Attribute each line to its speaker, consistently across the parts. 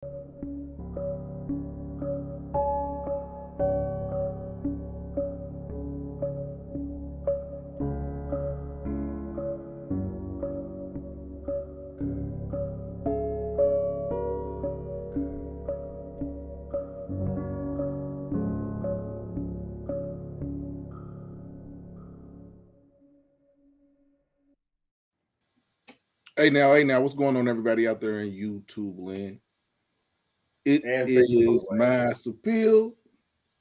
Speaker 1: Hey now, what's going on, everybody out there in YouTube land? It
Speaker 2: And
Speaker 1: is
Speaker 2: Facebook land.
Speaker 1: Maas Apeal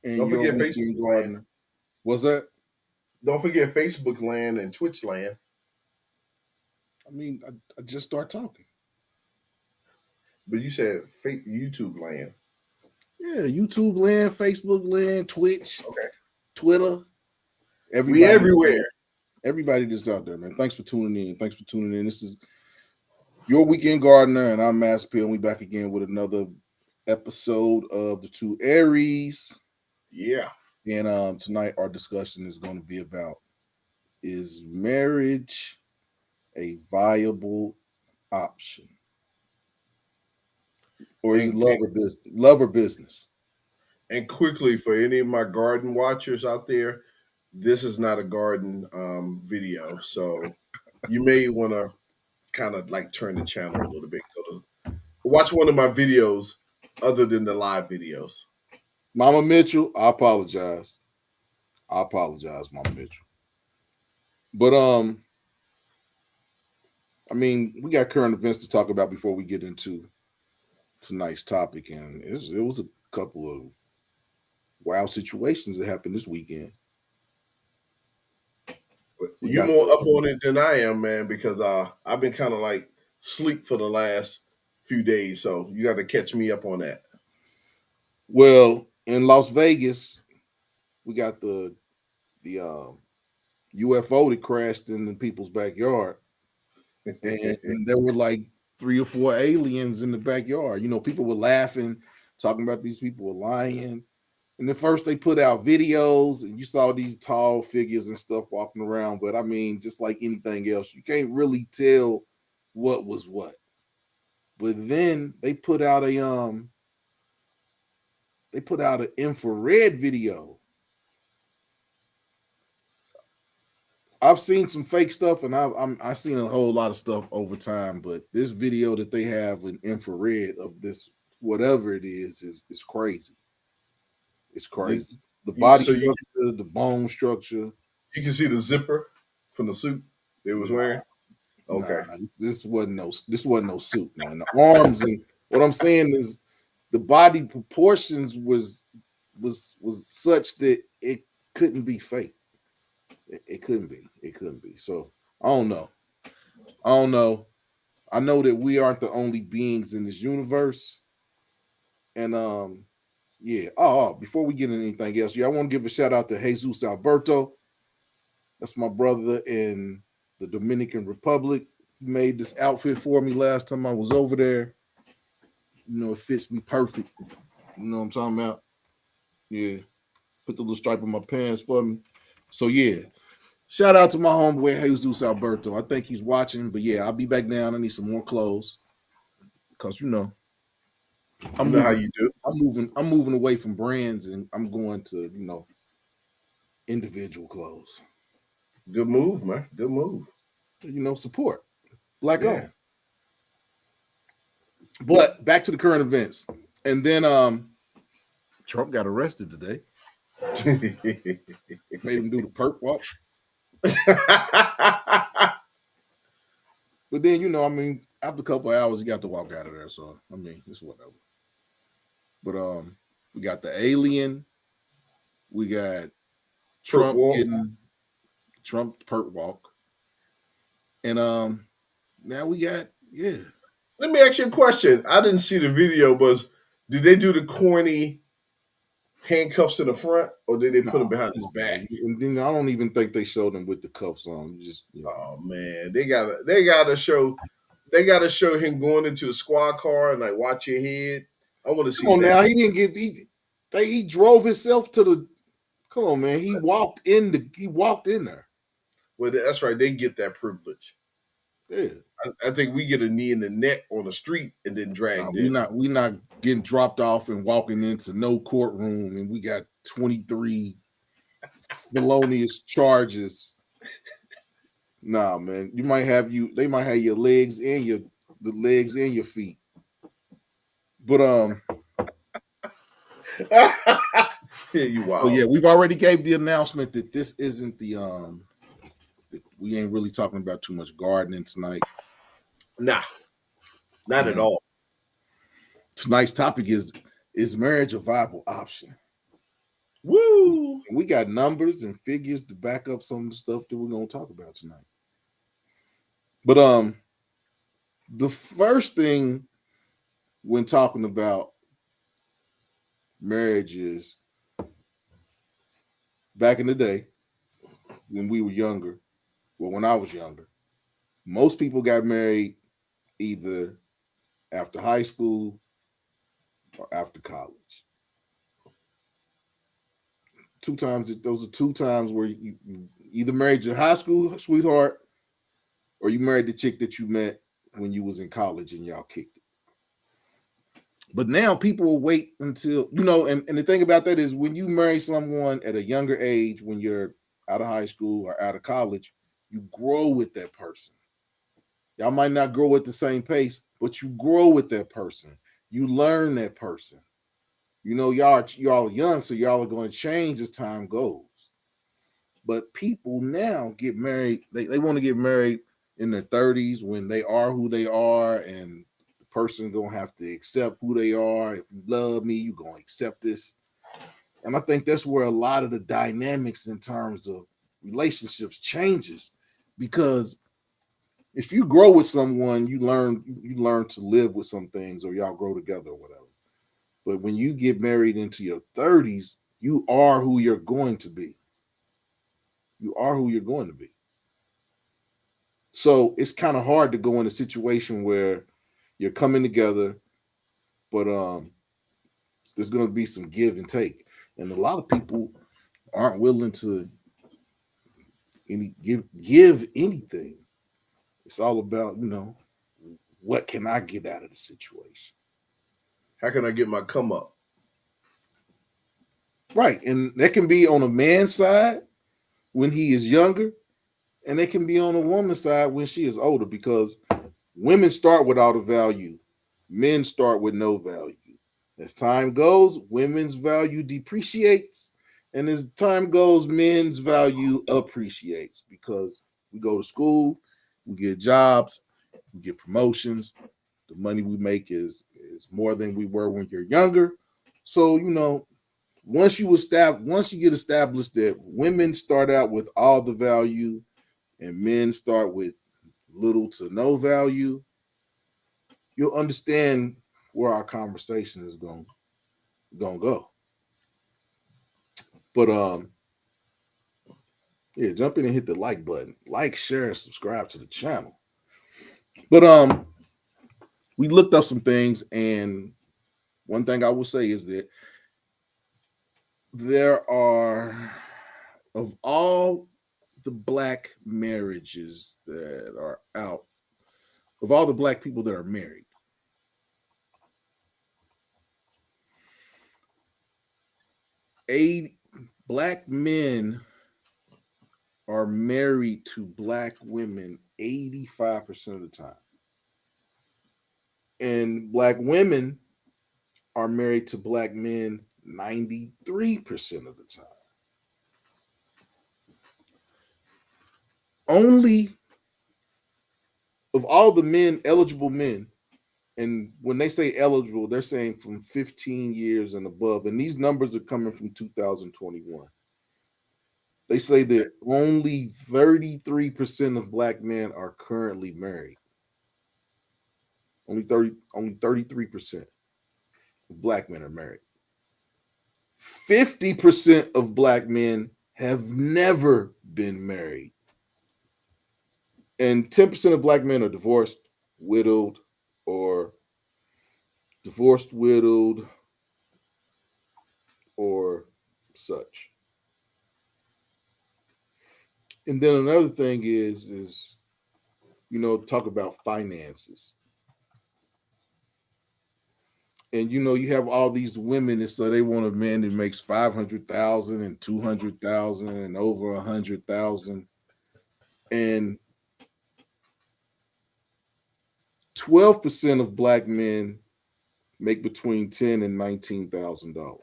Speaker 1: and
Speaker 2: Don't
Speaker 1: your
Speaker 2: forget
Speaker 1: weekend
Speaker 2: Facebook land.
Speaker 1: gardener. What's that?
Speaker 2: Don't forget Facebook land and Twitch land.
Speaker 1: I mean, I just start talking.
Speaker 2: But you said YouTube land.
Speaker 1: Yeah, YouTube land, Facebook land, Twitch,
Speaker 2: Okay.
Speaker 1: Twitter.
Speaker 2: We everywhere.
Speaker 1: Everybody that's out there, man. Thanks for tuning in. This is your weekend gardener, and I'm Maas Apeal, and we back again with another episode of the two Aries.
Speaker 2: Yeah.
Speaker 1: And tonight our discussion is going to be about, is marriage a viable option, or is it love or business?
Speaker 2: And quickly, for any of my garden watchers out there, this is not a garden video, so you may want to kind of like turn the channel a little bit. Watch one of my videos other than the live videos.
Speaker 1: Mama Mitchell, I apologize, Mama Mitchell. But I mean, we got current events to talk about before we get into tonight's topic, and it was a couple of wild situations that happened this weekend.
Speaker 2: You more up on it than I am, man, because I've been kind of like sleep for the last few days, so you got to catch me up on that.
Speaker 1: Well, in Las Vegas, we got the UFO that crashed in the people's backyard, and there were like 3 or 4 aliens in the backyard. You know, people were laughing, talking about these people were lying. And then first they put out videos, and you saw these tall figures and stuff walking around. But I mean, just like anything else, you can't really tell what was what. But then they put out an infrared video. I've seen some fake stuff, and I've seen a whole lot of stuff over time. But this video that they have in infrared of this whatever it is crazy. It's crazy. The body structure, the bone structure.
Speaker 2: You can see the zipper from the suit they was wearing. Okay,
Speaker 1: this wasn't no suit, man. The arms, and what I'm saying is the body proportions was such that it couldn't be fake. It couldn't be. So I don't know. I know that we aren't the only beings in this universe. And yeah. Before we get into anything else, I want to give a shout out to Jesus Alberto. That's my brother in the Dominican Republic. He made this outfit for me last time I was over there. You know, it fits me perfect. You know what I'm talking about? Yeah. Put the little stripe on my pants for me. So yeah. Shout out to my homeboy Jesus Alberto. I think he's watching, but yeah, I'll be back down. I need some more clothes. Because
Speaker 2: you know how you do.
Speaker 1: I'm moving away from brands, and I'm going to, individual clothes.
Speaker 2: Good move, man. Good move.
Speaker 1: Support. Black owned. But back to the current events. And then Trump got arrested today. Made him do the perp walk. But then, after a couple of hours, he got to walk out of there. So, it's whatever. But we got the alien. We got Trump getting Trump perp walk. And now we got,
Speaker 2: Let me ask you a question. I didn't see the video, but did they do the corny handcuffs in the front, or did they put him behind his back?
Speaker 1: And then I don't even think they showed him with the cuffs on.
Speaker 2: Oh man, they gotta show him going into the squad car and like watch your head. I want to see.
Speaker 1: Come on now, he didn't get he drove himself to the. Come on, man, he walked in there.
Speaker 2: Well, that's right. They get that privilege.
Speaker 1: Yeah,
Speaker 2: I think we get a knee in the neck on the street and then
Speaker 1: Nah,
Speaker 2: dragged
Speaker 1: we
Speaker 2: in.
Speaker 1: not we not getting dropped off and walking into no courtroom, and we got 23 felonious charges. Nah, man, they might have your legs and the legs and your feet. But
Speaker 2: Yeah, you
Speaker 1: so yeah,
Speaker 2: wild.
Speaker 1: we've already gave the announcement that this isn't the that we ain't really talking about too much gardening tonight.
Speaker 2: Nah, not at
Speaker 1: Um,
Speaker 2: all.
Speaker 1: tonight's topic is marriage a viable option?
Speaker 2: Woo!
Speaker 1: And we got numbers and figures to back up some of the stuff that we're gonna talk about tonight. But the first thing when talking about marriage is back in the day when we were younger, well, when I was younger, most people got married either after high school or after college. Two times, those are two times where you either married your high school sweetheart or you married the chick that you met when you was in college and y'all kicked it. But now people will wait until, and the thing about that is when you marry someone at a younger age, when you're out of high school or out of college, you grow with that person. Y'all might not grow at the same pace, but you grow with that person. You learn that person. Y'all are young, so y'all are going to change as time goes. But people now get married, they want to get married in their 30s when they are who they are, and the person gonna have to accept who they are. If you love me, you're gonna accept this. And I think that's where a lot of the dynamics in terms of relationships changes, because if you grow with someone, you learn to live with some things, or y'all grow together or whatever. But when you get married into your 30s, you are who you're going to be. You are who you're going to be. So it's kind of hard to go in a situation where you're coming together, but there's going to be some give and take, and a lot of people aren't willing to give anything. It's all about what can I get out of the situation,
Speaker 2: How can I get my come up?
Speaker 1: right? And that can be on a man's side when he is younger, and it can be on a woman's side when she is older, because women start without a value, men start with no value. As time goes, women's value depreciates, and as time goes, men's value appreciates, because we go to school, we get jobs, we get promotions. The money we make is more than we were when you're younger. So once you get established that women start out with all the value and men start with little to no value, you'll understand where our conversation is going to go. But yeah, jump in and hit the like button, like, share, and subscribe to the channel. But we looked up some things, and one thing I will say is that there are, of all the black marriages that are out, of all the black people that are married, 80 black men are married to black women 85% of the time. And black women are married to black men 93% of the time. Only of all the men, eligible men, and when they say eligible, they're saying from 15 years and above. And these numbers are coming from 2021. They say that only 33% of black men are currently married. Only 33% of black men are married. 50% of black men have never been married. And 10% of black men are widowed, or divorced, widowed, or such. And then another thing is talk about finances. And you have all these women, and so they want a man that makes 500,000 and 200,000 and over 100,000. And 12% of black men make between $10,000 and $19,000.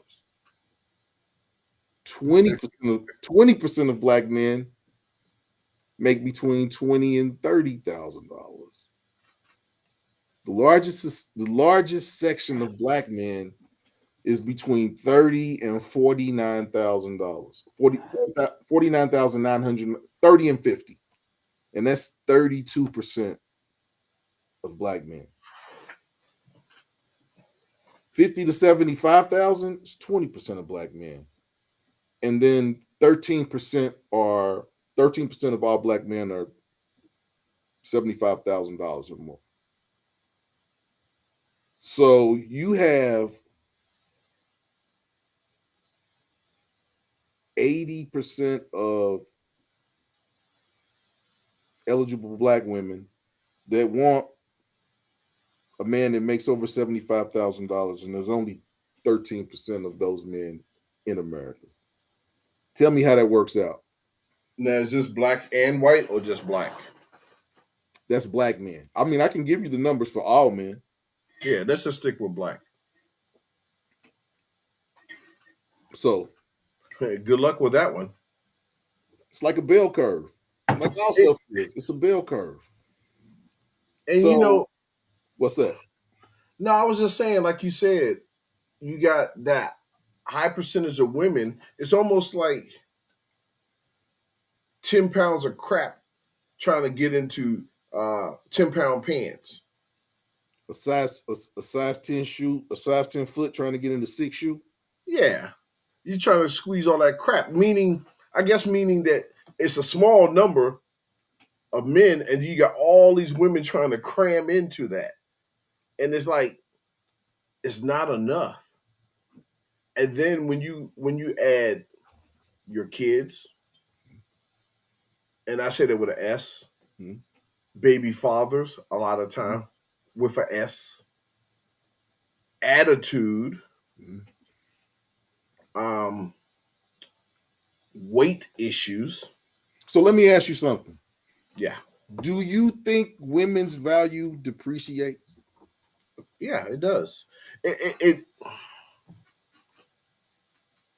Speaker 1: 20% of black men make between $20,000 and $30,000. The largest section of black men is between $30,000 and $49,000. 49,930 and 50. And that's 32% of black men. 50 to 75,000 is 20% of black men. And then 13% of all black men are $75,000 or more. So you have 80% of eligible black women that want a man that makes over $75,000, and there's only 13% of those men in America. Tell me how that works out.
Speaker 2: Now, is this black and white or just black?
Speaker 1: That's black men. I mean, I can give you the numbers for all men.
Speaker 2: Yeah, let's just stick with black.
Speaker 1: So
Speaker 2: Hey, good luck with that one.
Speaker 1: it's like a bell curve. Like all
Speaker 2: It,
Speaker 1: stuff is. It's a bell curve.
Speaker 2: and
Speaker 1: So what's that?
Speaker 2: no, I was just saying, like you said, you got that high percentage of women. It's almost like 10 pounds of crap trying to get into 10-pound pants.
Speaker 1: A size 10 shoe, a size 10 foot trying to get into 6 shoe.
Speaker 2: Yeah. You're trying to squeeze all that crap, meaning that it's a small number of men, and you got all these women trying to cram into that. And it's like, it's not enough. And then when you add your kids, and I say that with an S,
Speaker 1: Mhm.
Speaker 2: baby fathers a lot of
Speaker 1: Mhm.
Speaker 2: time with a S, attitude,
Speaker 1: Mhm.
Speaker 2: um, weight issues.
Speaker 1: So let me ask you something.
Speaker 2: Yeah,
Speaker 1: Do you think women's value depreciates?
Speaker 2: yeah, it does. It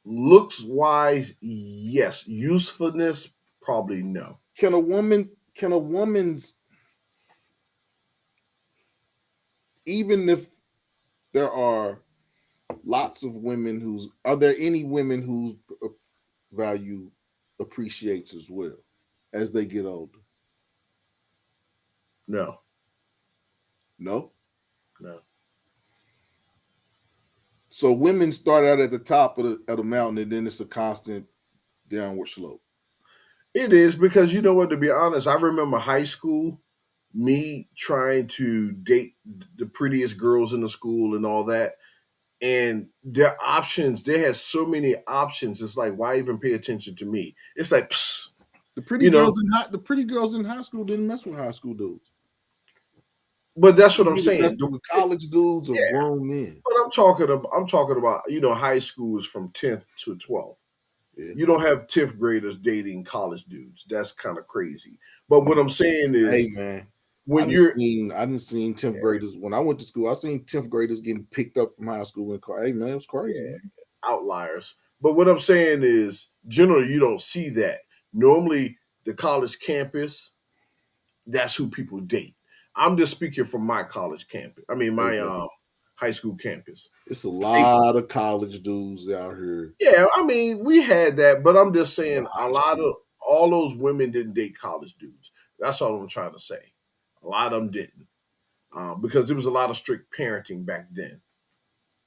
Speaker 2: looks wise, yes. Usefulness, probably no.
Speaker 1: Can a woman's, even if there are lots of women are there any women whose value appreciates as well as they get older?
Speaker 2: No,
Speaker 1: No.
Speaker 2: no.
Speaker 1: So women start out at the top of the mountain, and then it's a constant downward slope.
Speaker 2: It is because you know what, to be honest, I remember high school, me trying to date the prettiest girls in the school and all that. And their options, they had so many options. It's like, why even pay attention to me? It's like, psst,
Speaker 1: The pretty
Speaker 2: you know,
Speaker 1: girls in high school didn't mess with high school dudes.
Speaker 2: but that's
Speaker 1: They
Speaker 2: what I'm
Speaker 1: didn't mess
Speaker 2: saying.
Speaker 1: with college dudes or
Speaker 2: Yeah,
Speaker 1: grown men.
Speaker 2: but I'm talking about, high school is from 10th to 12th.
Speaker 1: Yeah.
Speaker 2: You don't have 10th graders dating college dudes. That's kind of crazy. But what I'm saying
Speaker 1: Hey
Speaker 2: is
Speaker 1: man, I
Speaker 2: when
Speaker 1: didn't
Speaker 2: you're
Speaker 1: seen 10th graders when I went to school. I seen 10th graders getting picked up from high school in car. Hey man, it was crazy,
Speaker 2: yeah,
Speaker 1: man.
Speaker 2: outliers. But what I'm saying is generally you don't see that. Normally the college campus, that's who people date. I'm just speaking from my college campus. I mean
Speaker 1: Hey
Speaker 2: my
Speaker 1: man,
Speaker 2: high school campus.
Speaker 1: it's a
Speaker 2: They,
Speaker 1: lot of college dudes out here.
Speaker 2: yeah, I mean we had that, but I'm just
Speaker 1: A lot
Speaker 2: saying
Speaker 1: of
Speaker 2: a
Speaker 1: high
Speaker 2: lot
Speaker 1: school
Speaker 2: of all those women didn't date college dudes. That's all I'm trying to say. A lot of them didn't, because there was a lot of strict parenting back then.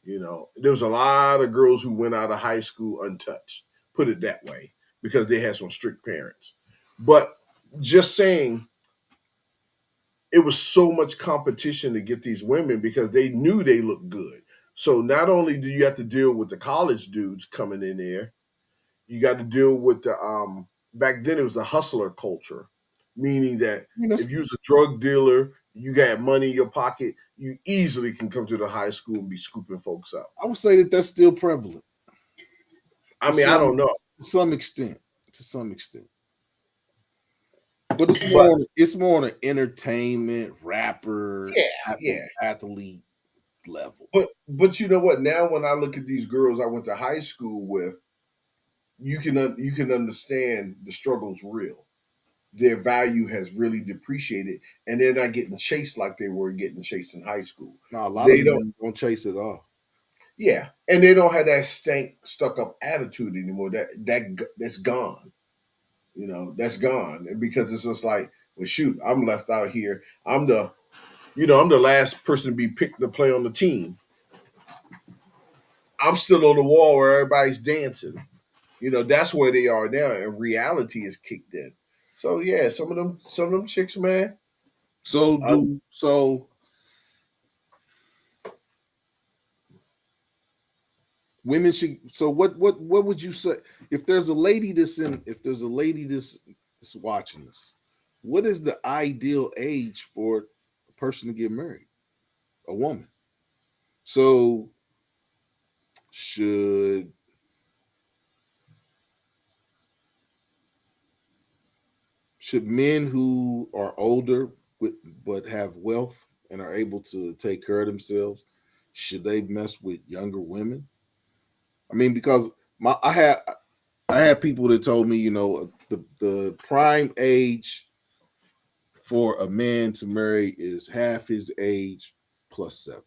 Speaker 2: There was a lot of girls who went out of high school untouched. Put it that way, because they had some strict parents. But just saying, it was so much competition to get these women because they knew they looked good. So not only do you have to deal with the college dudes coming in there, you got to deal with the back then it was the hustler culture. meaning that
Speaker 1: I mean, that's,
Speaker 2: if you're a drug dealer, you got money in your pocket, you easily can come to the high school and be scooping folks up.
Speaker 1: I would say that that's still prevalent
Speaker 2: I mean, I don't know,
Speaker 1: to some extent, to some extent. But it's
Speaker 2: but
Speaker 1: more on an entertainment, rapper,
Speaker 2: yeah, yeah.
Speaker 1: athlete level.
Speaker 2: But you know what? Now when I look at these girls I went to high school with, you can understand the struggle's real. Their value has really depreciated, and they're not getting chased like they were getting chased in high school.
Speaker 1: Now a lot of
Speaker 2: They don't,
Speaker 1: men don't chase it off.
Speaker 2: yeah, and they don't have that stuck up attitude anymore. That's gone. You know, that's gone, and because it's just like, well, shoot, I'm left out here. I'm the last person to be picked to play on the team. I'm still on the wall where everybody's dancing. You know, that's where they are now, and reality is kicked in. So yeah, some of them chicks, man. I,
Speaker 1: So women should. So what would you say if there's a lady that's watching this? What is the ideal age for a person to get married? A woman. So should men who are older with but have wealth and are able to take care of themselves, should they mess with younger women? I mean, because my I had people that told me, the prime age for a man to marry is half his age plus 7.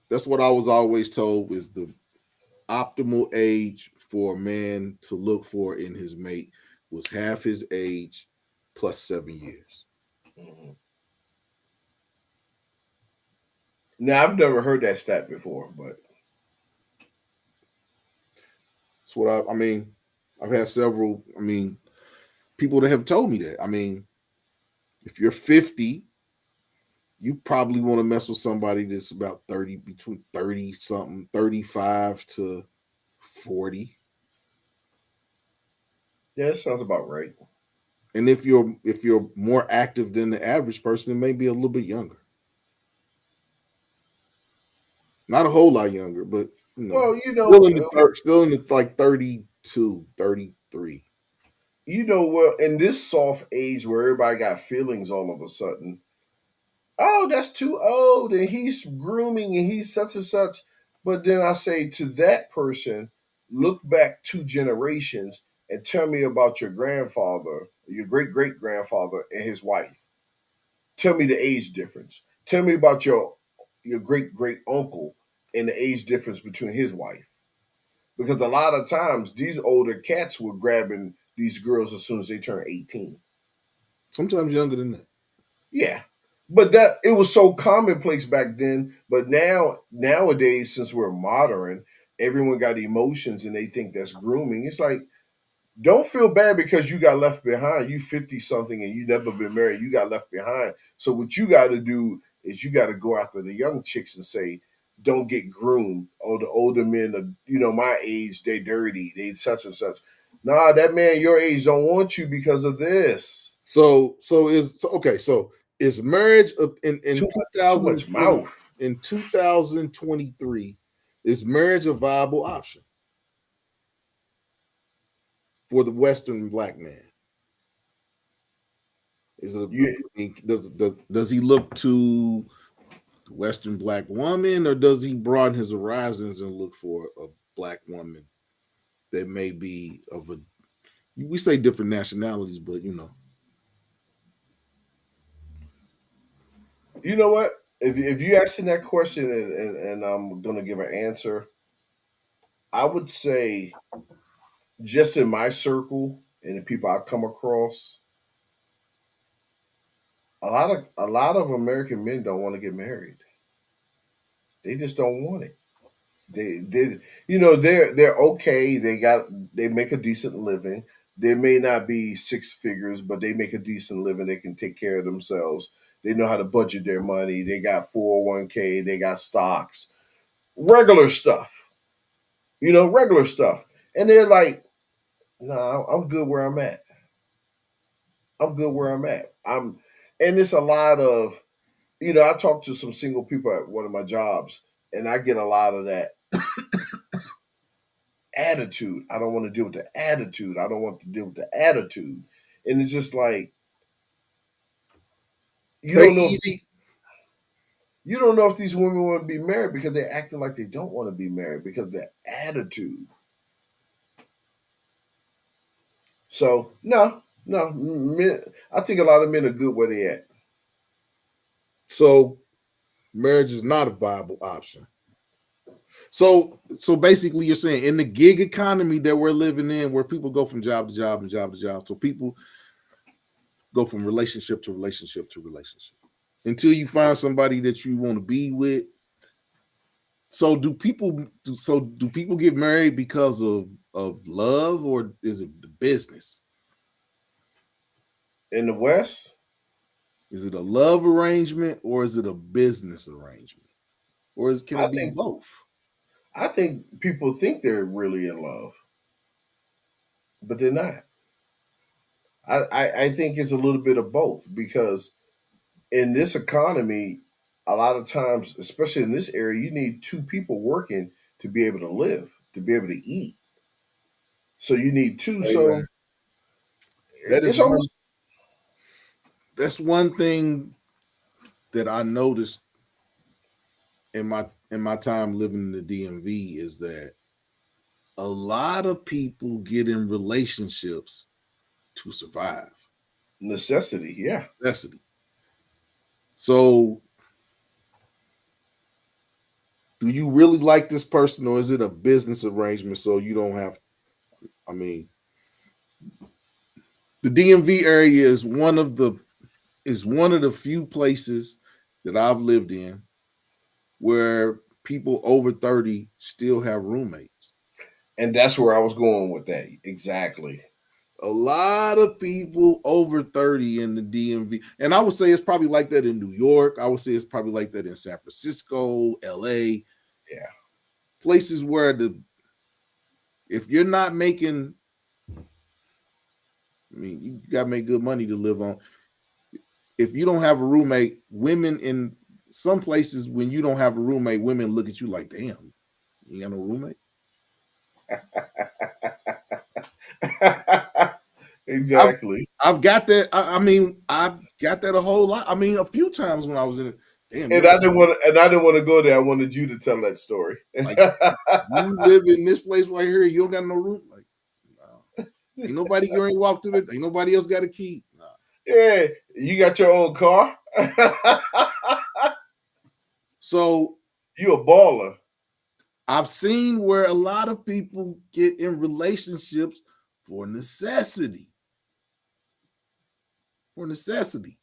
Speaker 1: That's what I was always told is the optimal age for a man to look for in his mate was half his age plus 7 years.
Speaker 2: Mhm. Now I've never heard that stat before, but
Speaker 1: That's what I mean. I've had several, people that have told me that. I mean, if you're 50, you probably want to mess with somebody that's about 30, between 30 something, 35 to 40.
Speaker 2: yeah, that sounds about right.
Speaker 1: And if you're more active than the average person, it may be a little bit younger. Not a whole lot younger, but
Speaker 2: Well,
Speaker 1: still in the like 32, 33.
Speaker 2: well, in this soft age where everybody got feelings all of a sudden, oh, that's too old, and he's grooming, and he's such and such. But then I say to that person, look back 2 generations and tell me about your grandfather, your great great grandfather, and his wife. Tell me the age difference. Tell me about your great great uncle and the age difference between his wife. Because a lot of times these older cats were grabbing these girls as soon as they turn 18.
Speaker 1: Sometimes younger than that.
Speaker 2: Yeah. But that it was so commonplace back then. But nowadays, since we're modern, everyone got emotions and they think that's grooming. It's like, don't feel bad because you got left behind. You 50 something and you never been married. You got left behind. So what you got to do is you got to go after the young chicks and say, don't get groomed. Or the older men, are, my age, they dirty. They such and such. Nah, that man your age don't want you because of this.
Speaker 1: So is marriage in
Speaker 2: Too much
Speaker 1: 2020
Speaker 2: mouth.
Speaker 1: in 2023, is marriage a viable option for the Western black man? Is it
Speaker 2: You,
Speaker 1: does he look to the Western black woman, or does he broaden his horizons and look for a black woman that may be of a, we say different nationalities, but
Speaker 2: you know what? If you asking that question and I'm gonna give an answer, I would say just in my circle and the people I've come across, a lot of American men don't want to get married. They just don't want it. They're okay. They make a decent living. They may not be 6 figures, but they make a decent living. They can take care of themselves. They know how to budget their money. They got 401k. They got stocks, regular stuff. Regular stuff. And they're like, No, I'm good where I'm at. I'm good where I'm at. And it's a lot of, I talk to some single people at one of my jobs, and I get a lot of that attitude. I don't want to deal with the attitude. I don't want to deal with the attitude. And it's just like you
Speaker 1: Hey,
Speaker 2: don't know if
Speaker 1: Evie.
Speaker 2: you don't know if these women want to be married because they're acting like they don't want to be married because of their attitude. So no, men, I think a lot of men are good where they at.
Speaker 1: So marriage is not a viable option. So basically, you're saying in the gig economy that we're living in, where people go from job to job and job to job, so people go from relationship to relationship to relationship until you find somebody that you want to be with. So do people get married because of love, or is it the business?
Speaker 2: In the West,
Speaker 1: Is it a love arrangement or is it a business arrangement? Can
Speaker 2: I
Speaker 1: it be
Speaker 2: think
Speaker 1: both?
Speaker 2: I think people think they're really in love, but they're not. I think it's a little bit of both because in this economy, a lot of times, especially in this area, you need two people working to be able to live, to be able to eat. So you need two.
Speaker 1: Amen.
Speaker 2: So
Speaker 1: That
Speaker 2: it's
Speaker 1: is one.
Speaker 2: almost
Speaker 1: That's one thing that I noticed in my time living in the DMV is that a lot of people get in relationships to survive.
Speaker 2: necessity. Yeah.
Speaker 1: Necessity. So, do you really like this person, or is it a business arrangement? So you don't have. I mean, the DMV area is one of the few places that I've lived in where people over 30 still have roommates.
Speaker 2: And that's where I was going with that. Exactly.
Speaker 1: A lot of people over 30 in the DMV. And I would say it's probably like that in New York. I would say it's probably like that in San Francisco, LA,
Speaker 2: Yeah.
Speaker 1: places where the if you're not making, I mean, you got to make good money to live on. If you don't have a roommate, women in some places, when you don't have a roommate, women look at you like, damn, you got no roommate. I've
Speaker 2: Exactly.
Speaker 1: I've got that. I mean, I've got that a whole lot. I mean, a few times when I was in it. Damn, you
Speaker 2: And
Speaker 1: don't
Speaker 2: I didn't want to. And I didn't want to go there. I wanted you to tell that story.
Speaker 1: like you live in this place right here. You don't got no room. Like, no. Ain't nobody going to walk through it. Ain't nobody else got a key. Nah.
Speaker 2: Yeah, you got your own car.
Speaker 1: So
Speaker 2: You a baller.
Speaker 1: I've seen where a lot of people get in relationships for necessity. For necessity.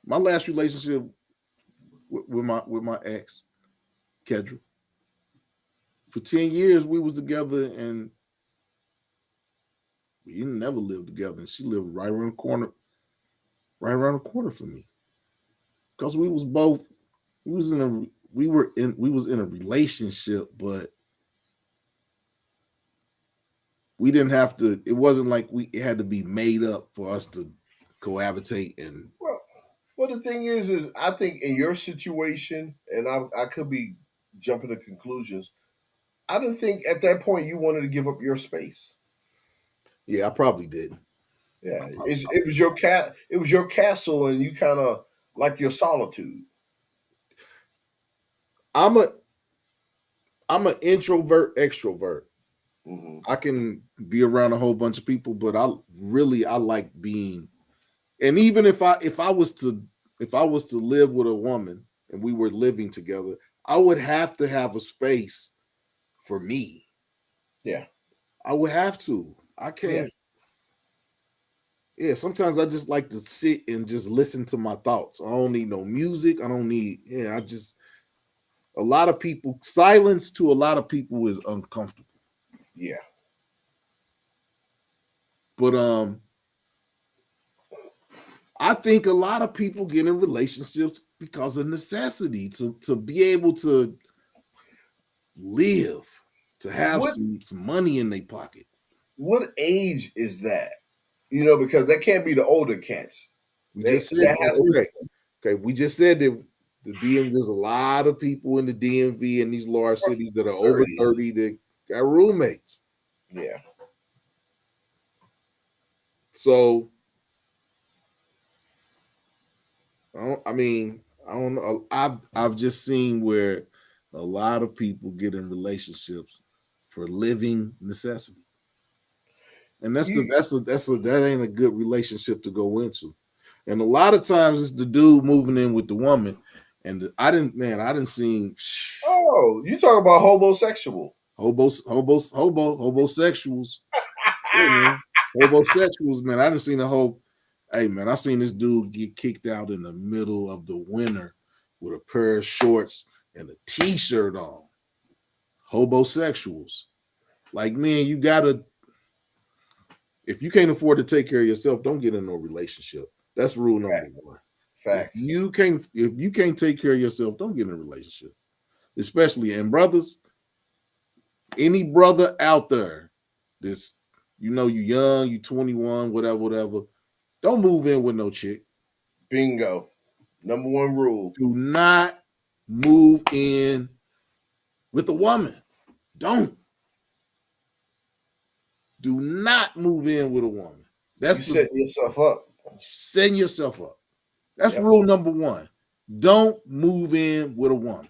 Speaker 1: My last relationship with my ex, Kedra, for 10 years we was together and we didn't never live together. And she lived right around the corner from me. Because we was both we was in a we was in a relationship, but we didn't have to. It wasn't like it had to be made up for us to cohabitate. And
Speaker 2: Well, well, the thing is I think in your situation, and I could be jumping to conclusions. I didn't think at that point you wanted to give up your space.
Speaker 1: yeah, I probably did.
Speaker 2: Yeah, it was your cat. It was your castle, and you kind of like your solitude.
Speaker 1: I'm a I'm an introvert extrovert.
Speaker 2: Hmm.
Speaker 1: I can be around a whole bunch of people, but I like being. And even if I was to live with a woman and we were living together, I would have to have a space for me.
Speaker 2: Yeah,
Speaker 1: I would have to. I
Speaker 2: yeah,
Speaker 1: can't. Yeah, sometimes I just like to sit and just listen to my thoughts. I don't need no music. I don't need. Yeah, I just. A lot of people silence to a lot of people is uncomfortable.
Speaker 2: yeah.
Speaker 1: But I think a lot of people get in relationships because of necessity to be able to live. to have
Speaker 2: What
Speaker 1: some money in their pocket.
Speaker 2: what age is that? You know, because that can't be the older cats.
Speaker 1: We
Speaker 2: They
Speaker 1: just said
Speaker 2: that has to
Speaker 1: okay. Okay, we just said that the DMV, there's a lot of people in the DMV in these large cities that are over
Speaker 2: 30s.
Speaker 1: 30 that got roommates.
Speaker 2: Yeah.
Speaker 1: So I mean, I don't know. I've just seen where a lot of people get in relationships for living necessity. And
Speaker 2: You
Speaker 1: that ain't a good relationship to go into. And a lot of times it's the dude moving in with the woman. And I didn't see
Speaker 2: oh, you talk about homosexual.
Speaker 1: homosexuals. Yeah, man. Homosexuals, man. I didn't seen a whole hey man, I seen this dude get kicked out in the middle of the winter with a pair of shorts and a t-shirt on. Homosexuals. Like, man, you gotta if you can't afford to take care of yourself, don't get in no relationship. That's rule number one.
Speaker 2: Facts.
Speaker 1: If you can't take care of yourself, don't get in a relationship. Especially and brothers, any brother out there, this you young, you 21, whatever. Don't move in with no chick.
Speaker 2: Bingo. Number one rule.
Speaker 1: Do not move in with a woman. Don't. Do not move in with a woman.
Speaker 2: You
Speaker 1: That's the
Speaker 2: setting yourself up.
Speaker 1: setting yourself up. That's
Speaker 2: Yep.
Speaker 1: rule number one. Don't move in with a woman.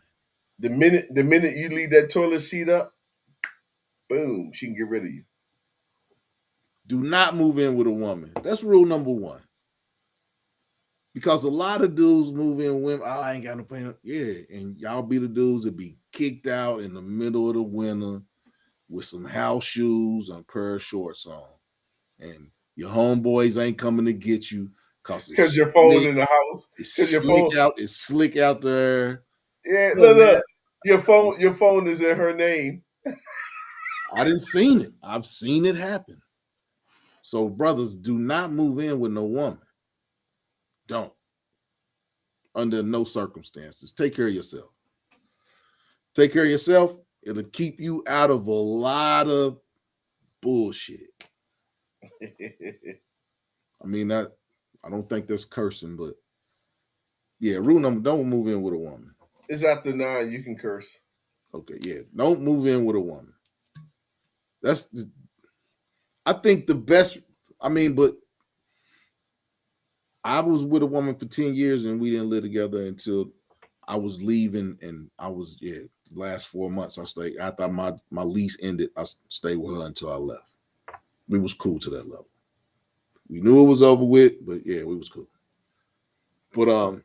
Speaker 2: The minute you leave that toilet seat up, boom, she can get rid of you.
Speaker 1: Do not move in with a woman. That's rule number one. Because a lot of dudes move in with women. Oh, I ain't got no pay. Yeah, and y'all be the dudes that be kicked out in the middle of the winter with some house shoes and a pair of shorts on. And your homeboys ain't coming to get you because
Speaker 2: Cause your phone in the house. Cause your phone.
Speaker 1: it's slick out there.
Speaker 2: Yeah,
Speaker 1: Look, man,
Speaker 2: look. Your phone is in her name.
Speaker 1: I didn't seen it. I've seen it happen. So, brothers, do not move in with no woman. Don't. Under no circumstances. Take care of yourself. Take care of yourself. It'll keep you out of a lot of bullshit. I mean, I don't think that's cursing, but yeah, rule number don't move in with a woman.
Speaker 2: It's after 9. You can curse.
Speaker 1: Okay, yeah. Don't move in with a woman. That's I think the best I mean, but I was with a woman for 10 years and we didn't live together until I was leaving and I was the last 4 months I stayed after my lease ended, I stayed with her until I left. We was cool to that level. We knew it was over with, but yeah, we was cool. But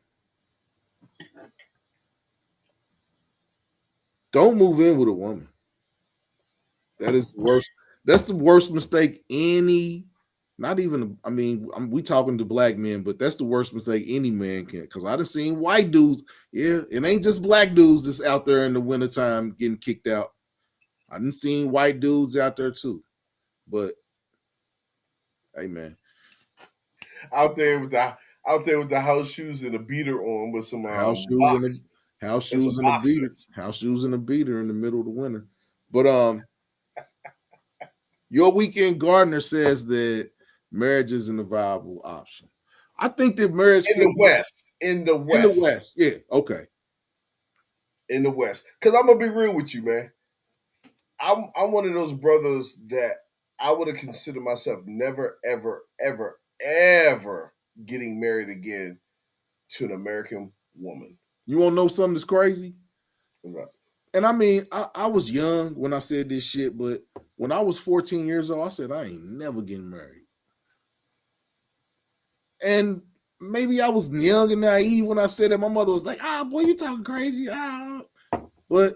Speaker 1: don't move in with a woman. That is the worst. That's the worst mistake any. Not even. I mean, we talking to black men, but that's the worst mistake any man can. Because I done seen white dudes. Yeah, it ain't just black dudes that's out there in the wintertime getting kicked out. I done seen white dudes out there too. But hey, man,
Speaker 2: Out there with the house shoes and a beater on with some
Speaker 1: house shoes and house
Speaker 2: and some
Speaker 1: shoes and a beater,
Speaker 2: boxers.
Speaker 1: house shoes and a beater in the middle of the winter. But your weekend gardener says that marriage isn't a viable option. I think that marriage
Speaker 2: In
Speaker 1: could
Speaker 2: the West. In the
Speaker 1: in the
Speaker 2: West.
Speaker 1: West. Yeah, okay.
Speaker 2: In the West. Cause I'm gonna be real with you, man. I'm one of those brothers that I would have considered myself never, ever, ever, ever getting married again to an American woman.
Speaker 1: You want to know something that's crazy?
Speaker 2: What's up?
Speaker 1: And I mean, I was young when I said this shit, but when I was 14 years old, I said I ain't never getting married. And maybe I was young and naive when I said that. My mother was like, boy, you talking crazy. But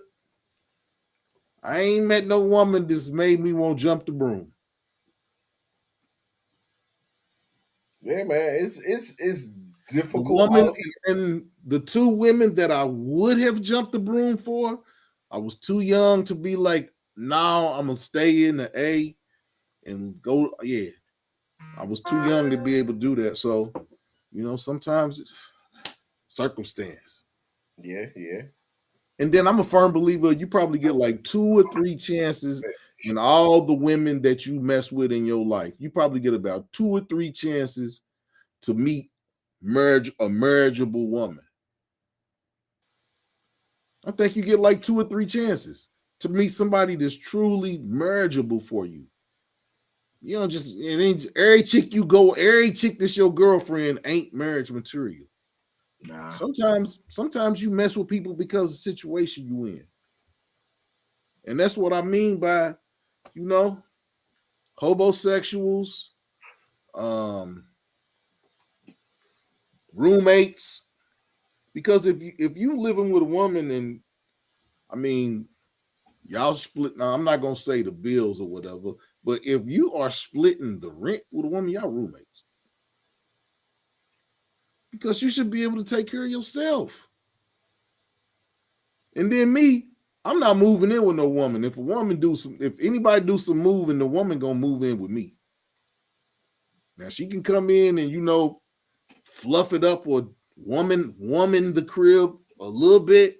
Speaker 1: I ain't met no woman that's made me want to jump the broom.
Speaker 2: Yeah, man. It's
Speaker 1: The
Speaker 2: difficult
Speaker 1: woman
Speaker 2: out here.
Speaker 1: and the two women that I would have jumped the broom for, I was too young to be like, now I'm gonna stay in the A and go. Yeah, I was too young to be able to do that. So, sometimes it's circumstance.
Speaker 2: Yeah, yeah.
Speaker 1: And then I'm a firm believer you probably get like 2 or 3 chances in all the women that you mess with in your life. You probably get about 2 or 3 chances to meet a marriageable woman. I think you get like 2 or 3 chances to meet somebody that's truly marriageable for you. You know, just it ain't every chick that's your girlfriend ain't marriage material.
Speaker 2: Nah.
Speaker 1: Sometimes you mess with people because of the situation you in. And that's what I mean by, you know, homosexuals, um, roommates. Because if you living with a woman and I mean y'all split now, I'm not gonna say the bills or whatever, but if you are splitting the rent with a woman, y'all roommates. Because you should be able to take care of yourself. And then me, I'm not moving in with no woman. If anybody do some moving, the woman gonna move in with me. Now she can come in and fluff it up or woman the crib a little bit,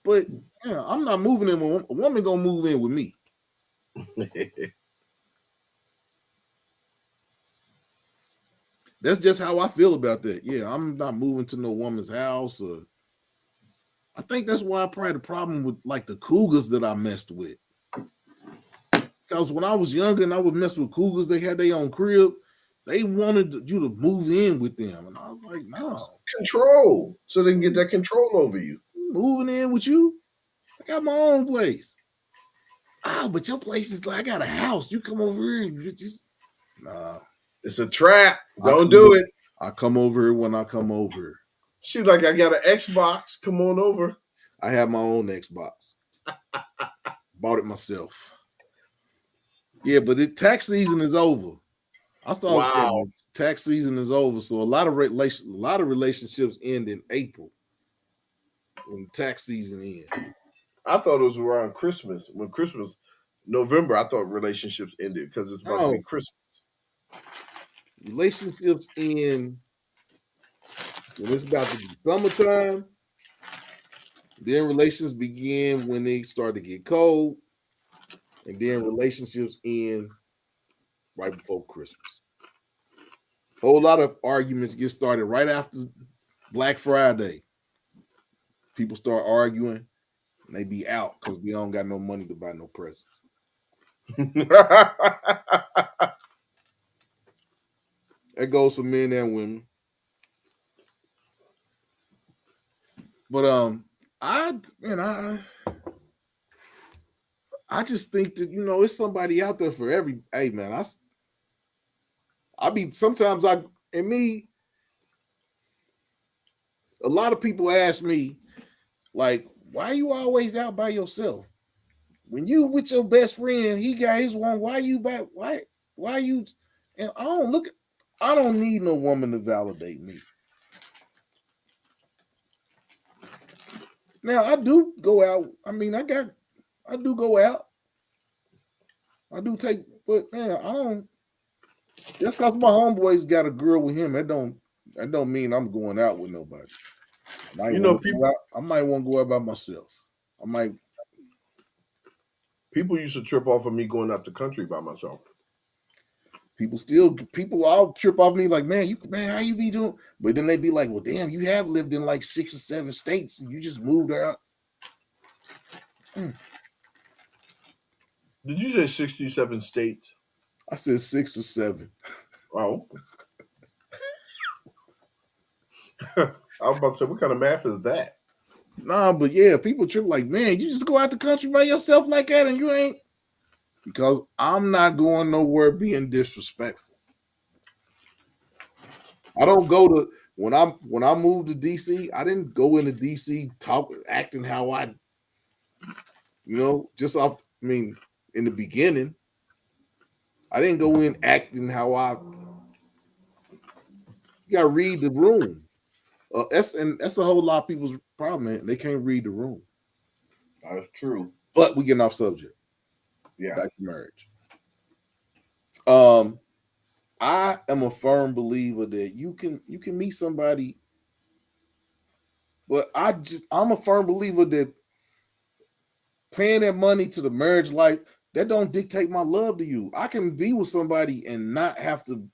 Speaker 1: but yeah, I'm not moving in with a woman gonna move in with me. That's just how I feel about that. Yeah, I'm not moving to no woman's house. Or I think that's why I probably had a problem with like the cougars that I messed with. Because when I was younger and I would mess with cougars, they had their own crib. They wanted you to move in with them, and I was like, no,
Speaker 2: Control, so they can get that control over you.
Speaker 1: moving in with you. I got my own place. Oh, but your place is like I got a house. You come over here and you just nah.
Speaker 2: It's a trap.
Speaker 1: I
Speaker 2: Don't
Speaker 1: come
Speaker 2: do
Speaker 1: over,
Speaker 2: it.
Speaker 1: I come over here when I come over.
Speaker 2: She like, I got an Xbox. Come on over.
Speaker 1: I have my own Xbox. Bought it myself. Yeah, but tax season is over. I started
Speaker 2: Wow.
Speaker 1: saying tax season is over, so a lot of relationships end in April when tax season ends.
Speaker 2: I thought it was around Christmas. When Christmas, November, I thought relationships ended because it's about to be
Speaker 1: No,
Speaker 2: Christmas.
Speaker 1: relationships end when it's about to be summertime. Then relations begin when they start to get cold, and then relationships end right before Christmas. Whole lot of arguments get started right after Black Friday. People start arguing, and they be out because they don't got no money to buy no presents. That goes for men and women. But I man, I just think that it's somebody out there for every. Hey man, I be sometimes I and me. A lot of people ask me like, why you always out by yourself? When you with your best friend, he got his one. Why you back? Why you? And I don't look. I don't need no woman to validate me. Now I do go out. I mean, I do go out. I do take, but man, I don't. Just because my homeboy's got a girl with him, that don't mean I'm going out with nobody. I might
Speaker 2: You know,
Speaker 1: want to
Speaker 2: people
Speaker 1: go out. I might want to go out by myself. I might.
Speaker 2: people used to trip off of me going out the country by myself.
Speaker 1: People all trip off me like, man, how you be doing? But then they be like, well, damn, you have lived in like 6 or 7 states and you just moved out.
Speaker 2: Did you say 67 states?
Speaker 1: I said 6 or 7.
Speaker 2: Oh, I was about to say, what kind of math is that?
Speaker 1: Nah, but yeah, people trip like, man, you just go out the country by yourself like that and you ain't. Because I'm not going nowhere being disrespectful. I don't go to when I moved to DC. I didn't go into DC acting how just off. I mean, in the beginning, I didn't go in acting how I. You got to read the room. That's a whole lot of people's problem, man. They can't read the room.
Speaker 2: That's true.
Speaker 1: But we getting off subject.
Speaker 2: Yeah.
Speaker 1: Back to marriage. Um, I am a firm believer that you can meet somebody But I'm a firm believer that paying that money to the marriage life, that don't dictate my love to you. I can be with somebody and not have to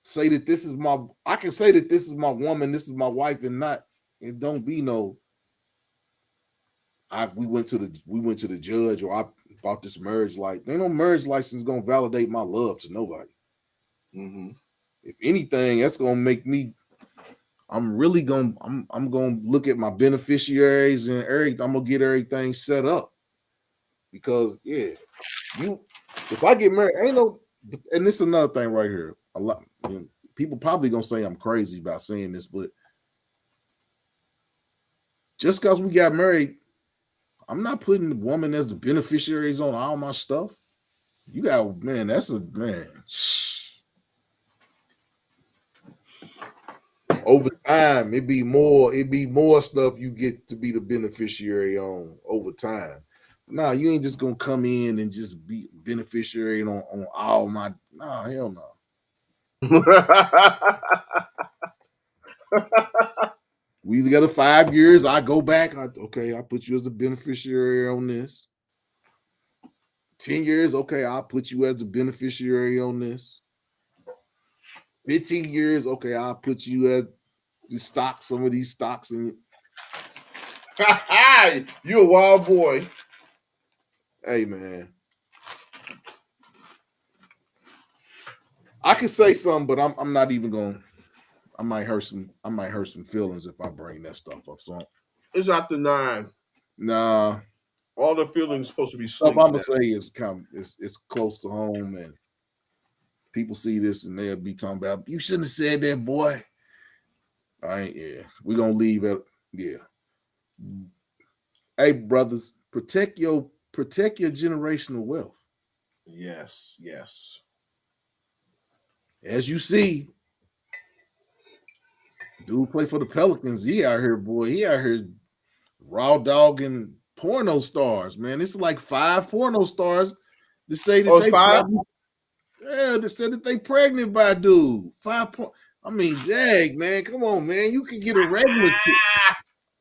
Speaker 1: say that this is my I can say that this is my woman, this is my wife, and not it don't be no we went to the judge or I bought this marriage license. Ain't no marriage license gonna validate my love to nobody.
Speaker 2: Mm-hmm.
Speaker 1: If anything, that's gonna make me I'm gonna look at my beneficiaries and everything. I'm gonna get everything set up because yeah, you if I get married, ain't no and this is another thing right here. A lot people probably gonna say I'm crazy about saying this, but just because we got married, I'm not putting the woman as the beneficiaries on all my stuff. You got man, that's a man. Over time, it be more stuff you get to be the beneficiary on over time. Nah, you ain't just gonna come in and just be beneficiary on all my nah, hell no. We together 5 years. I go back. Okay, I put you as a beneficiary on this. 10 years. Okay, I'll put you as the beneficiary on this. 15 years. Okay, I'll put you as the stock. Some of these stocks and
Speaker 2: You a wild boy.
Speaker 1: hey man, I can say something, but I'm not even going. I might hurt some feelings if I bring that stuff up. So
Speaker 2: It's after 9.
Speaker 1: nah,
Speaker 2: All the feelings supposed to be
Speaker 1: stuff
Speaker 2: sleep
Speaker 1: I'm
Speaker 2: now.
Speaker 1: gonna say is it's close to home, and people see this and they'll be talking about you shouldn't have said that, boy. I ain't. Yeah, we gonna leave it. Yeah. Hey, brothers, protect your generational wealth.
Speaker 2: Yes, yes.
Speaker 1: As you see, dude play for the Pelicans. He out here, boy. He out here raw dogging porno stars, man. It's like 5 porno stars to say
Speaker 2: Oh,
Speaker 1: that
Speaker 2: it's
Speaker 1: they
Speaker 2: 5?
Speaker 1: probably they said that they pregnant by dude. 5 point. I mean, Jag, man, come on, man. You can get a regular chick.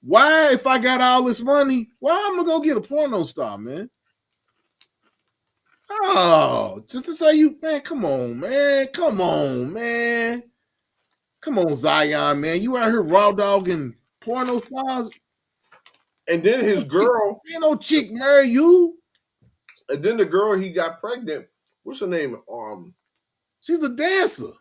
Speaker 1: Why, if I got all this money, why I'm gonna go get a porno star, man? Oh, just to say you, man, come on, man. Come on, man. Come on, Zion, man. You out here raw dogging porno stars.
Speaker 2: And then his girl,
Speaker 1: Ain't no chick marry you.
Speaker 2: and then the girl he got pregnant. What's her name?
Speaker 1: She's a dancer.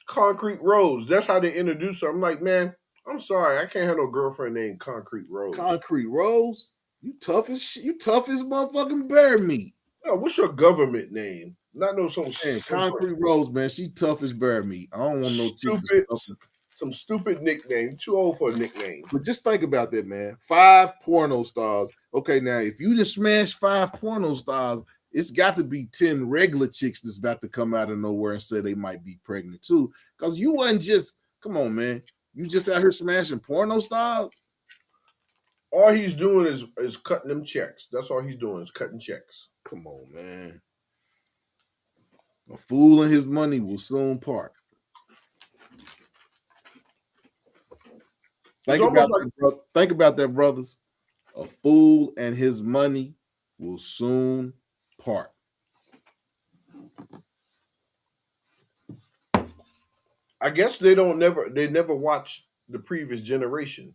Speaker 2: Concrete Rose. That's how they introduced her. I'm like, man, I'm sorry, I can't have no girlfriend named Concrete Rose.
Speaker 1: Concrete Rose. You tough as motherfucking bear meat.
Speaker 2: Oh, what's your government name? Not no
Speaker 1: Man,
Speaker 2: some
Speaker 1: Concrete Rose, man, she tough as bear meat. I don't want no chick that's
Speaker 2: stupid,
Speaker 1: tough.
Speaker 2: some stupid nickname. Too old for a nickname.
Speaker 1: But just think about that, man. 5 porno stars. Okay, now if you just smash 5 porno stars, it's got to be 10 regular chicks that's about to come out of nowhere and say they might be pregnant too. Because you wasn't just, come on, man. You just out here smashing porno stars?
Speaker 2: All he's doing is cutting them checks. That's all he's doing is cutting checks.
Speaker 1: Come on, man. A fool and his money will soon part.
Speaker 2: It's almost like
Speaker 1: Think about that, brothers. A fool and his money will soon part.
Speaker 2: I guess they never watch the previous generation.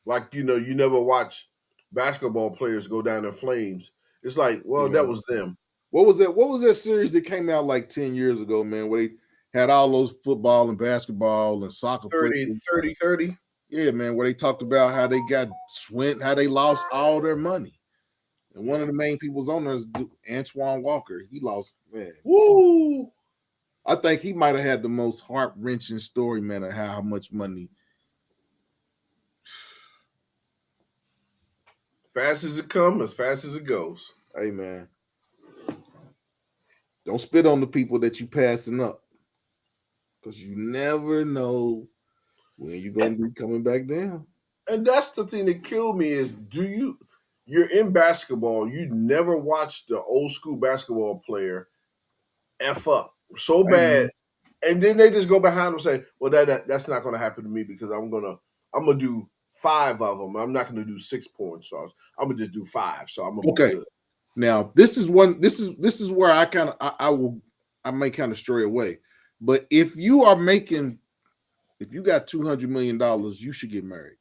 Speaker 2: Like you never watch basketball players go down in flames. It's like, well,
Speaker 1: Yeah.
Speaker 2: that was them.
Speaker 1: What was that? What was that series that came out like 10 years ago, man, where they had all those football and basketball and soccer players?
Speaker 2: 30.
Speaker 1: Yeah, man, where they talked about how they got how they lost all their money. And one of the main people was on there is Antoine Walker. He lost, man.
Speaker 2: Woo!
Speaker 1: I think he might have had the most heart wrenching story, man, of how much money.
Speaker 2: Fast as it comes, as fast as it goes.
Speaker 1: Hey, man, don't spit on the people that you passing up, because you never know when you're gonna be coming back down.
Speaker 2: And that's the thing that killed me is you're in basketball, you never watch the old school basketball player F up so
Speaker 1: Hey, man,
Speaker 2: bad. And then they just go behind them and say, well, that's not gonna happen to me because I'm gonna I'm gonna do 5 of them. I'm not gonna do 6 porn stars. I'm gonna just do 5. So I'm gonna be
Speaker 1: Okay.
Speaker 2: good.
Speaker 1: Now this is where I kind of I may kind of stray away. But if you are making if you got $200 million, you should get married.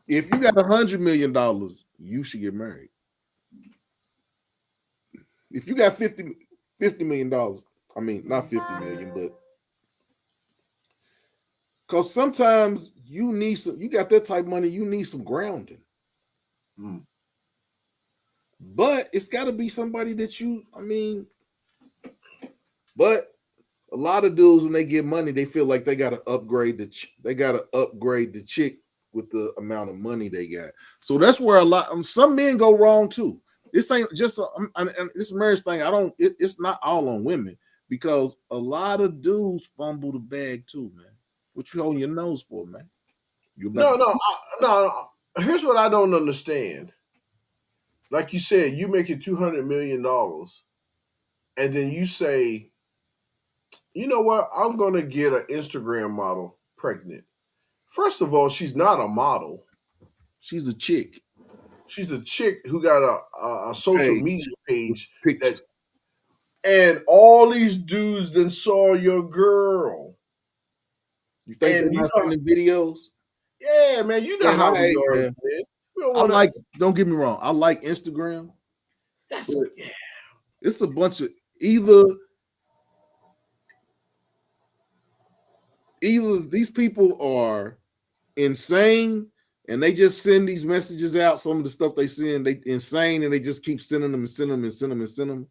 Speaker 1: If you got $100 million, you should get married. If you got $50 million, I mean not 50 million, but because sometimes you need some, you got that type of money, you need some grounding.
Speaker 2: Mm.
Speaker 1: But it's got to be somebody that you, I mean, but a lot of dudes when they get money, they feel like they got to upgrade they got to upgrade the chick with the amount of money they got. So that's where a lot some men go wrong too. This ain't just this marriage thing. It's not all on women because a lot of dudes fumble the bag too, man. What you holding your nose for, man? You about
Speaker 2: No,
Speaker 1: to
Speaker 2: no, no. Here's what I don't understand. Like you said, you making $200 million, and then you say, you know what? I'm gonna get an Instagram model pregnant. First of all, she's not a model.
Speaker 1: she's a chick.
Speaker 2: She's a chick who got a social
Speaker 1: Hey,
Speaker 2: media
Speaker 1: with
Speaker 2: page
Speaker 1: pictures.
Speaker 2: that, and all these dudes then saw your girl.
Speaker 1: You think they're
Speaker 2: And you
Speaker 1: not
Speaker 2: know,
Speaker 1: sending videos?
Speaker 2: yeah, man, you know
Speaker 1: Man,
Speaker 2: how
Speaker 1: I
Speaker 2: we
Speaker 1: hate,
Speaker 2: are,
Speaker 1: man.
Speaker 2: man. We don't
Speaker 1: I
Speaker 2: want to.
Speaker 1: like, don't get me wrong, I like Instagram,
Speaker 2: That's
Speaker 1: but
Speaker 2: yeah.
Speaker 1: it's a bunch of either either these people are insane and they just send these messages out. Some of the stuff they send, they insane, and they just keep sending them and send them and send them and send them.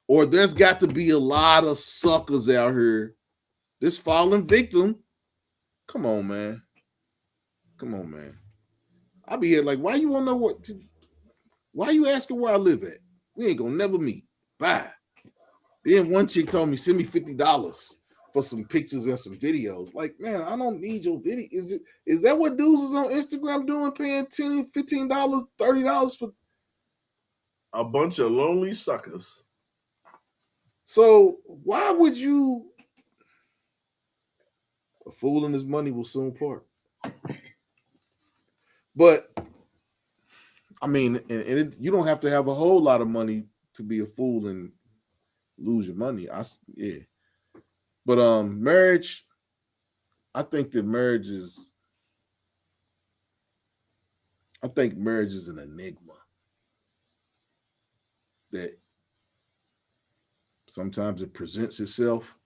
Speaker 1: Or there's got to be a lot of suckers out here. This fallen victim. Come on, man. Come on, man. I be here like, why you want to know why you asking where I live at? We ain't gonna never meet. Bye. Then one chick told me, send me $50 for some pictures and some videos. Like, man, I don't need your video. Is that what dudes is on Instagram doing, paying $10, $15, $30 for?
Speaker 2: A bunch of lonely suckers.
Speaker 1: So why would you? A fool and his money will soon part. But I mean, you don't have to have a whole lot of money to be a fool and lose your money. Yeah. But marriage, I think that marriage is I think marriage is an enigma that sometimes it presents itself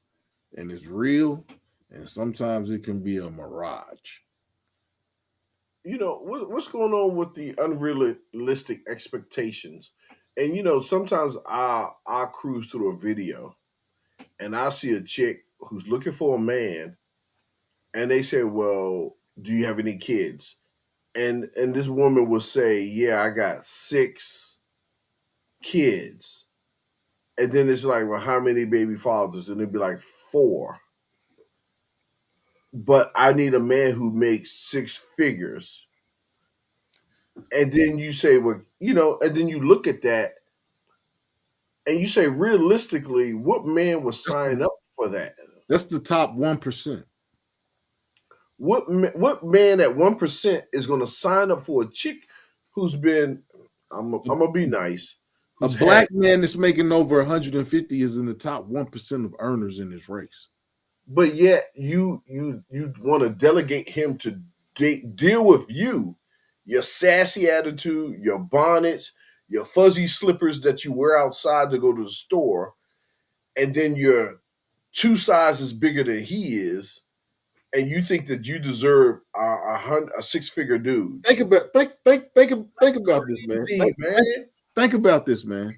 Speaker 1: and is real, and sometimes it can be a mirage.
Speaker 2: You know what's going on with the unrealistic expectations, and sometimes I cruise through a video and I see a chick who's looking for a man, and they say, "Well, do you have any kids?" And this woman will say, "Yeah, I got 6 kids." And then it's like, "Well, how many baby fathers?" And it'd be like 4. But I need a man who makes 6 figures. And then you say, well, and then you look at that and you say, realistically, what man would
Speaker 1: That's
Speaker 2: sign
Speaker 1: the,
Speaker 2: up for that?
Speaker 1: that's the top 1%.
Speaker 2: What man at 1% is going to sign up for a chick who's been? I'm gonna be nice.
Speaker 1: A
Speaker 2: Who's had?
Speaker 1: black man that's making over 150 is in the top 1% of earners in this race.
Speaker 2: But yet you want to delegate him to deal with you, your sassy attitude, your bonnets, your fuzzy slippers that you wear outside to go to the store, and then you're 2 sizes bigger than he is, and you think that you deserve a 6 figure dude.
Speaker 1: Think about this, man.
Speaker 2: Crazy, man.
Speaker 1: Think about this, man.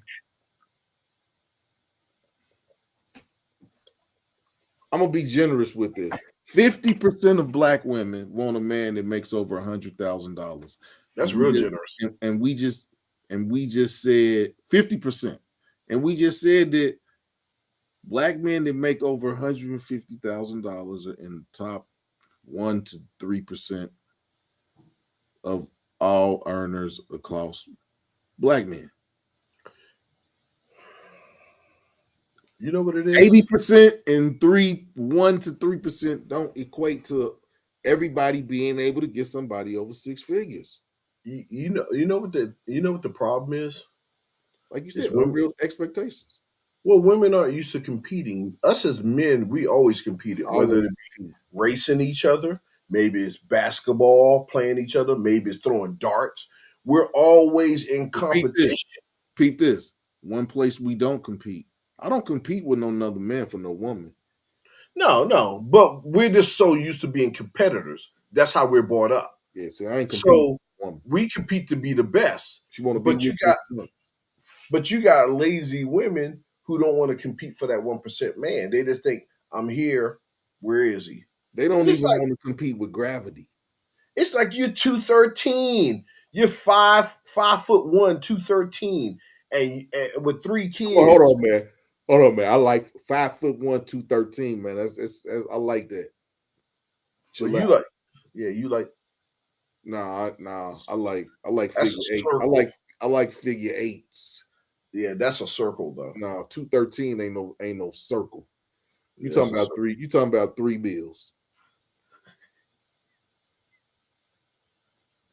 Speaker 1: I'm gonna be generous with this. 50% of black women want a man that makes over $100,000,
Speaker 2: That's
Speaker 1: and we
Speaker 2: real
Speaker 1: just
Speaker 2: generous.
Speaker 1: and we just said 50%, and we just said that black men that make over $150,000 are in the top 1 to 3% of all earners across black men.
Speaker 2: You know what it
Speaker 1: Eighty
Speaker 2: is?
Speaker 1: percent and 1 to 3% don't equate to everybody being able to get somebody over 6 figures.
Speaker 2: You know what the problem is?
Speaker 1: Like you
Speaker 2: Is
Speaker 1: said,
Speaker 2: women.
Speaker 1: unreal expectations.
Speaker 2: Well, women aren't used to competing. Us as men, we always competed, whether it
Speaker 1: Always
Speaker 2: be
Speaker 1: compete.
Speaker 2: racing each other, maybe it's basketball, playing each other, maybe it's throwing darts. We're always in
Speaker 1: But peep this.
Speaker 2: competition.
Speaker 1: Peep this. One place we don't compete. I don't compete with no another man for no woman.
Speaker 2: No, no, but we're just so used to being competitors. That's how we're brought up.
Speaker 1: Yeah, so I ain't competing
Speaker 2: So
Speaker 1: with a woman.
Speaker 2: we compete to be the best.
Speaker 1: She want to be
Speaker 2: But you
Speaker 1: with me.
Speaker 2: got but you got lazy women who don't want to compete for that 1% man. They just think, I'm here. Where is he?
Speaker 1: They don't
Speaker 2: It's
Speaker 1: even
Speaker 2: like
Speaker 1: want to compete with gravity.
Speaker 2: it's like you're 213. You're 5'1", 213, and with three
Speaker 1: Hold
Speaker 2: kids.
Speaker 1: on, man. Hold on, man. I like 5'1", 213, man. That's I like that.
Speaker 2: But
Speaker 1: Chill
Speaker 2: you
Speaker 1: out.
Speaker 2: like, yeah, you like
Speaker 1: Nah. I like
Speaker 2: that's a
Speaker 1: figure eight. I
Speaker 2: circle.
Speaker 1: like I like figure eights.
Speaker 2: Yeah, that's a circle though.
Speaker 1: No, 213 ain't no circle. You
Speaker 2: Yeah, that's
Speaker 1: talking
Speaker 2: a
Speaker 1: about
Speaker 2: circle.
Speaker 1: three? You talking about three bills?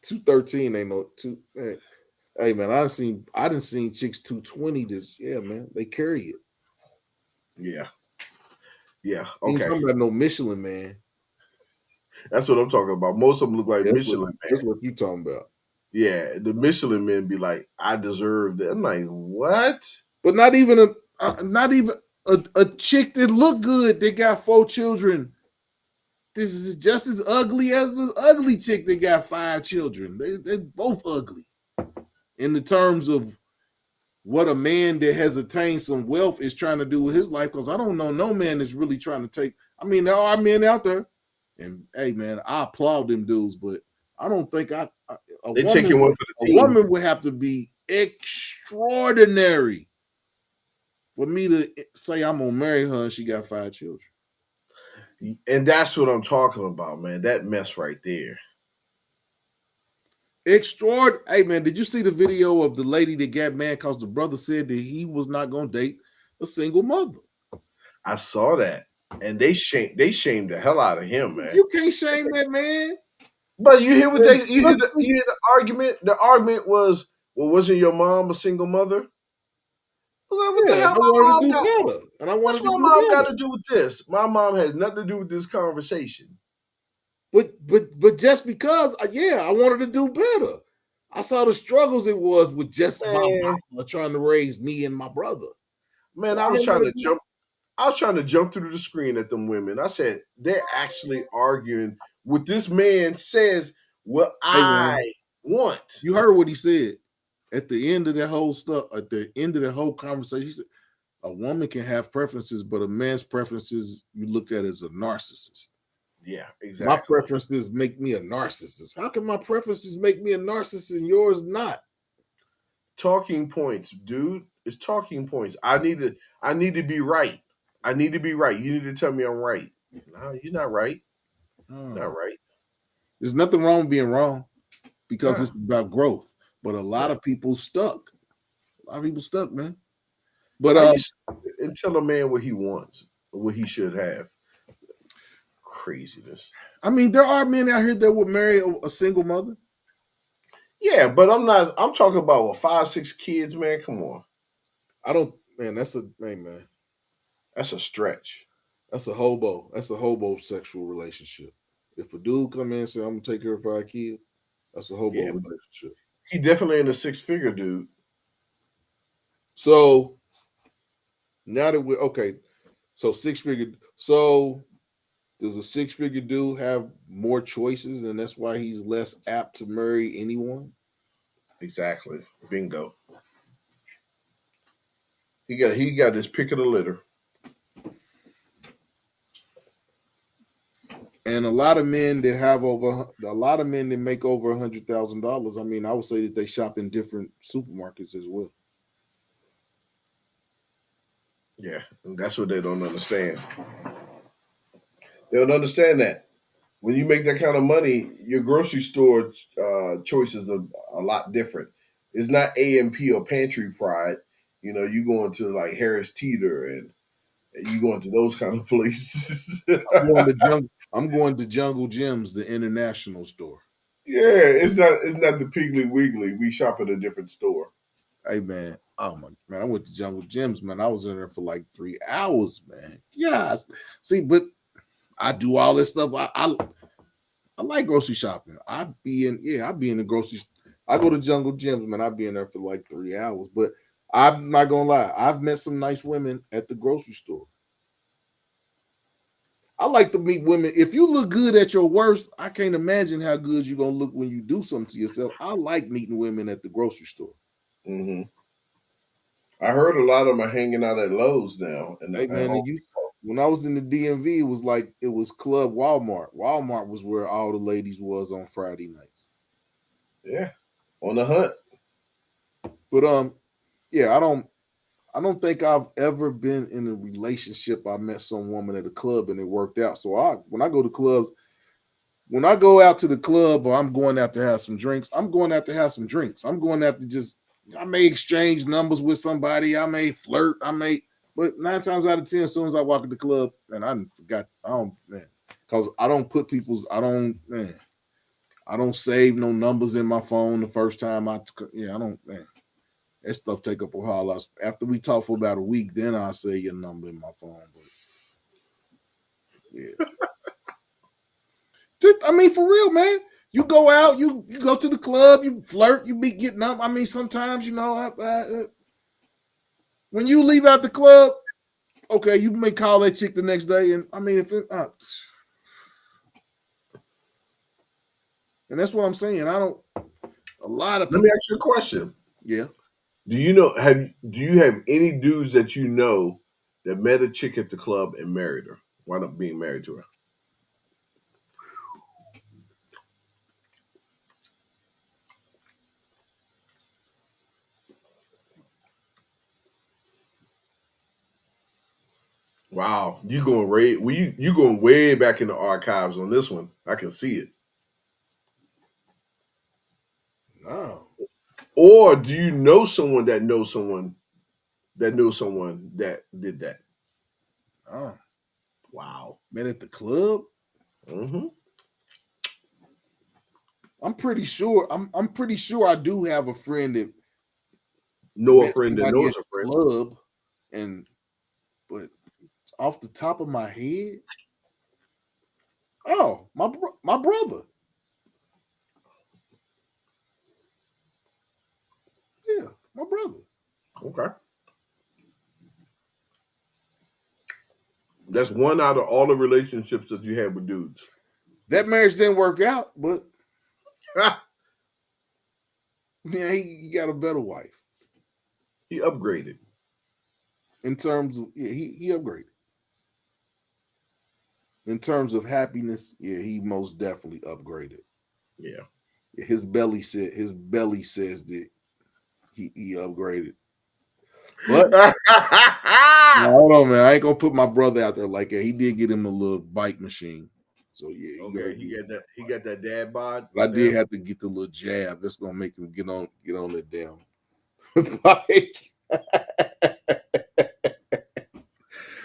Speaker 1: 213 ain't no two. Hey man, I done seen chicks 220. This yeah man, they carry it.
Speaker 2: Yeah, yeah.
Speaker 1: You ain't
Speaker 2: Okay,
Speaker 1: talking about no Michelin man.
Speaker 2: that's what I'm talking about. Most of them look like
Speaker 1: That's what
Speaker 2: Michelin man.
Speaker 1: that's what you talking about.
Speaker 2: Yeah, the Michelin men be like, I deserve that. I'm like, what?
Speaker 1: But not even a chick that look good that got 4 children. This is just as ugly as the ugly chick that got 5 children. They're both ugly in the terms of what a man that has attained some wealth is trying to do with his life. Because I don't know no man that's really trying to take. I mean, there are men out there, and hey, man, I applaud them dudes, but I don't think a
Speaker 2: They
Speaker 1: woman
Speaker 2: taking one
Speaker 1: would
Speaker 2: for the
Speaker 1: a
Speaker 2: team.
Speaker 1: woman would have to be extraordinary for me to say I'm gonna marry her and she got 5 children.
Speaker 2: And that's what I'm talking about, man. That mess right there.
Speaker 1: Extraordinary. Hey man, did you see the video of the lady that got mad because the brother said that he was not gonna date a single mother?
Speaker 2: I saw that. And they shamed the hell out of him, man.
Speaker 1: You can't shame that man.
Speaker 2: But you hear what
Speaker 1: And
Speaker 2: they you hear the argument? The argument was, well, wasn't your mom a single mother? I was like, what the
Speaker 1: yeah, and
Speaker 2: hell
Speaker 1: I
Speaker 2: my
Speaker 1: wanted to
Speaker 2: mom
Speaker 1: do
Speaker 2: got?
Speaker 1: better. And I
Speaker 2: What's
Speaker 1: wanted to
Speaker 2: my
Speaker 1: do
Speaker 2: mom got
Speaker 1: better.
Speaker 2: to do with this? My mom has nothing to do with this conversation.
Speaker 1: But just because, yeah, I wanted to do better. I saw the struggles it was with just my
Speaker 2: Man,
Speaker 1: mama trying to raise me and my brother.
Speaker 2: man,
Speaker 1: So I didn't want to do.
Speaker 2: I was trying to jump through the screen at them women. I said, they're actually arguing what this man says what
Speaker 1: Hey
Speaker 2: I
Speaker 1: man,
Speaker 2: want.
Speaker 1: you heard what he said at the end of that whole stuff. At the end of the whole conversation, he said, "A woman can have preferences, but a man's preferences you look at as a narcissist.
Speaker 2: Yeah,
Speaker 1: My
Speaker 2: exactly.
Speaker 1: preferences make me a narcissist. How can my preferences make me a narcissist and yours not?"
Speaker 2: Talking points, dude. It's talking points. I need to be right. I need to be right. You need to tell me I'm right. No, you're not right. Not
Speaker 1: Oh.
Speaker 2: right.
Speaker 1: There's nothing wrong with being wrong because it's
Speaker 2: No,
Speaker 1: about growth. But a lot
Speaker 2: no.
Speaker 1: of people stuck. A lot of people stuck, man. But
Speaker 2: How you and tell a man what he wants, or what he should have? Craziness.
Speaker 1: I mean, there are men out here that would marry a single mother.
Speaker 2: Yeah, but I'm not. I'm talking about what, 5, 6 kids, man. Come on,
Speaker 1: I don't, man. Hey, man.
Speaker 2: that's a stretch.
Speaker 1: That's a hobo. That's a hobo sexual relationship. If a dude come in and say, "I'm gonna take care of 5 kids," that's a hobo
Speaker 2: Yeah, but
Speaker 1: relationship.
Speaker 2: he definitely ain't a 6 figure dude.
Speaker 1: So now that we're okay, so 6 figure. So does a 6 figure dude have more choices, and that's why he's less apt to marry anyone?
Speaker 2: Exactly. Bingo. He got his pick of the litter.
Speaker 1: And a lot of men that have over a lot of men that make over $100,000. I mean, I would say that they shop in different supermarkets as well.
Speaker 2: Yeah, and that's what they don't understand. They don't understand that when you make that kind of money, your grocery store choices are a lot different. It's not AMP or Pantry Pride. You know, you go into like Harris Teeter and You going to those kind of places?
Speaker 1: I'm going to Jungle Gyms, the international store.
Speaker 2: Yeah, it's not the Piggly Wiggly. We shop at a different store.
Speaker 1: Hey man, oh my man, I went to Jungle Gyms, man. I was in there for like 3 hours, man. Yeah, see, but I do all this stuff. I like grocery shopping. I be in the grocery. I go to Jungle Gyms, man. I be in there for like 3 hours. But I'm not gonna lie, I've met some nice women at the grocery store. I like to meet women. If you look good at your worst, I can't imagine how good you're gonna look when you do something to yourself. I like meeting women at the grocery store.
Speaker 2: Hmm. I heard a lot of them are hanging out at Lowe's now and
Speaker 1: Hey
Speaker 2: at
Speaker 1: man,
Speaker 2: home.
Speaker 1: when I was in the DMV, it was like it was Club Walmart. Walmart was where all the ladies was on Friday nights.
Speaker 2: Yeah, on the hunt.
Speaker 1: But yeah, I don't think I've ever been in a relationship. I met some woman at a club and it worked out. So when I go to clubs, when I go out to the club or I'm going out to have some drinks, I'm going out to have some drinks. I'm going out to just I may exchange numbers with somebody, I may flirt, but 9 times out of 10, as soon as I walk in the club, and I forgot, I don't man, because I don't put people's I don't save no numbers in my phone the first time I don't man. That stuff take up a while. After we talk for about a week, then I'll say your number in my phone. But yeah, I mean, for real, man. You go out, you go to the club, you flirt, you be getting up. I mean, sometimes when you leave out the club, okay, you may call that chick the next day, and I mean, and that's what I'm saying. I don't. A lot of
Speaker 2: Let me
Speaker 1: people,
Speaker 2: ask you a question.
Speaker 1: yeah.
Speaker 2: Do you have any dudes that you know that met a chick at the club and married her? Wound up being married to her? Wow, you going way back in the archives on this one. I can see it.
Speaker 1: No,
Speaker 2: Or do you know someone that knows someone that knows someone that did that?
Speaker 1: no.
Speaker 2: Wow.
Speaker 1: Man, at the club,
Speaker 2: Hmm.
Speaker 1: I'm pretty sure. I'm pretty sure I do have a friend that
Speaker 2: Know a
Speaker 1: met
Speaker 2: friend that
Speaker 1: somebody at
Speaker 2: knows a
Speaker 1: the
Speaker 2: friend.
Speaker 1: club, and but off the top of my head, oh my brother, yeah, my brother.
Speaker 2: Okay. That's one out of all the relationships that you had with dudes.
Speaker 1: That marriage didn't work out, but yeah, he got a better wife
Speaker 2: He upgraded.
Speaker 1: in terms of he upgraded in terms of happiness. Yeah, he most definitely upgraded.
Speaker 2: Yeah.
Speaker 1: Yeah, his belly says that he upgraded. But no, hold on, man. I ain't gonna put my brother out there like that. He did get him a little bike machine, so yeah, he gonna
Speaker 2: Okay, he
Speaker 1: do.
Speaker 2: got that. He got that dad bod
Speaker 1: But I did
Speaker 2: now.
Speaker 1: have to get the little jab. That's gonna make him get on the damn bike.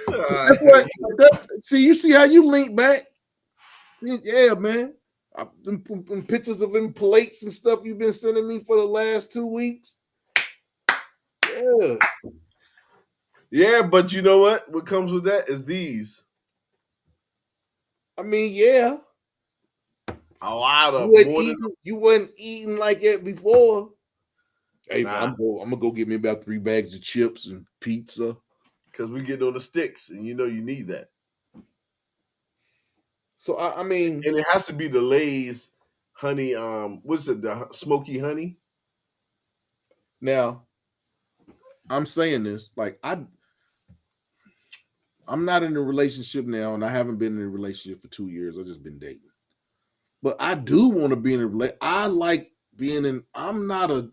Speaker 2: Uh,
Speaker 1: That's what. See, you see how you link back? Yeah, man. Them pictures of them plates and stuff you've been sending me for the last 2 weeks. Yeah,
Speaker 2: yeah, but you know what? What comes with that is these
Speaker 1: I mean, yeah.
Speaker 2: a lot
Speaker 1: You
Speaker 2: of
Speaker 1: wasn't
Speaker 2: more than
Speaker 1: eating. You wasn't eating like that before. Hey man,
Speaker 2: nah,
Speaker 1: I'm gonna go get me about 3 bags of chips and pizza.
Speaker 2: because we get on the sticks, and you need that,
Speaker 1: So I mean,
Speaker 2: and it has to be the Lay's honey. What's it? The smoky honey.
Speaker 1: now I'm saying this like I'm not in a relationship now, and I haven't been in a relationship for 2 years. I've just been dating, but I do want to be in a relationship. I like being in. I'm not a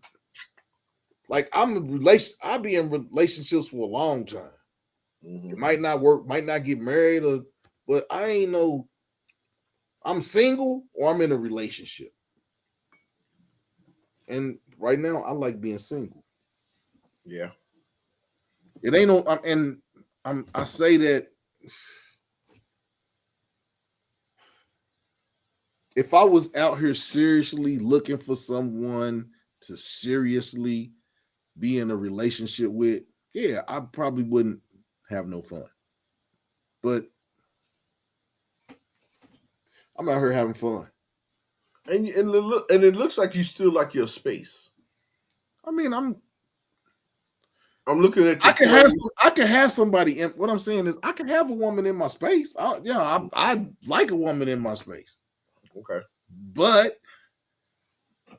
Speaker 1: like I'm a relation. I be in relationships for a long time. It
Speaker 2: Hmm.
Speaker 1: might not work, might not get married, but I ain't no. I'm single or I'm in a relationship, and right now I like being single.
Speaker 2: Yeah.
Speaker 1: It ain't no. And I say that if I was out here seriously looking for someone to seriously be in a relationship with, yeah, I probably wouldn't have no fun. But I'm out here having fun.
Speaker 2: And it looks like you still like your space.
Speaker 1: I mean,
Speaker 2: I'm looking at your place.
Speaker 1: I can have somebody in. What I'm saying is, I can have a woman in my space. I like a woman in my space,
Speaker 2: Okay.
Speaker 1: but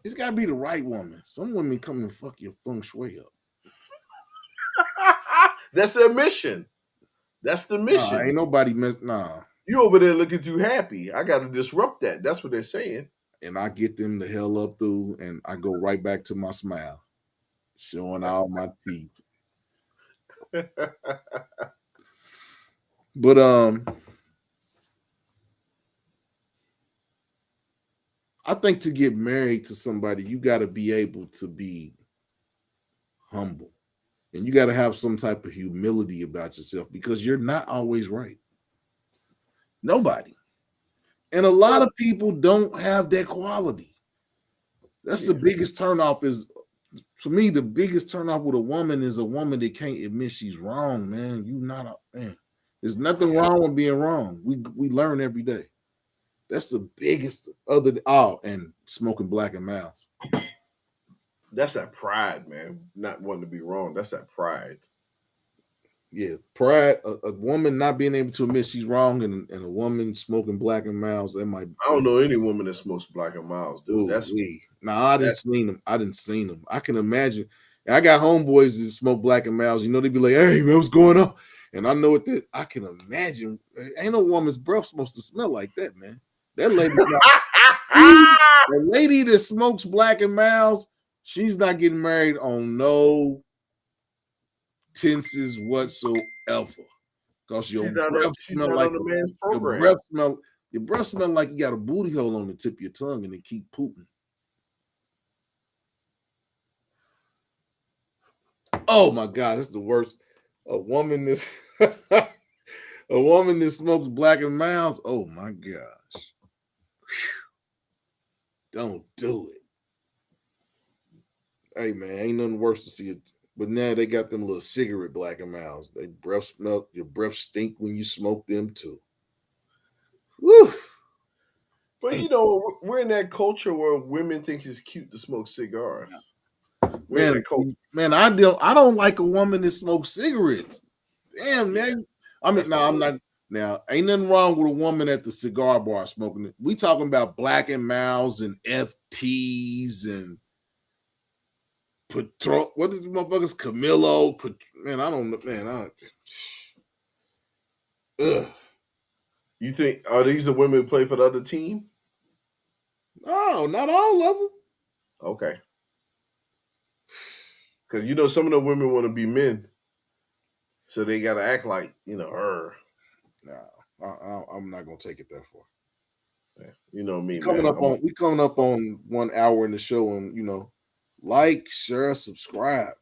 Speaker 1: it's got to be the right woman. Some women come and fuck your feng shui up.
Speaker 2: That's their mission. That's the
Speaker 1: Nah,
Speaker 2: mission.
Speaker 1: ain't nobody miss. Nah,
Speaker 2: You over there looking too happy. I got to disrupt that. That's what they're saying.
Speaker 1: and I get them the hell up through, and I go right back to my smile, showing all my teeth. But I think to get married to somebody, you got to be able to be humble, and you got to have some type of humility about yourself because you're not always right. Nobody, and a lot
Speaker 2: Well,
Speaker 1: of people don't have that quality. That's the
Speaker 2: yeah.
Speaker 1: biggest turnoff. Is for me the biggest turnoff with a woman is a woman that can't admit she's wrong. Man, you not a man. There's nothing wrong with being wrong. We learn every day. That's the biggest other and smoking black and mouse.
Speaker 2: That's that pride, man. Not wanting to be wrong. That's that pride.
Speaker 1: Yeah, pride. A woman not being able to admit she's wrong, and a woman smoking black and mouse. That might.
Speaker 2: I don't know any woman that smokes black and miles, dude.
Speaker 1: Ooh,
Speaker 2: That's
Speaker 1: wee. Nah, I didn't
Speaker 2: that's
Speaker 1: seen them. I didn't seen them. I can imagine. I got homeboys that smoke black and mouse. You know, they be like, "Hey, man, what's going on?" And I know what that. I can imagine. Ain't no woman's breath supposed to smell like that, man. That lady, the lady that smokes black and mouse, she's not getting married on no tenses whatsoever. Cause your breath
Speaker 2: she's
Speaker 1: smell
Speaker 2: not
Speaker 1: like
Speaker 2: on the man's
Speaker 1: your
Speaker 2: program.
Speaker 1: breath smell. Your breath smell like you got a booty hole on the tip of your tongue, and it keep pooping. Oh my god, that's the worst. A woman this a woman that smokes black and mouse. Oh my gosh. Don't do it. Hey man, ain't nothing worse to see it. But now they got them little cigarette black and mouse. They breath smell, your breath stink when you smoke them too. Woo.
Speaker 2: But you know, we're in that culture where women think it's cute to smoke cigars. We're in
Speaker 1: Man,
Speaker 2: that culture.
Speaker 1: man, I don't like a woman that smokes cigarettes. Damn,
Speaker 2: Yeah,
Speaker 1: man. I mean,
Speaker 2: that's the
Speaker 1: no, I'm
Speaker 2: word.
Speaker 1: not. Now, ain't nothing wrong with a woman at the cigar bar smoking it. We talking about black and mouse and FTs and Patron. What is the motherfuckers? Camilo. Man, I don't know. Man, ugh.
Speaker 2: You think are these the women who play for the other team?
Speaker 1: No, not all of them.
Speaker 2: Okay, because you know some of the women want to be men, so they got to act like her.
Speaker 1: No, I'm not gonna take it that far.
Speaker 2: Yeah, you know me,
Speaker 1: Coming
Speaker 2: man.
Speaker 1: up on we coming up on 1 hour in the show, and like, share, subscribe.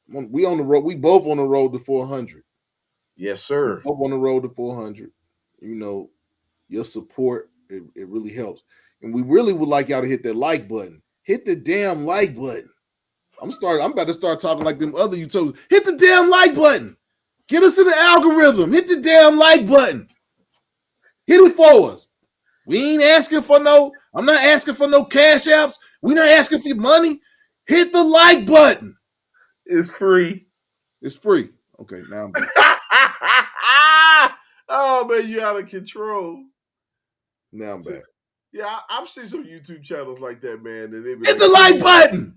Speaker 1: We on the road. We both on the road to 400.
Speaker 2: Yes,
Speaker 1: We
Speaker 2: sir.
Speaker 1: both on the road to 400. Your support it really helps, and we really would like y'all to hit that like button. Hit the damn like button. I'm about to start talking like them other YouTubers. Hit the damn like button. Get us in the algorithm. Hit the damn like button. Hit it for us. We ain't asking for no. I'm not asking for no cash apps. We not asking for your money. Hit the like button.
Speaker 2: It's free.
Speaker 1: It's free. Okay, now I'm back.
Speaker 2: Oh man, you out of control.
Speaker 1: Now I'm
Speaker 2: So,
Speaker 1: back.
Speaker 2: yeah, I've seen some YouTube channels like that, man, and they be
Speaker 1: Hit
Speaker 2: like,
Speaker 1: the like button.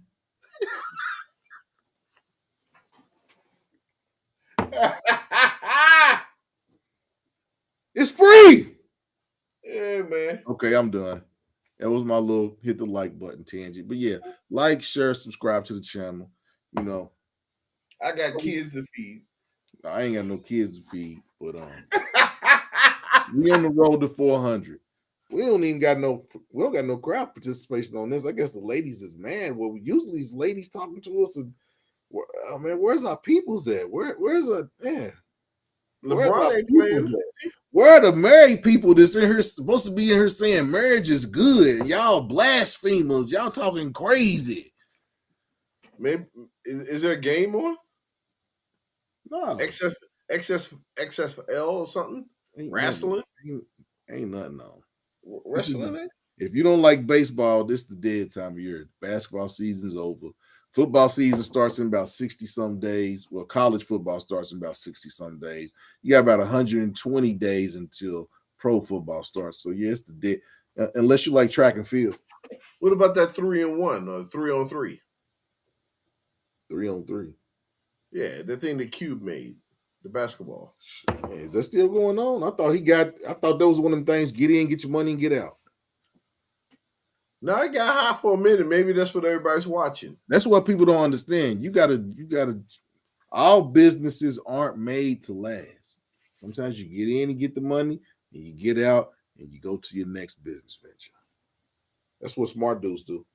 Speaker 1: It's free.
Speaker 2: yeah, man.
Speaker 1: Okay, I'm done. That was my little hit the like button tangent. But yeah, like, share, subscribe to the channel. You know,
Speaker 2: I got kids to feed.
Speaker 1: I ain't got no kids to feed, but we on the road to 400. We don't got no crowd participation on this. I guess the ladies is mad. Well, usually these ladies talking to us, and oh man, where's our peoples at? Where's our man? Where are my
Speaker 2: LeBron ain't
Speaker 1: people?
Speaker 2: playing.
Speaker 1: Where are the married people that's in here supposed to be in here saying marriage is good? Y'all blasphemers. Y'all talking crazy.
Speaker 2: Maybe is there a game on?
Speaker 1: No,
Speaker 2: XF XFL or something?
Speaker 1: ain't nothing.
Speaker 2: Wrestling?
Speaker 1: Ain't nothing on. This is
Speaker 2: Wrestling?
Speaker 1: if you don't like baseball, this is the dead time of year. Basketball season's over. Football season starts in about 60 some days. Well, college football starts in about 60 some days. You got about 120 days until pro football starts. So yeah, it's the dead. Unless you like track and field,
Speaker 2: What about that 3-on-1 or 3-on-3?
Speaker 1: 3-on-3.
Speaker 2: Yeah, the thing that Cube made, the basketball.
Speaker 1: Man, is that still going on? I thought that was one of them things. Get in, get your money, and get out.
Speaker 2: Now I got hot for a minute. Maybe that's what everybody's watching.
Speaker 1: That's what people don't understand. You gotta. All businesses aren't made to last. Sometimes you get in and get the money, and you get out and you go to your next business venture. That's what smart dudes do.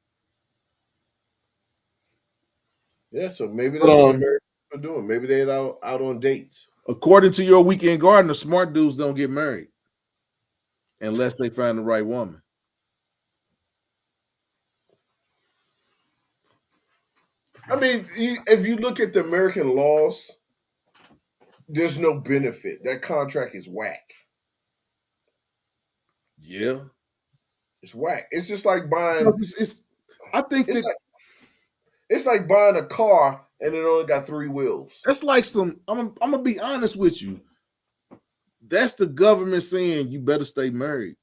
Speaker 2: Yeah, so maybe
Speaker 1: But
Speaker 2: that's what Americans are doing. Maybe they're out on dates.
Speaker 1: according to your weekend gardener, smart dudes don't get married unless they find the right woman.
Speaker 2: I mean, if you look at the American laws, there's no benefit. That contract is whack.
Speaker 1: Yeah,
Speaker 2: It's whack. It's just like buying.
Speaker 1: it's I think
Speaker 2: It's
Speaker 1: that
Speaker 2: like it's like buying a car and it only got 3 wheels.
Speaker 1: that's like some. I'm gonna be honest with you. That's the government saying you better stay married.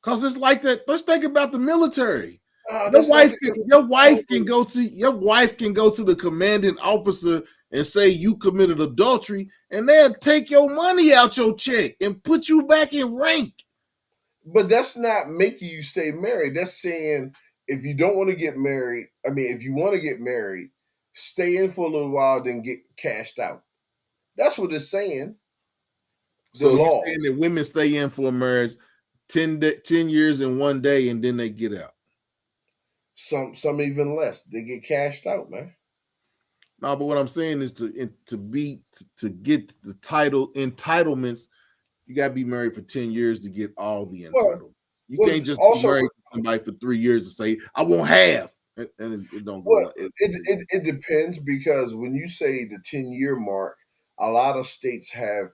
Speaker 1: Cause it's like that. Let's think about the military. Your
Speaker 2: That's not
Speaker 1: wife,
Speaker 2: the
Speaker 1: can,
Speaker 2: government.
Speaker 1: your wife can go to your wife can go to the commanding officer and say you committed adultery, and they'll take your money out your check and put you back in rank.
Speaker 2: But that's not making you stay married. That's saying if you don't want to get married, I mean, if you want to get married, stay in for a little while, then get cashed out. That's what it's saying. The
Speaker 1: So you're saying
Speaker 2: laws.
Speaker 1: that women stay in for a marriage 10 years in one day and then they get out.
Speaker 2: Some even less. They get cashed out, man.
Speaker 1: No, but what I'm saying is to get the title entitlements, you gotta be married for 10 years to get all the
Speaker 2: Well,
Speaker 1: entitlements. You
Speaker 2: well,
Speaker 1: can't just be
Speaker 2: also,
Speaker 1: married to somebody for 3 years and say, I won't have. And it don't go
Speaker 2: well,
Speaker 1: like
Speaker 2: it depends because when you say the 10-year mark, a lot of states have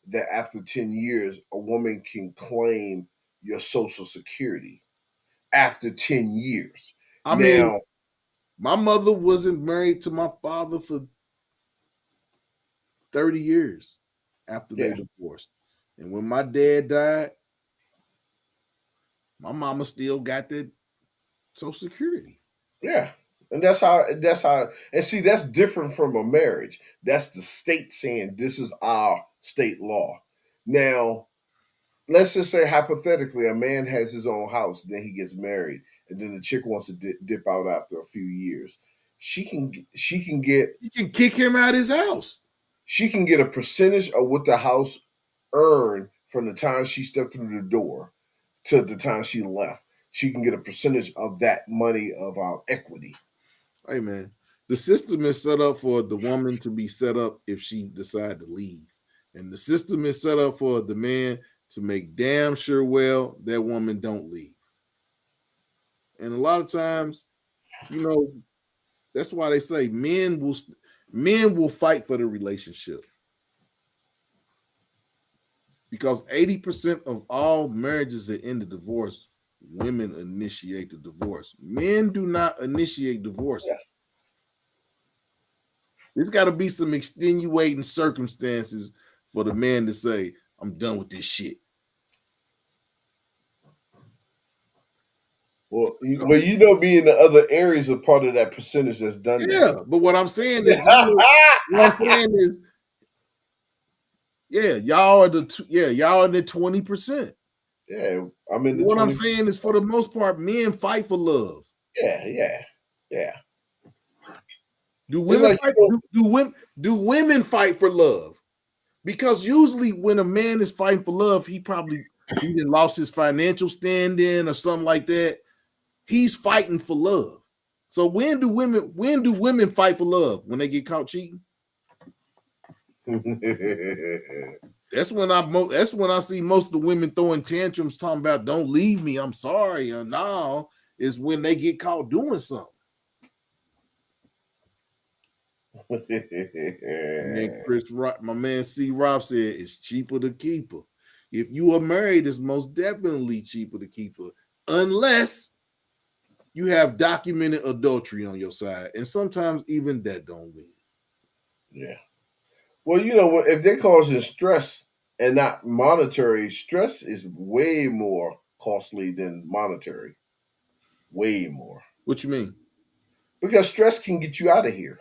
Speaker 2: that after 10 years, a woman can claim your Social Security after 10 years.
Speaker 1: I mean,
Speaker 2: Now,
Speaker 1: my mother wasn't married to my father for 30 years after they
Speaker 2: yeah,
Speaker 1: divorced. And when my dad died, my mama still got that Social Security.
Speaker 2: yeah. And that's how and see that's different from a marriage. That's the state saying this is our state law. Now, let's just say hypothetically a man has his own house, then he gets married, and then the chick wants to dip out after a few years.
Speaker 1: You can kick him out his house.
Speaker 2: She can get a percentage of what the house earned from the time she stepped through the door to the time she left. She can get a percentage of that money of our equity.
Speaker 1: Hey man, the system is set up for the woman to be set up if she decide to leave, and the system is set up for the man to make damn sure well that woman don't leave. And a lot of times, you know, that's why they say men will fight for the relationship because 80% of all marriages that end in divorce, women initiate the divorce. Men do not initiate divorces.
Speaker 2: Yeah.
Speaker 1: There's got to be some extenuating circumstances for the man to say, I'm done with this shit.
Speaker 2: Well, you know, me and the other Aries are part of that percentage that's done that.
Speaker 1: Yeah, but what I'm saying is, what I'm saying is, yeah, y'all are the 20%.
Speaker 2: Yeah, I'm in the
Speaker 1: What I'm
Speaker 2: 20%.
Speaker 1: saying is, for the most part, men fight for love.
Speaker 2: Yeah, yeah, yeah.
Speaker 1: Do
Speaker 2: It's
Speaker 1: women
Speaker 2: like
Speaker 1: fight? Do women fight for love? Because usually when a man is fighting for love, he done lost his financial standing or something like that. He's fighting for love. So when do women fight for love? When they get caught cheating? That's when I see most of the women throwing tantrums, talking about "Don't leave me, I'm sorry." And now is when they get caught doing something. And then my man C. Rob said it's cheaper to keep her. If you are married, it's most definitely cheaper to keep her, unless you have documented adultery on your side, and sometimes even that don't win.
Speaker 2: Yeah. Well, you know, if they're causing stress and not monetary, stress is way more costly than monetary. Way more.
Speaker 1: What you mean?
Speaker 2: Because stress can get you out of here.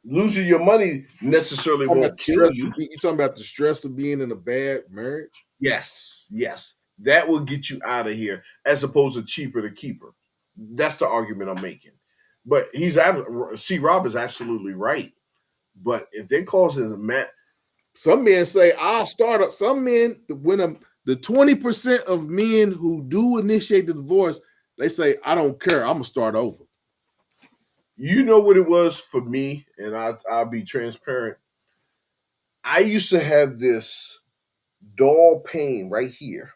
Speaker 2: Losing your money necessarily
Speaker 1: Talking about
Speaker 2: won't
Speaker 1: the
Speaker 2: kill
Speaker 1: stress
Speaker 2: you.
Speaker 1: you talking about the stress of being in a bad marriage?
Speaker 2: Yes, yes. That will get you out of here as opposed to cheaper to keep her. That's the argument I'm making. But C. Rob is absolutely right. But if they cause his
Speaker 1: Some men say I'll start up. Some men, the 20% of men who do initiate the divorce, they say I don't care. I'm gonna start over.
Speaker 2: you know what it was for me, and I'll be transparent. I used to have this dull pain right here.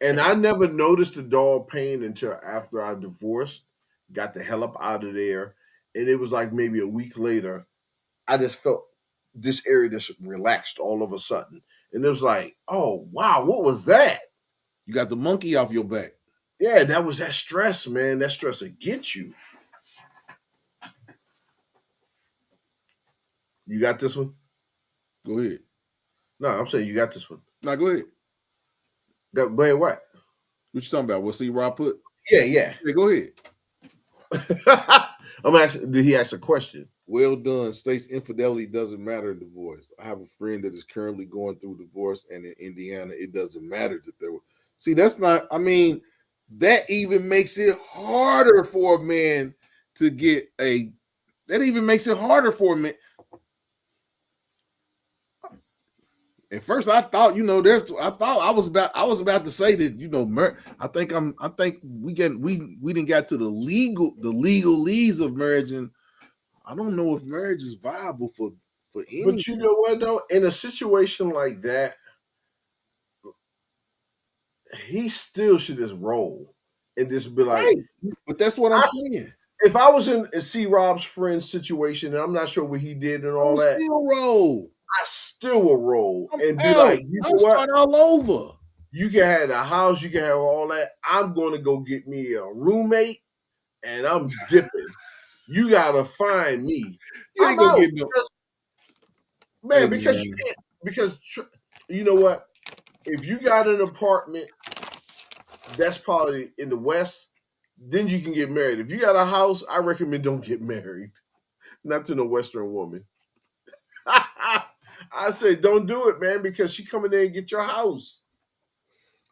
Speaker 2: And I never noticed the dull pain until after I divorced, got the hell up out of there. And it was like maybe a week later, I just felt this area just relaxed all of a sudden. And it was like, oh, wow, what was that?
Speaker 1: You got the monkey off your back.
Speaker 2: Yeah, that was that stress, man. That stress will get you. You got this one?
Speaker 1: Go ahead.
Speaker 2: No, I'm saying you got this one.
Speaker 1: Now go ahead.
Speaker 2: Go ahead, what?
Speaker 1: What you talking about? What C. Rob put?
Speaker 2: Yeah, yeah.
Speaker 1: Hey, go ahead.
Speaker 2: I'm asking, did he ask a question?
Speaker 1: Well done. States infidelity doesn't matter in divorce. I have a friend that is currently going through divorce, and in Indiana, it doesn't matter that there were. See, that's not. I mean, that even makes it harder for a man to get a. That even makes it harder for a man. At first, I thought, there's. I thought I was about to say that, I think we didn't get to the legalese of marriage, and I don't know if marriage is viable for any.
Speaker 2: But you know what, though? In a situation like that, he still should just roll and just be like,
Speaker 1: Right. But that's what I'm
Speaker 2: I,
Speaker 1: saying.
Speaker 2: if I was in C. Rob's friend's situation, and I'm not sure what he did and
Speaker 1: I'm
Speaker 2: all that,
Speaker 1: still roll.
Speaker 2: I still will roll
Speaker 1: I'm
Speaker 2: and be
Speaker 1: out.
Speaker 2: like, you
Speaker 1: I'm
Speaker 2: know what?
Speaker 1: starting all over.
Speaker 2: You can have the house, you can have all that. I'm going to go get me a roommate, and I'm dipping. You gotta find me.
Speaker 1: You
Speaker 2: I'm
Speaker 1: ain't gonna
Speaker 2: out
Speaker 1: get no.
Speaker 2: because,
Speaker 1: Hey
Speaker 2: man, because you
Speaker 1: man,
Speaker 2: can't. Because you know what? If you got an apartment that's probably in the West, then you can get married. If you got a house, I recommend don't get married. Not to no Western woman. I say don't do it, man, because she coming there and get your house.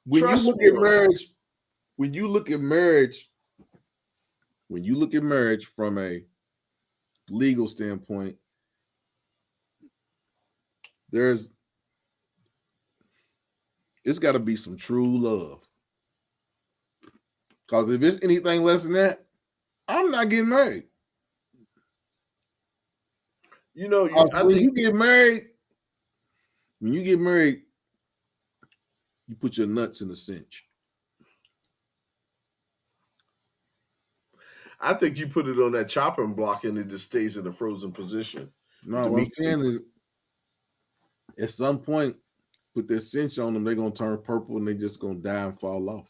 Speaker 1: when you
Speaker 2: Trust
Speaker 1: look
Speaker 2: me
Speaker 1: at
Speaker 2: on that.
Speaker 1: marriage, when you look at marriage, when you look at marriage from a legal standpoint, there's it's got to be some true love. Because if it's anything less than that, I'm not getting married.
Speaker 2: You know, I
Speaker 1: When
Speaker 2: think
Speaker 1: you get married, when you get married, you put your nuts in a cinch.
Speaker 2: you put it on that chopping block and it just stays in a frozen position.
Speaker 1: No,
Speaker 2: The
Speaker 1: what I'm
Speaker 2: meat.
Speaker 1: saying is, at some point, put that cinch on them, they're gonna turn purple and they just gonna die and fall off.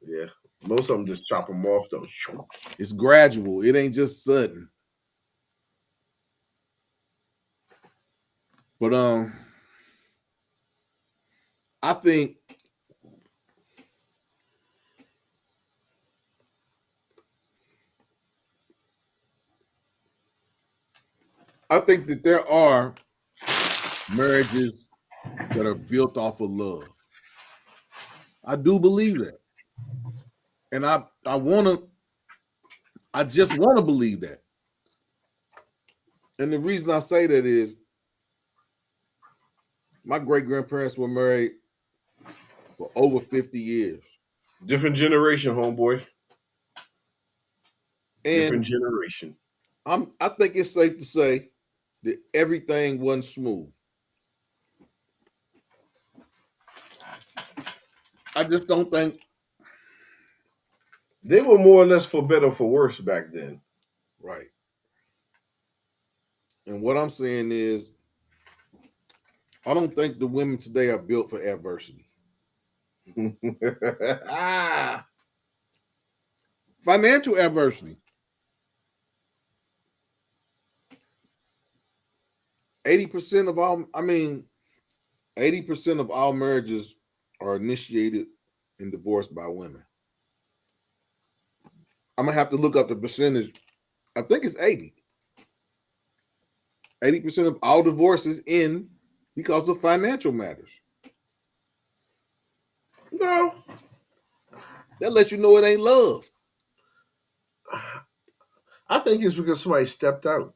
Speaker 2: Yeah, most of them just chop them off though.
Speaker 1: It's gradual. It ain't just sudden. But I think that there are marriages that are built off of love. I do believe that. And I just want to believe that. And the reason I say that is my great grandparents were married for over 50 years.
Speaker 2: Different generation, homeboy.
Speaker 1: And
Speaker 2: Different generation.
Speaker 1: I think it's safe to say that everything wasn't smooth. I just don't think
Speaker 2: They were more or less for better or for worse back then.
Speaker 1: right. And what I'm saying is, I don't think the women today are built for adversity.
Speaker 2: Ah,
Speaker 1: Financial adversity. 80% of all, I mean, 80% of all marriages are initiated and divorced by women. I'm gonna have to look up the percentage. I think it's 80. 80% of all divorces end because of financial matters.
Speaker 2: no,
Speaker 1: That lets you know it ain't love.
Speaker 2: I think it's because somebody stepped out.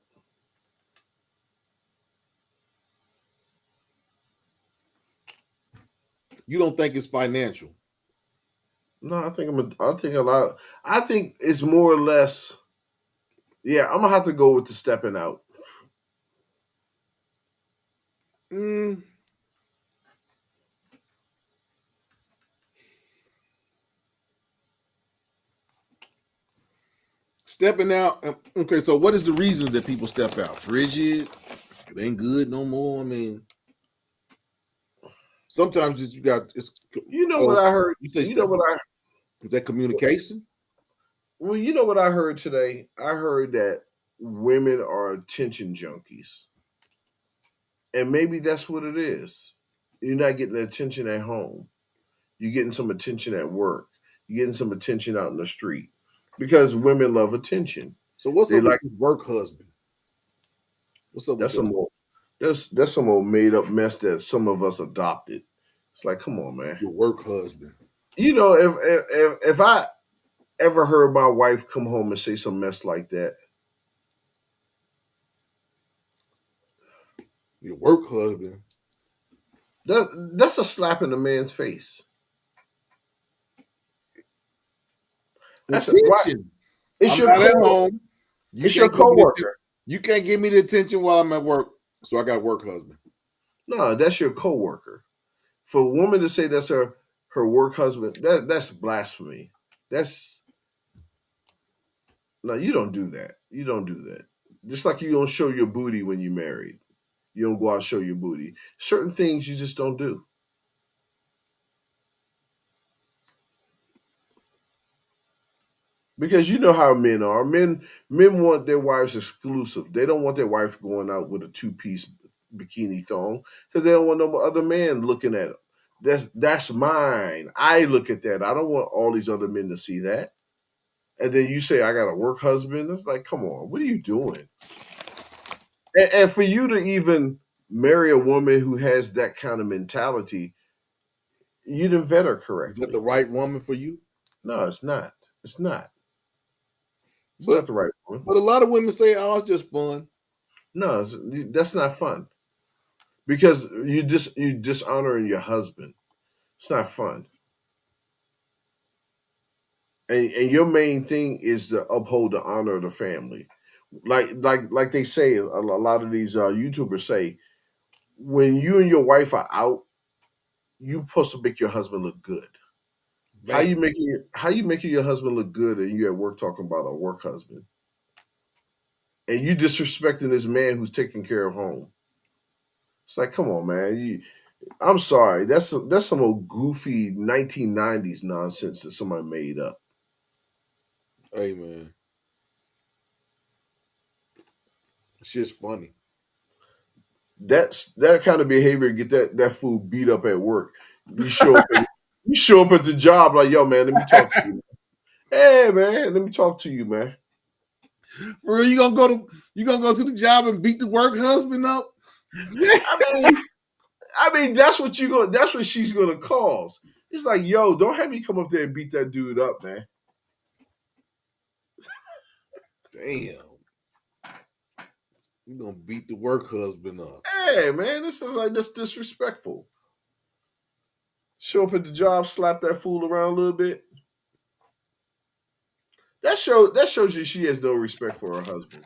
Speaker 1: You don't think it's financial.
Speaker 2: No, I think a lot. I think it's more or less. Yeah, I'm gonna have to go with the stepping out.
Speaker 1: Mm, stepping out. Okay, so what is the reasons that people step out? Frigid, it ain't good no more. I mean, sometimes it's, you got it's.
Speaker 2: You know what
Speaker 1: Oh,
Speaker 2: I heard?
Speaker 1: you say
Speaker 2: You know
Speaker 1: step.
Speaker 2: what I?
Speaker 1: Is that communication?
Speaker 2: Well, you know what I heard today. I heard that women are attention junkies, and maybe that's what it is. You're not getting the attention at home. You're getting some attention at work. You're getting some attention out in the street because women love attention.
Speaker 1: So what's
Speaker 2: They
Speaker 1: up with
Speaker 2: like
Speaker 1: this work husband? What's up with
Speaker 2: that's
Speaker 1: that?
Speaker 2: some old that's some old made up mess that some of us adopted. It's like, come on, man.
Speaker 1: Your work husband.
Speaker 2: You know, if I ever heard my wife come home and say some mess like that,
Speaker 1: Your work husband.
Speaker 2: that's a slap in the man's face. That's why
Speaker 1: Attention.
Speaker 2: it's
Speaker 1: I'm
Speaker 2: your
Speaker 1: not at
Speaker 2: co
Speaker 1: home. You
Speaker 2: it's your
Speaker 1: can't give me the
Speaker 2: coworker.
Speaker 1: you can't give me the attention while I'm at work. So I got a work husband.
Speaker 2: No, that's your coworker. For a woman to say that's her work husband, that's blasphemy. That's no, you don't do that. You don't do that. Just like you don't show your booty when you're married. You don't go out and show your booty. Certain things you just don't do. Because you know how men are. Men want their wives exclusive. They don't want their wife going out with a two-piece bikini thong because they don't want no other man looking at them. That's mine. I look at that. I don't want all these other men to see that. And then you say I got a work husband. It's like, come on, what are you doing? And for you to even marry a woman who has that kind of mentality, you didn't vet her
Speaker 1: Is that the
Speaker 2: correctly.
Speaker 1: right woman for you?
Speaker 2: No, it's not. It's not. It's
Speaker 1: But
Speaker 2: not the right one.
Speaker 1: but a lot of women say, "Oh, it's just fun."
Speaker 2: No, that's not fun because you dishonoring your husband. It's not fun. And your main thing is to uphold the honor of the family. Like they say, a lot of these YouTubers say, when you and your wife are out, you supposed to make your husband look good.
Speaker 1: Man,
Speaker 2: How you making your husband look good and you at work talking about a work husband and you disrespecting this man who's taking care of home? It's like, come on, man. I'm sorry. That's some old goofy 1990s nonsense that somebody made up.
Speaker 1: hey man, shit's funny.
Speaker 2: That's that kind of behavior get that fool beat up at work. You show up you show up at the job like, yo, man, let me talk to you. Hey man, let me talk to you, man.
Speaker 1: For real, you gonna go to the job and beat the work husband up?
Speaker 2: I mean, that's what she's gonna cause. It's like, yo, don't have me come up there and beat that dude up, man.
Speaker 1: Damn, you gonna beat the work husband up?
Speaker 2: Hey man, this is like this disrespectful. Show up at the job, slap that fool around a little bit. That shows you she has no respect for her husband.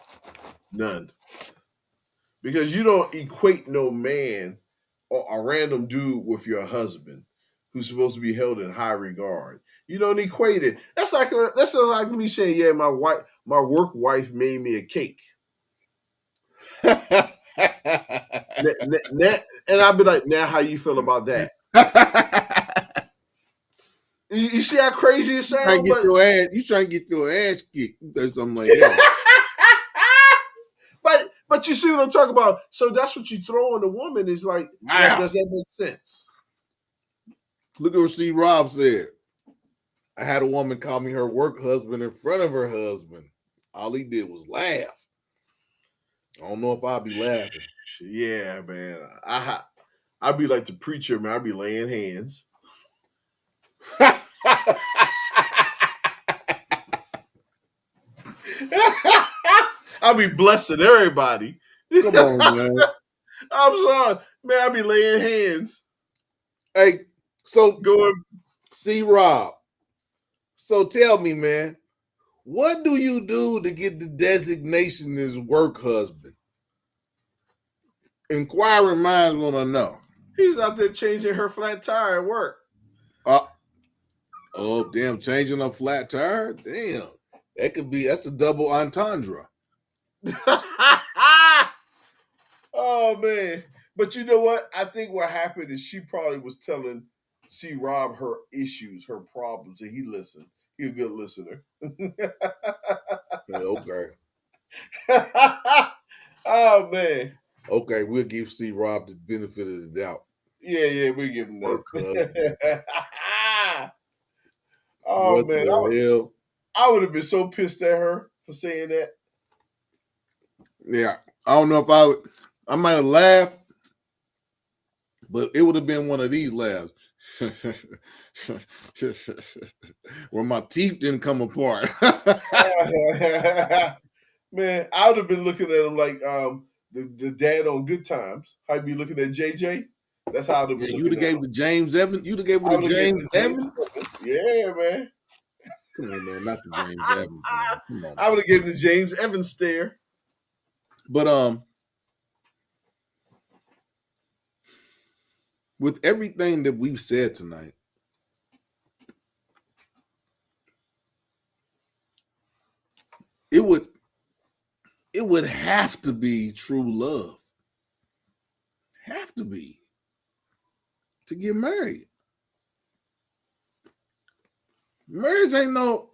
Speaker 2: None. Because you don't equate no man or a random dude with your husband who's supposed to be held in high regard. You don't equate it. That's like me saying, yeah, my work wife made me a cake. And I'll be like, now how you feel about that? You see how crazy it sounds?
Speaker 1: You trying to get your ass kicked or something like that.
Speaker 2: But you see what I'm talking about. So that's what you throw on the woman is like,
Speaker 1: Wow.
Speaker 2: does that make sense?
Speaker 1: Look at what C. Rob said. I had a woman call me her work husband in front of her husband. All he did was laugh. I don't know if I'll be laughing.
Speaker 2: Yeah, man. I'd be like the preacher, man. I'd be laying hands. I'll be blessing everybody.
Speaker 1: Come on, man.
Speaker 2: I'm sorry, man. I'll be laying hands.
Speaker 1: Hey, so
Speaker 2: Going.
Speaker 1: C. Rob. So tell me, man, what do you do to get the designation as work husband? Inquiring minds want to know.
Speaker 2: He's out there changing her flat tire at work.
Speaker 1: Oh, damn, changing a flat tire? Damn. That's a double entendre.
Speaker 2: Oh man. But you know what? I think what happened is she probably was telling C. Rob her issues, her problems, and he listened. He a good listener.
Speaker 1: Okay.
Speaker 2: Oh man.
Speaker 1: Okay, we'll give C. Rob the benefit of the doubt.
Speaker 2: Yeah, we give him
Speaker 1: Work husband.
Speaker 2: that. Oh
Speaker 1: What
Speaker 2: man,
Speaker 1: the hell?
Speaker 2: I would have been so pissed at her for saying that.
Speaker 1: Yeah, I don't know if I might have laughed, but it would have been one of these laughs. Where my teeth didn't come apart.
Speaker 2: Man, I would have been looking at him like the dad on Good Times. I'd be looking at JJ. That's how I'd have been
Speaker 1: Yeah,
Speaker 2: looking
Speaker 1: you'd have
Speaker 2: at
Speaker 1: gave
Speaker 2: him.
Speaker 1: the James Evans. You'd have gave
Speaker 2: I
Speaker 1: the
Speaker 2: would have given
Speaker 1: James
Speaker 2: the
Speaker 1: Evans.
Speaker 2: Yeah, man.
Speaker 1: Come on, man, not the James Evans. Man. Come on.
Speaker 2: I would have given the James Evans stare.
Speaker 1: But with everything that we've said tonight, it would have to be true love. Have to be to get married. Marriage ain't no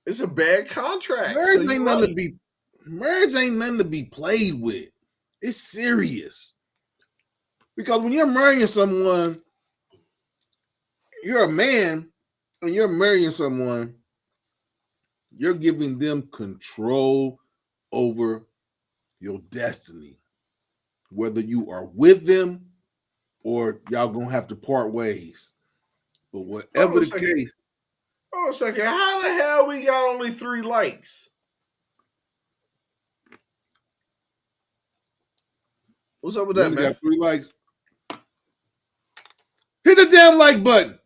Speaker 2: It's a bad contract.
Speaker 1: marriage
Speaker 2: So
Speaker 1: ain't nothing to be marriage ain't nothing to be played with. It's serious. Because when you're marrying someone, you're a man, and you're marrying someone, you're giving them control over your destiny. Whether you are with them or y'all gonna have to part ways. But whatever the case,
Speaker 2: Hold on a second. How the hell we got only 3 likes? What's up with
Speaker 1: we
Speaker 2: that,
Speaker 1: only
Speaker 2: man?
Speaker 1: got 3 likes. Hit the damn like button.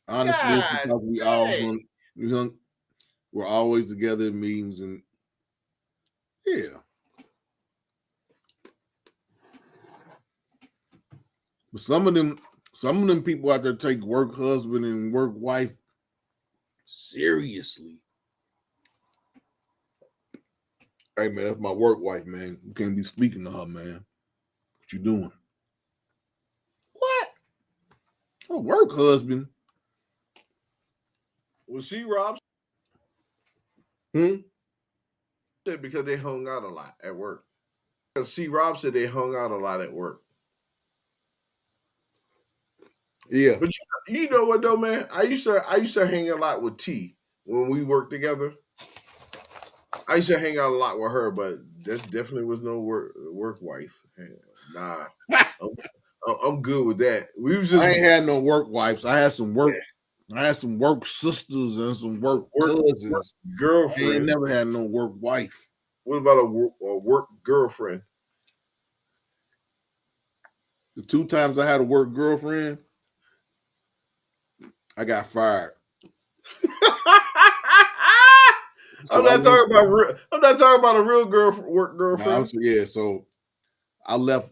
Speaker 1: Honestly, it's
Speaker 2: God
Speaker 1: because we all we're always together in meetings and yeah. But some of them people out there take work husband and work wife seriously. Hey man, that's my work wife, man. You can't be speaking to her, man. What you doing? What? A work husband?
Speaker 2: Well, see, Rob
Speaker 1: Hmm?
Speaker 2: said because they hung out a lot at work. Because C. Rob said they hung out a lot at work.
Speaker 1: Yeah.
Speaker 2: But you know what though, man? I used to hang a lot with T when we worked together. I used to hang out a lot with her, but that definitely was no work wife. Nah, I'm good with that. We was just
Speaker 1: I ain't had no work wives. I had some work sisters and some work cousins. I ain't
Speaker 2: girlfriends.
Speaker 1: never had no work wife.
Speaker 2: What about a work girlfriend?
Speaker 1: The 2 times I had a work girlfriend, I got fired.
Speaker 2: I'm
Speaker 1: So I
Speaker 2: not
Speaker 1: left.
Speaker 2: talking about I'm not talking about a real work
Speaker 1: Nah,
Speaker 2: girlfriend.
Speaker 1: yeah, so I left.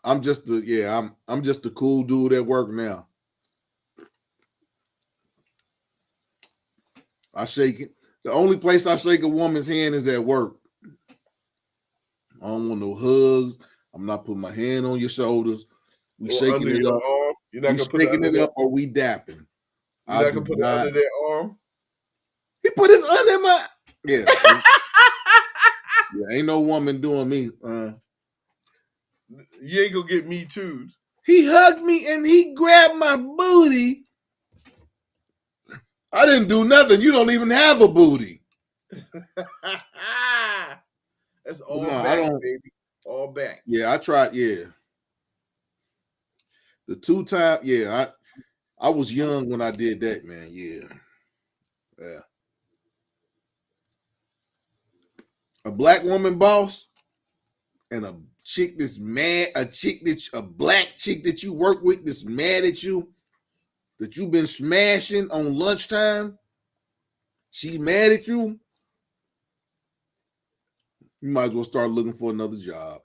Speaker 1: I'm just a cool dude at work now. I shake it. The only place I shake a woman's hand is at work. I don't want no hugs. I'm not putting my hand on your shoulders. We
Speaker 2: Or
Speaker 1: shaking
Speaker 2: under
Speaker 1: it
Speaker 2: your
Speaker 1: up.
Speaker 2: arm. You're not
Speaker 1: We
Speaker 2: gonna put it
Speaker 1: shaking
Speaker 2: under
Speaker 1: it
Speaker 2: their
Speaker 1: up or we dapping.
Speaker 2: you're
Speaker 1: I
Speaker 2: not
Speaker 1: do
Speaker 2: gonna put it
Speaker 1: not.
Speaker 2: under their arm.
Speaker 1: He put his under my. Yeah. Yeah, ain't no woman doing me.
Speaker 2: You ain't gonna get me too.
Speaker 1: He hugged me and he grabbed my booty. I didn't do nothing. You don't even have a booty.
Speaker 2: That's
Speaker 1: But
Speaker 2: all
Speaker 1: no, I
Speaker 2: back,
Speaker 1: don't.
Speaker 2: baby. All back.
Speaker 1: Yeah, I tried. Yeah, the 2 time. Yeah, I was young when I did that, man. Yeah, yeah. A black woman boss and a chick that's mad. A black chick that you work with that's mad at you that you've been smashing on lunchtime. She's mad at you. You might as well start looking for another job.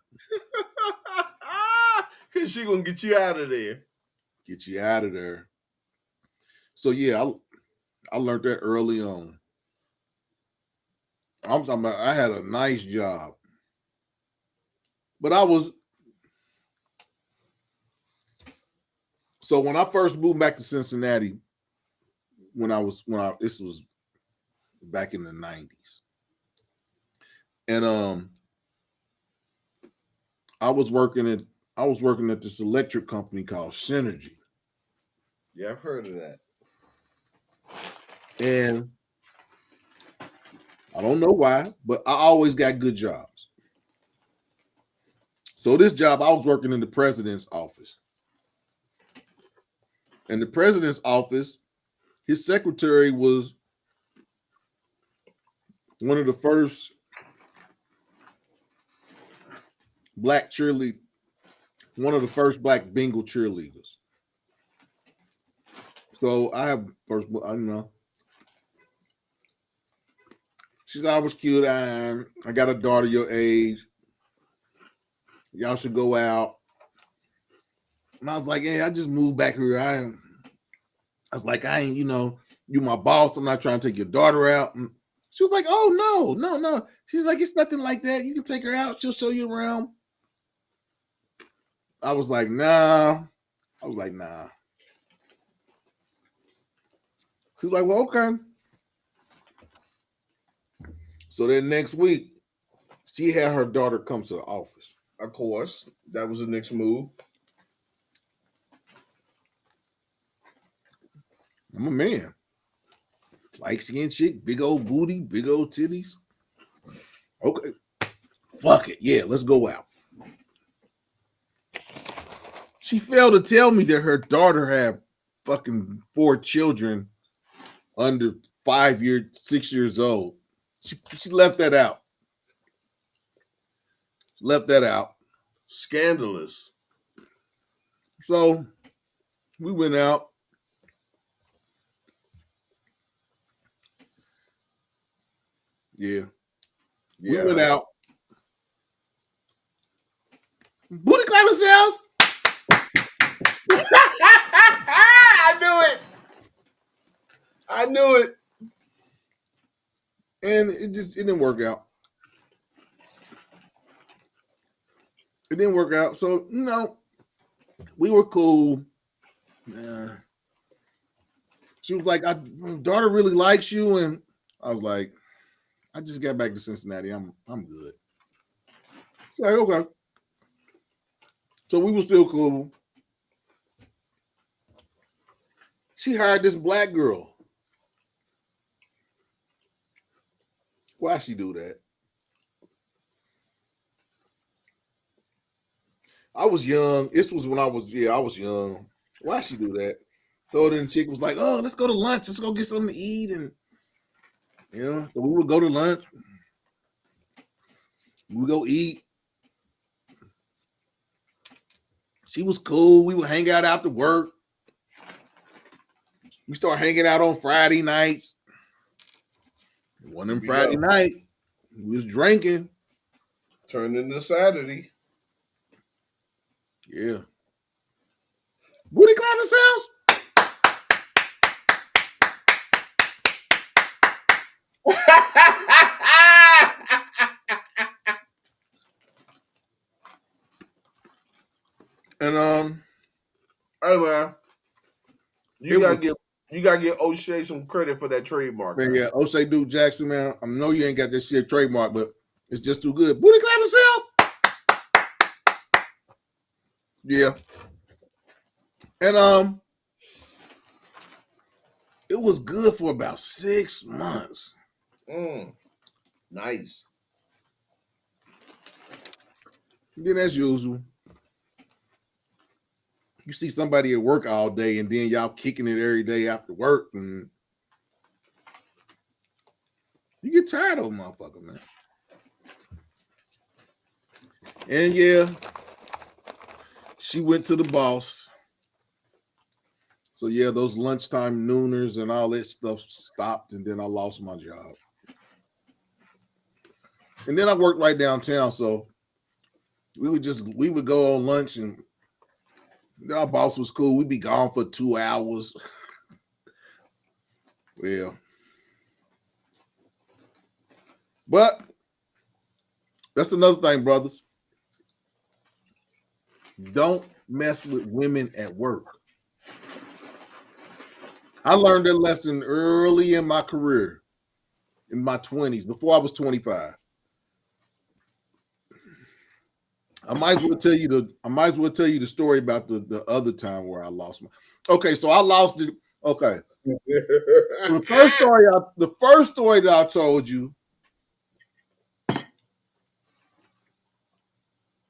Speaker 2: Cause she gonna get you out of there.
Speaker 1: Get you out of there. So yeah, I learned that early on. I'm talking about I had a nice job. But I was so when I first moved back to Cincinnati, when I this was back in the 90s. And I was working at this electric company called Synergy.
Speaker 2: Yeah, I've heard of that.
Speaker 1: And I don't know why, but I always got good jobs. So this job, I was working in the president's office. And the president's office, his secretary was one of the first black cheerlead, one of the first black Bengal cheerleaders. So I have first, I know. She's always cute. I got a daughter your age. Y'all should go out. And I was like, hey, I just moved back here. I was like, I ain't, you my boss. I'm not trying to take your daughter out. And she was like, oh no. She's like, it's nothing like that. You can take her out. She'll show you around. I was like, nah. She's like, well, okay. So then next week, she had her daughter come to the office.
Speaker 2: Of course, that was the next move.
Speaker 1: I'm a man. Light skin chick, big old booty, big old titties. Okay. Fuck it. Yeah, let's go out. She failed to tell me that her daughter had fucking 4 children under 6 years old. She left that out.
Speaker 2: Scandalous.
Speaker 1: So we went out. Yeah. We went out. Booty clapping sales.
Speaker 2: I knew it.
Speaker 1: And it didn't work out. It didn't work out. So, we were cool. She was like, my daughter really likes you. And I was like, I just got back to Cincinnati. I'm good. She's like, okay. So we were still cool. She hired this black girl. Why she do that? I was young. This was when I was young. Why she do that? So then the chick was like, oh, let's go to lunch. Let's go get something to eat. And, so we would go to lunch. We would go eat. She was cool. We would hang out after work. We start hanging out on Friday nights. One of them
Speaker 2: Here we
Speaker 1: Friday
Speaker 2: go.
Speaker 1: night, we was drinking.
Speaker 2: Turned into Saturday.
Speaker 1: Yeah. Booty clapping sounds? And
Speaker 2: Hey man,
Speaker 1: it was
Speaker 2: you gotta give O'Shea some credit for that trademark,
Speaker 1: man,
Speaker 2: man.
Speaker 1: yeah, O'Shea Duke Jackson, man. I know you ain't got this shit trademark, but it's just too good. Booty clapping sounds? Yeah. And it was good for about 6 months.
Speaker 2: Nice.
Speaker 1: Then as usual, you see somebody at work all day and then y'all kicking it every day after work, and you get tired of a motherfucker, man. And yeah, she went to the boss. So yeah, those lunchtime nooners and all that stuff stopped, and then I lost my job. And then I worked right downtown, so we would go on lunch, and then our boss was cool. We'd be gone for 2 hours. Well, but that's another thing, brothers. Don't mess with women at work. I learned that lesson early in my career, in my 20s, before I was 25. I might as well tell you the story about the other time where I lost my. Okay, so I lost it. Okay, the first story that I told you,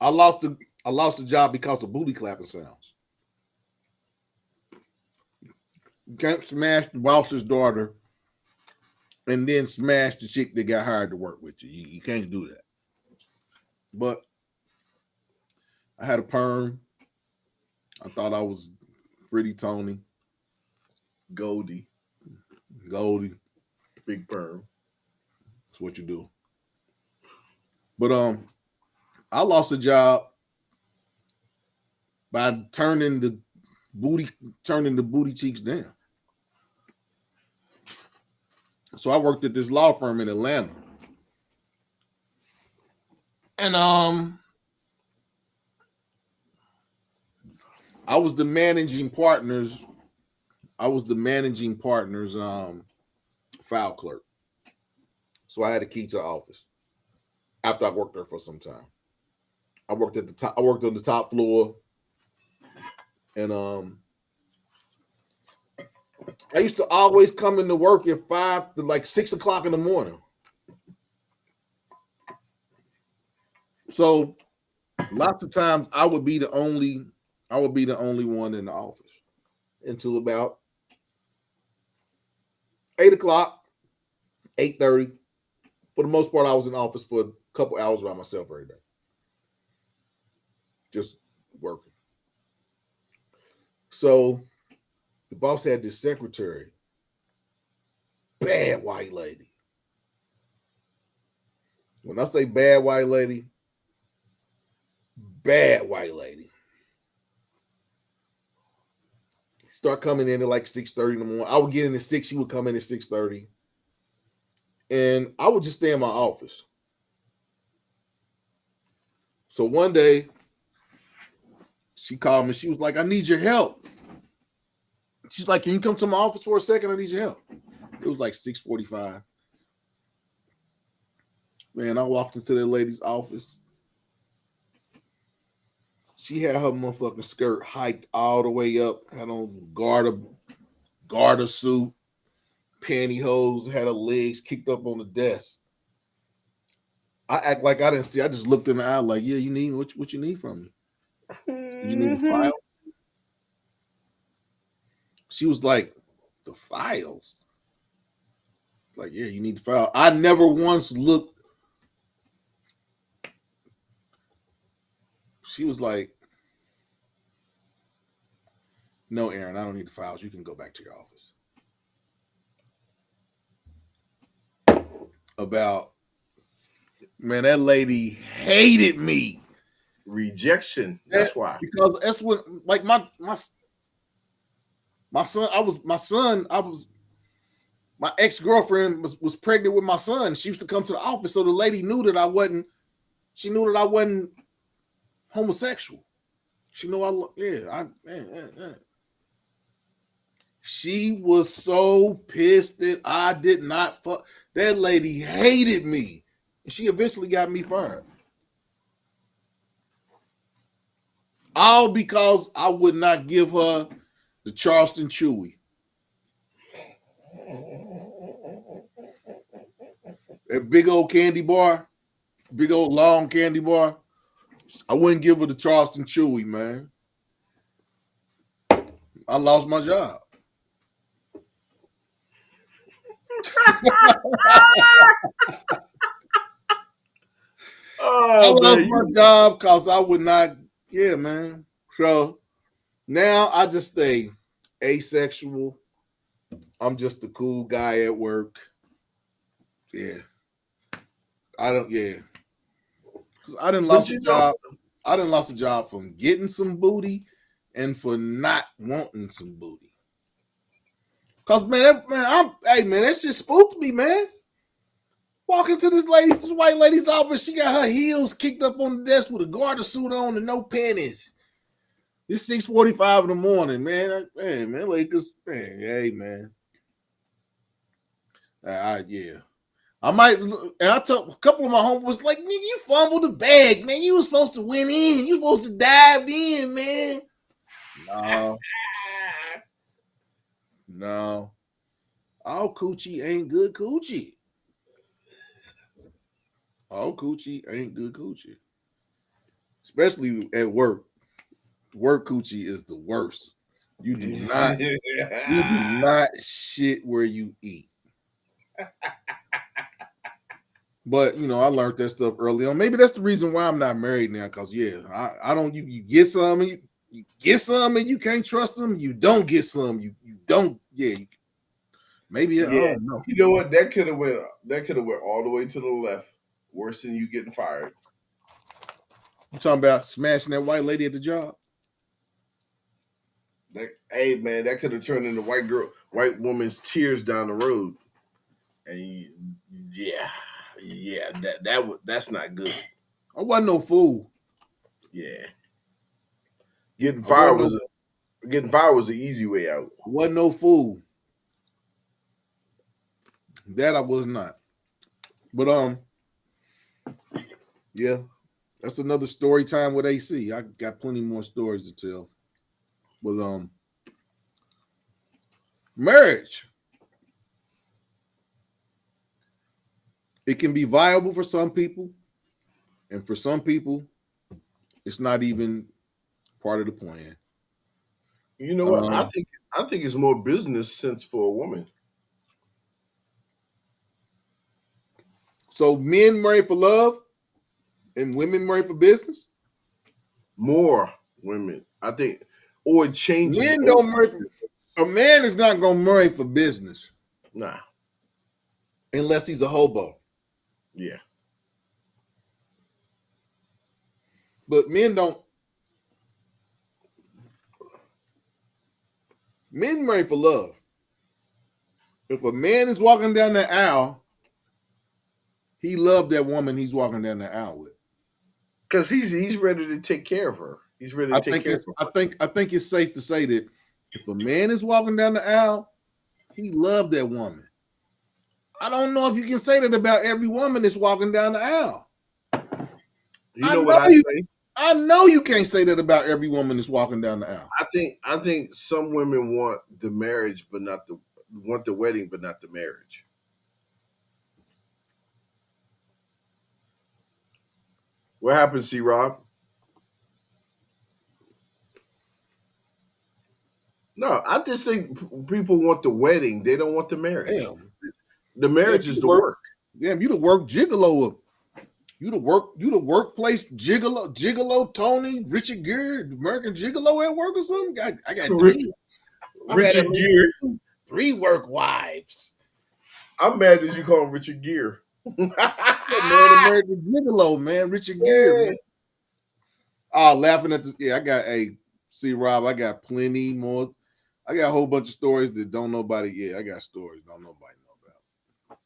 Speaker 1: I lost the job because of booty clapping sounds. You can't smash the boss's daughter and then smash the chick that got hired to work with you. You can't do that. But I had a perm. I thought I was pretty Tony,
Speaker 2: Goldie,
Speaker 1: Goldie.
Speaker 2: big perm.
Speaker 1: That's what you do. But I lost a job by turning the booty cheeks down. So I worked at this law firm in Atlanta. And I was the managing partners. File clerk. So I had a key to the office after I worked there for some time. I worked on the top floor, and I used to always come into work at 5 to like 6 o'clock in the morning. So lots of times I would be the only one in the office until about 8 o'clock, 8:30. For the most part, I was in the office for a couple hours by myself every day, just working. So the boss had this secretary, bad white lady. When I say bad white lady, bad white lady. Start coming in at like 6:30 in the morning. I would get in at 6, she would come in at 6:30. And I would just stay in my office. So one day she called me. She was like, I need your help. She's like, can you come to my office for a second? I need your help. It was like 6:45. Man, I walked into that lady's office. She had her motherfucking skirt hiked all the way up, had on garter suit, pantyhose, had her legs kicked up on the desk. I act like I didn't see. I just looked in the eye like, yeah, you need what you need from me? Did you need a file? She was like, the files? Like, yeah, you need the file. I never once looked. She was like, no, Aaron, I don't need the files. You can go back to your office. about, man, that lady hated me.
Speaker 2: Rejection. That's why.
Speaker 1: Because that's what, like my son, my ex-girlfriend was pregnant with my son. She used to come to the office, so the lady knew that I wasn't. She knew that I wasn't homosexual. She knew She was so pissed that I did not fuck. That lady hated me, and she eventually got me fired. All because I would not give her the Charleston Chewy. That big old candy bar, big old long candy bar. I wouldn't give her the Charleston Chewy, man. I lost my job. I
Speaker 2: Oh
Speaker 1: lost
Speaker 2: man,
Speaker 1: my job because I would not. Yeah, man. So now I just stay asexual. I'm just a cool guy at work. Yeah. I don't. Yeah. 'Cause I didn't
Speaker 2: but
Speaker 1: lost a
Speaker 2: you know,
Speaker 1: job. I didn't lost a job from getting some booty and for not wanting some booty. Cause that shit spooked me, man. Walk into this white lady's office. She got her heels kicked up on the desk with a garter suit on and no panties. It's 6:45 in the morning, man. Like this, man. Hey, man. Yeah. I might, and I told a couple of my homies was like, nigga, you fumbled the bag, man. You was supposed to win in. You supposed to dive in, man. No, no. All coochie ain't good coochie. All coochie ain't good coochie. Especially at work. Work coochie is the worst. You do not shit where you eat. But I learned that stuff early on. Maybe that's the reason why I'm not married now. Cause I don't. You get some, and you get some, and you can't trust them. You don't get some. You don't. Yeah. Maybe I don't know.
Speaker 2: You know what? That could have went. That could have went all the way to the left. Worse than you getting fired.
Speaker 1: You talking about smashing that white lady at the job?
Speaker 2: Hey man, that could have turned into white woman's tears down the road. And that's not good.
Speaker 1: I wasn't no fool.
Speaker 2: Yeah, getting fired was an easy way out.
Speaker 1: I wasn't no fool. That I was not. But yeah, that's another story time with AC. I got plenty more stories to tell. But marriage. It can be viable for some people, and for some people, it's not even part of the plan.
Speaker 2: You know what? I think it's more business sense for a woman.
Speaker 1: So men marry for love, and women marry for business.
Speaker 2: More women, I think, or it changes.
Speaker 1: Men don't marry. A man is not going to marry for business.
Speaker 2: Nah.
Speaker 1: Unless he's a hobo.
Speaker 2: Yeah.
Speaker 1: But men don't. Men marry for love. If a man is walking down the aisle, he loved that woman he's walking down the aisle with.
Speaker 2: Because he's ready to take care of her. He's ready to take care of her.
Speaker 1: I think it's safe to say that if a man is walking down the aisle, he loved that woman. I don't know if you can say that about every woman that's walking down the aisle.
Speaker 2: You know what I say?
Speaker 1: I know you can't say that about every woman that's walking down the aisle.
Speaker 2: I think some women want the marriage, but not the wedding, but not the marriage. What happened, C. Rob? No, I just think people want the wedding. They don't want the marriage.
Speaker 1: Damn.
Speaker 2: The marriage is the work.
Speaker 1: Damn, you the work gigolo. You the workplace gigolo Tony, Richard Gere, American Gigolo at work or something? I got
Speaker 2: Richard Gere.
Speaker 1: 3 work wives.
Speaker 2: I'm mad that you call him Richard Gere.
Speaker 1: Yeah, man, American Gigolo, man, Richard Gere,
Speaker 2: Yeah.
Speaker 1: man. Oh, laughing at this. Yeah, I got a see Rob. I got plenty more. I got a whole bunch of stories that don't nobody. Yeah, I got stories don't nobody know about.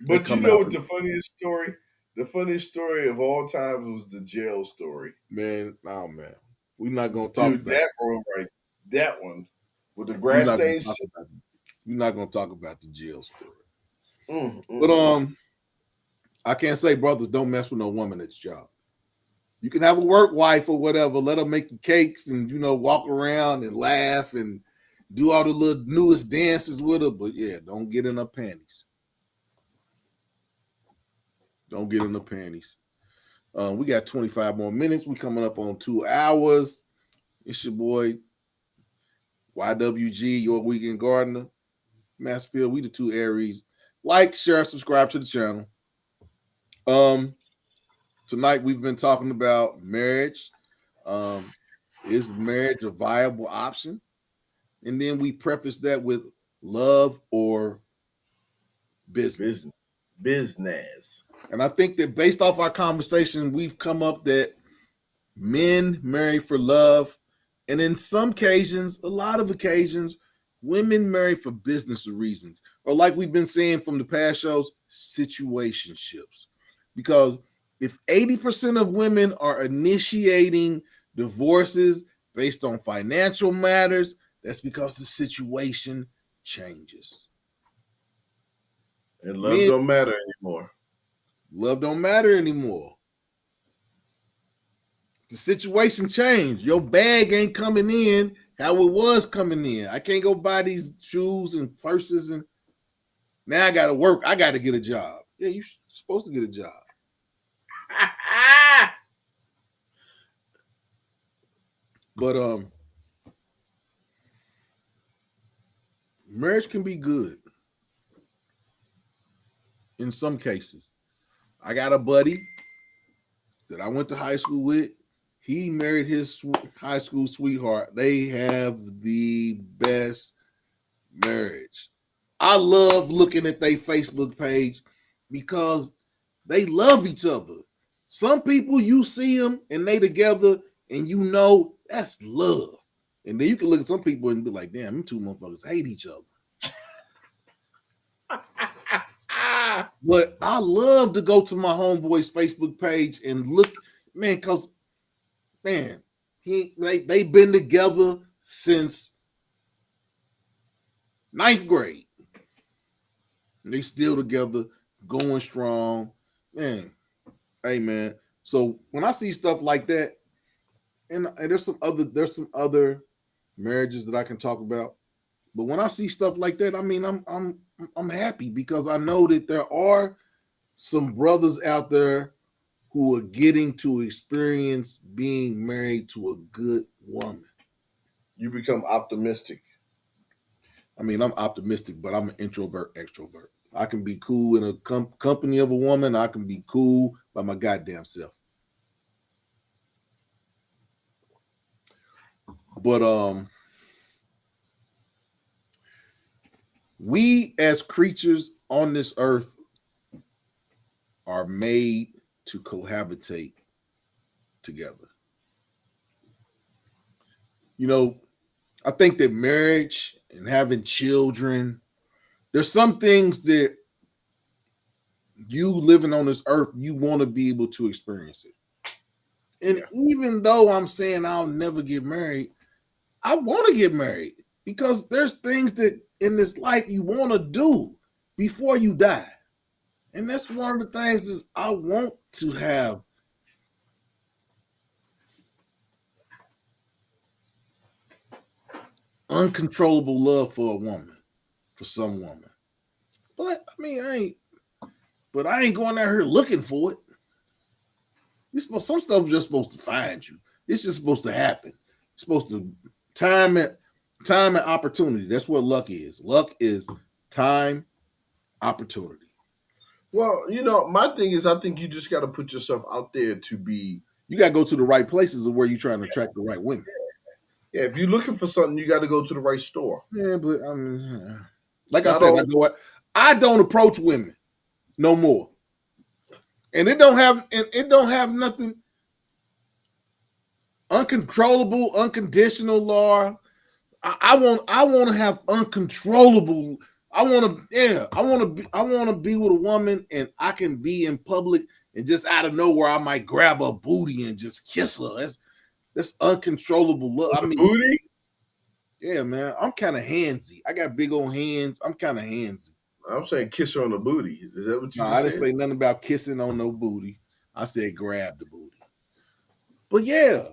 Speaker 1: They
Speaker 2: But you
Speaker 1: come
Speaker 2: know
Speaker 1: out,
Speaker 2: what the funniest story? The funniest story of all times was the jail story.
Speaker 1: man. Oh man, we're not gonna talk
Speaker 2: Dude,
Speaker 1: about.
Speaker 2: that one right, that one with the
Speaker 1: We're
Speaker 2: grass
Speaker 1: not gonna
Speaker 2: stains.
Speaker 1: talk about. We're not gonna talk about the jail story.
Speaker 2: Mm, mm,
Speaker 1: But
Speaker 2: mm.
Speaker 1: I can't say brothers don't mess with no woman at your job. You can have a work wife or whatever. Let her make the cakes and walk around and laugh and do all the little newest dances with her. But yeah, don't get in her panties. Don't get in the panties. We got 25 more minutes. We coming up on 2 hours. It's your boy YWG, your weekend gardener. Mass Apeal, we the two Aries. Like, share, subscribe to the channel. Tonight we've been talking about marriage. Um, is marriage a viable option? And then we preface that with love or business.
Speaker 2: Business, business,
Speaker 1: And I think that based off our conversation, we've come up that men marry for love. And in some occasions, a lot of occasions, women marry for business reasons. Or like we've been saying from the past shows, situationships. Because if 80% of women are initiating divorces based on financial matters, that's because the situation changes.
Speaker 2: and love
Speaker 1: Men,
Speaker 2: don't matter anymore.
Speaker 1: love don't matter anymore. The situation changed. Your bag ain't coming in how it was coming in. I can't go buy these shoes and purses, and now I got to work. I got to get a job. Yeah, you're supposed to get a job. But marriage can be good in some cases. I got a buddy that I went to high school with. He married his high school sweetheart. They have the best marriage. I love looking at their Facebook page because they love each other. Some people you see them and they together and that's love. And then you can look at some people and be like, damn, them two motherfuckers hate each other. But I love to go to my homeboy's Facebook page and look, man, because man, they've been together since ninth grade. And they still together, going strong. Man, hey man. So when I see stuff like that, and there's some other marriages that I can talk about. But when I see stuff like that, I mean, I'm happy because I know that there are some brothers out there who are getting to experience being married to a good woman.
Speaker 2: You become optimistic.
Speaker 1: I mean, I'm optimistic, but I'm an introvert, extrovert. I can be cool in a company of a woman. I can be cool by my goddamn self. But we as creatures on this earth are made to cohabitate together. You know, I think that marriage and having children, there's some things that you living on this earth, you want to be able to experience it. And
Speaker 2: Yeah.
Speaker 1: even though I'm saying I'll never get married, I want to get married because there's things that in this life you want to do before you die. And that's one of the things is I want to have uncontrollable love for a woman, for some woman. But I mean, I ain't going out here looking for it. Some stuff is just supposed to find you. It's just supposed to happen. It's supposed to time it, time and opportunity. That's what luck is. Luck is time, opportunity.
Speaker 2: Well, my thing is, I think you just got to put yourself out there to be.
Speaker 1: You got to go to the right places of where you're trying to attract the right women.
Speaker 2: Yeah, if you're looking for something, you got to go to the right store.
Speaker 1: Yeah, but I mean, like I
Speaker 2: Not
Speaker 1: said,
Speaker 2: all.
Speaker 1: I don't approach women no more. And it don't have nothing uncontrollable, unconditional, Laura. I want to have uncontrollable. I want to be with a woman and I can be in public and just out of nowhere I might grab her booty and just kiss her. That's uncontrollable love.
Speaker 2: On
Speaker 1: I
Speaker 2: the
Speaker 1: mean,
Speaker 2: booty?
Speaker 1: yeah, man, I'm kind of handsy. I got big old hands. I'm kind of handsy.
Speaker 2: I'm saying kiss her on the booty. Is that what
Speaker 1: No,
Speaker 2: you
Speaker 1: I
Speaker 2: just
Speaker 1: didn't
Speaker 2: said?
Speaker 1: say nothing about kissing on no booty. I said grab the booty. But yeah,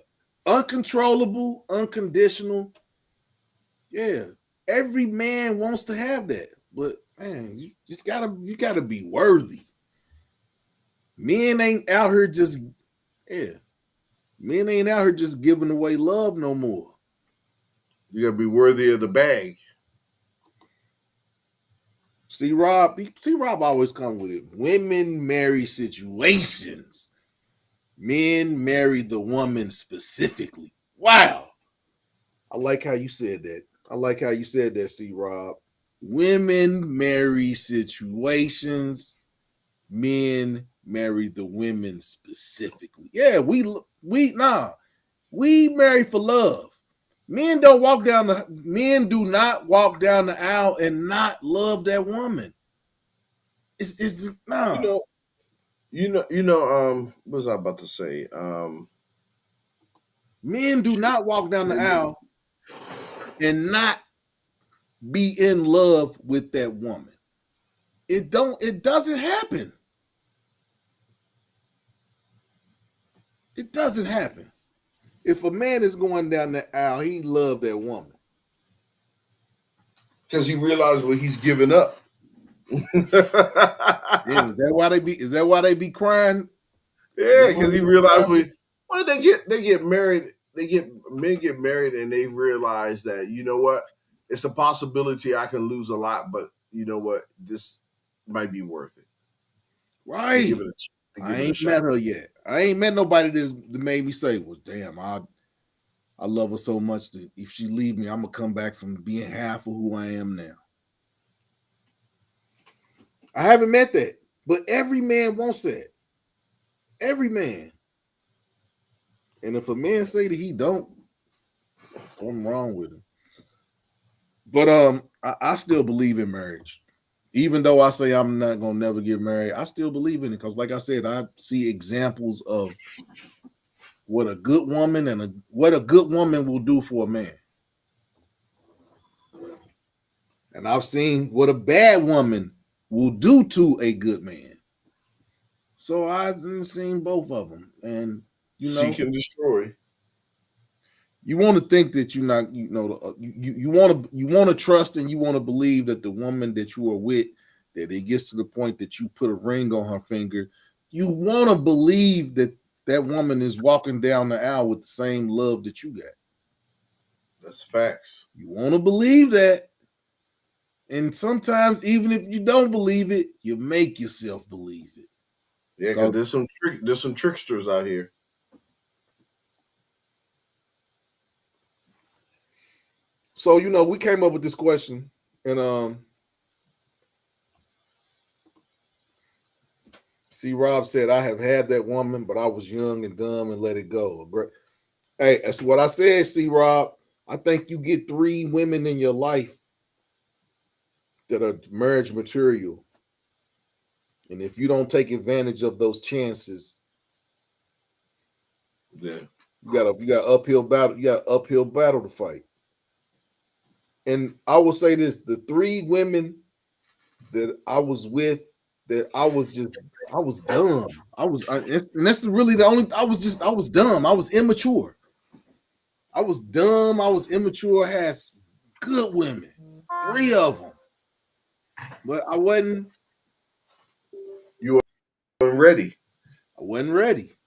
Speaker 1: uncontrollable, unconditional. Yeah, every man wants to have that, but man, you gotta be worthy. Men ain't out here just yeah. Men ain't out here just giving away love no more.
Speaker 2: You gotta be worthy of the bag.
Speaker 1: See Rob always come with it. Women marry situations. Men marry the woman specifically. Wow. I like how you said that. I like how you said that, C Rob. Women marry situations, men marry the women specifically. Yeah, we marry for love. Men do not walk down the aisle and not love that woman. It's
Speaker 2: You
Speaker 1: nah.
Speaker 2: know, what was I about to say?
Speaker 1: Men do not walk down the aisle and not be in love with that woman. It doesn't happen. It doesn't happen. If a man is going down the aisle, he love that woman.
Speaker 2: because he realized what he's giving up.
Speaker 1: Damn, is that why they be crying? Is
Speaker 2: Yeah,
Speaker 1: that why
Speaker 2: because
Speaker 1: they
Speaker 2: he
Speaker 1: be
Speaker 2: realized
Speaker 1: crying?
Speaker 2: well they get married, men get married and they realize that, you know what, it's a possibility I can lose a lot, but you know what, this might be worth it. They give
Speaker 1: Right.
Speaker 2: it a they
Speaker 1: I
Speaker 2: give it a
Speaker 1: ain't
Speaker 2: shot.
Speaker 1: met her yet. I ain't met nobody that made me say, "Well, damn, I love her so much that if she leave me, I'm gonna come back from being half of who I am now." I haven't met that, but every man wants that. Every man. And if a man say that he don't, something wrong with him. But I still believe in marriage. Even though I say I'm not gonna never get married, I still believe in it because, like I said, I see examples of what a good woman will do for a man, and I've seen what a bad woman will do to a good man. So I've seen both of them, and you
Speaker 2: Seek
Speaker 1: know,
Speaker 2: and destroy.
Speaker 1: you want to think that you're not, you want to trust and you want to believe that the woman that you are with, that it gets to the point that you put a ring on her finger, you want to believe that that woman is walking down the aisle with the same love that you got.
Speaker 2: That's facts.
Speaker 1: You want to believe that, and sometimes even if you don't believe it, you make yourself believe it.
Speaker 2: Yeah, because
Speaker 1: 'Cause-
Speaker 2: there's some tricksters out here.
Speaker 1: So we came up with this question, and see, Rob said, I have had that woman, but I was young and dumb and let it go. Hey, that's what I said, see, Rob. I think you get 3 women in your life that are marriage material. And if you don't take advantage of those chances,
Speaker 2: Yeah.
Speaker 1: you got uphill battle, to fight. And I will say this: the 3 women that I was with, that I was dumb. And that's really the only. I was dumb. I was immature. I was dumb. I was immature. I had good women, 3 of them, but I wasn't.
Speaker 2: You weren't ready.
Speaker 1: I wasn't ready.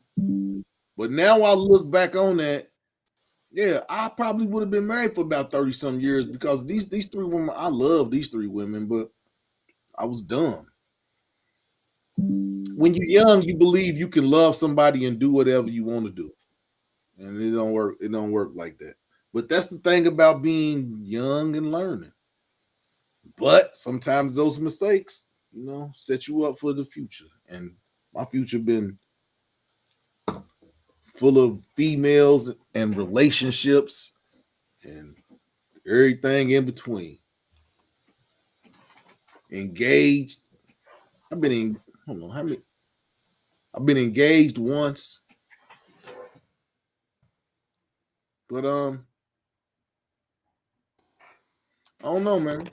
Speaker 1: But now I look back on that. Yeah, I probably would have been married for about 30 some years because these 3 women. I love these 3 women, but I was dumb. When you're young, you believe you can love somebody and do whatever you want to do, and it don't work. It don't work like that. But that's the thing about being young and learning. But sometimes those mistakes, set you up for the future. And My future been full of females and relationships and everything in between. Engaged. I've been in. I don't know how many. I've been engaged once, but I don't know, man.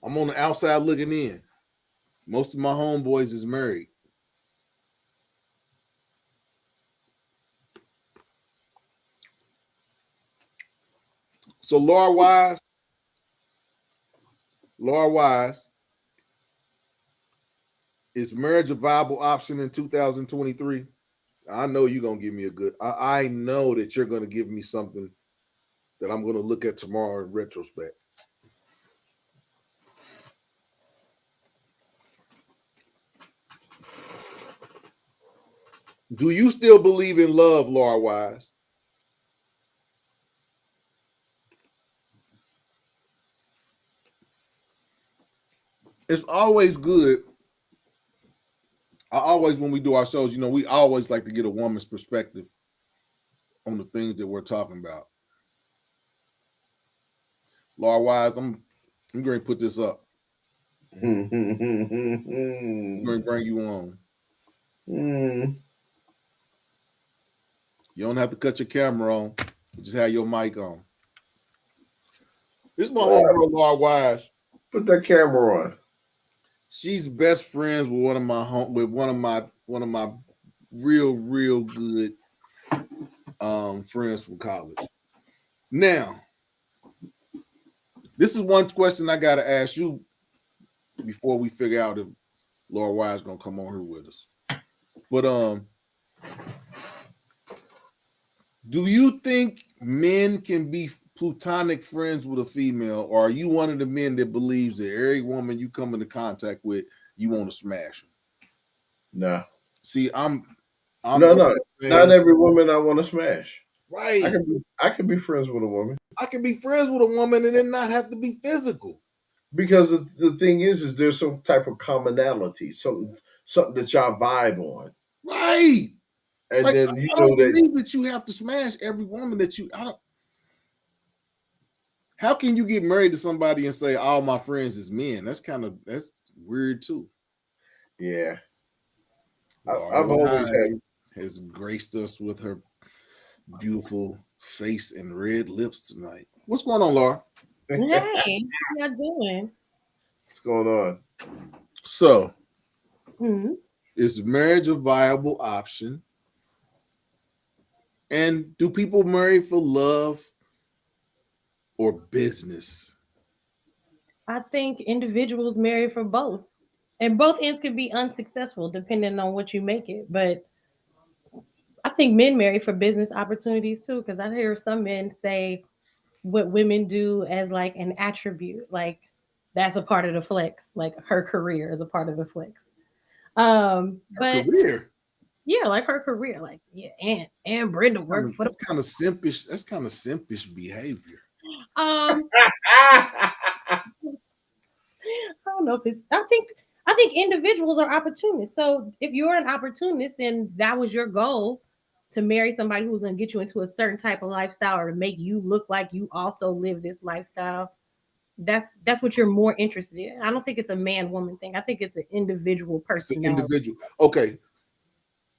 Speaker 1: I'm on the outside looking in. Most of my homeboys is married. So Laura Wise, is marriage a viable option in 2023? I know you're gonna give me a good. I know that you're gonna give me something that I'm gonna look at tomorrow in retrospect. Do you still believe in love, Laura Wise? It's always good. I always, when we do our shows, we always like to get a woman's perspective on the things that we're talking about. Laura Wise, I'm going to put this up. I'm going to bring you on. You don't have to cut your camera on. Just have your mic on. This is my homegirl, Laura Wise.
Speaker 2: Put that camera on.
Speaker 1: She's best friends with one of my real good friends from college. Now, this is one question I gotta ask you before we figure out if Laura Wise gonna come on here with us. But do you think men can be platonic friends with a female, or are you one of the men that believes that every woman you come into contact with, you want to smash them?
Speaker 2: No.
Speaker 1: See, I'm
Speaker 2: no. Not every woman I want to smash.
Speaker 1: Right.
Speaker 2: I can be friends with a woman.
Speaker 1: I can be friends with a woman and then not have to be physical.
Speaker 2: Because the thing is there's some type of commonality, something that y'all vibe on.
Speaker 1: Right.
Speaker 2: And
Speaker 1: like,
Speaker 2: then
Speaker 1: I don't believe that you have to smash every woman that you. How can you get married to somebody and say all my friends is men? That's weird too.
Speaker 2: Yeah.
Speaker 1: I've always has graced us with her beautiful face and red lips tonight. What's going on, Laura?
Speaker 3: Hey, how y'all doing?
Speaker 2: What's going on?
Speaker 1: So, is marriage a viable option? And do people marry for love or business?
Speaker 3: I think individuals marry for both. And both ends can be unsuccessful depending on what you make it. But I think men marry for business opportunities too, because I hear some men say what women do as like an attribute, like that's a part of the flex, like her career is a part of the flex. But
Speaker 1: career.
Speaker 3: Yeah, like her career, like and Brenda worked for
Speaker 1: that's kind of simpish. That's kind of simpish behavior.
Speaker 3: I don't know if it's. I think individuals are opportunists. So if you're an opportunist, then that was your goal to marry somebody who's going to get you into a certain type of lifestyle or to make you look like you also live this lifestyle. That's what you're more interested in. I don't think it's a man woman thing. I think it's an individual personality.
Speaker 1: It's an individual. Okay.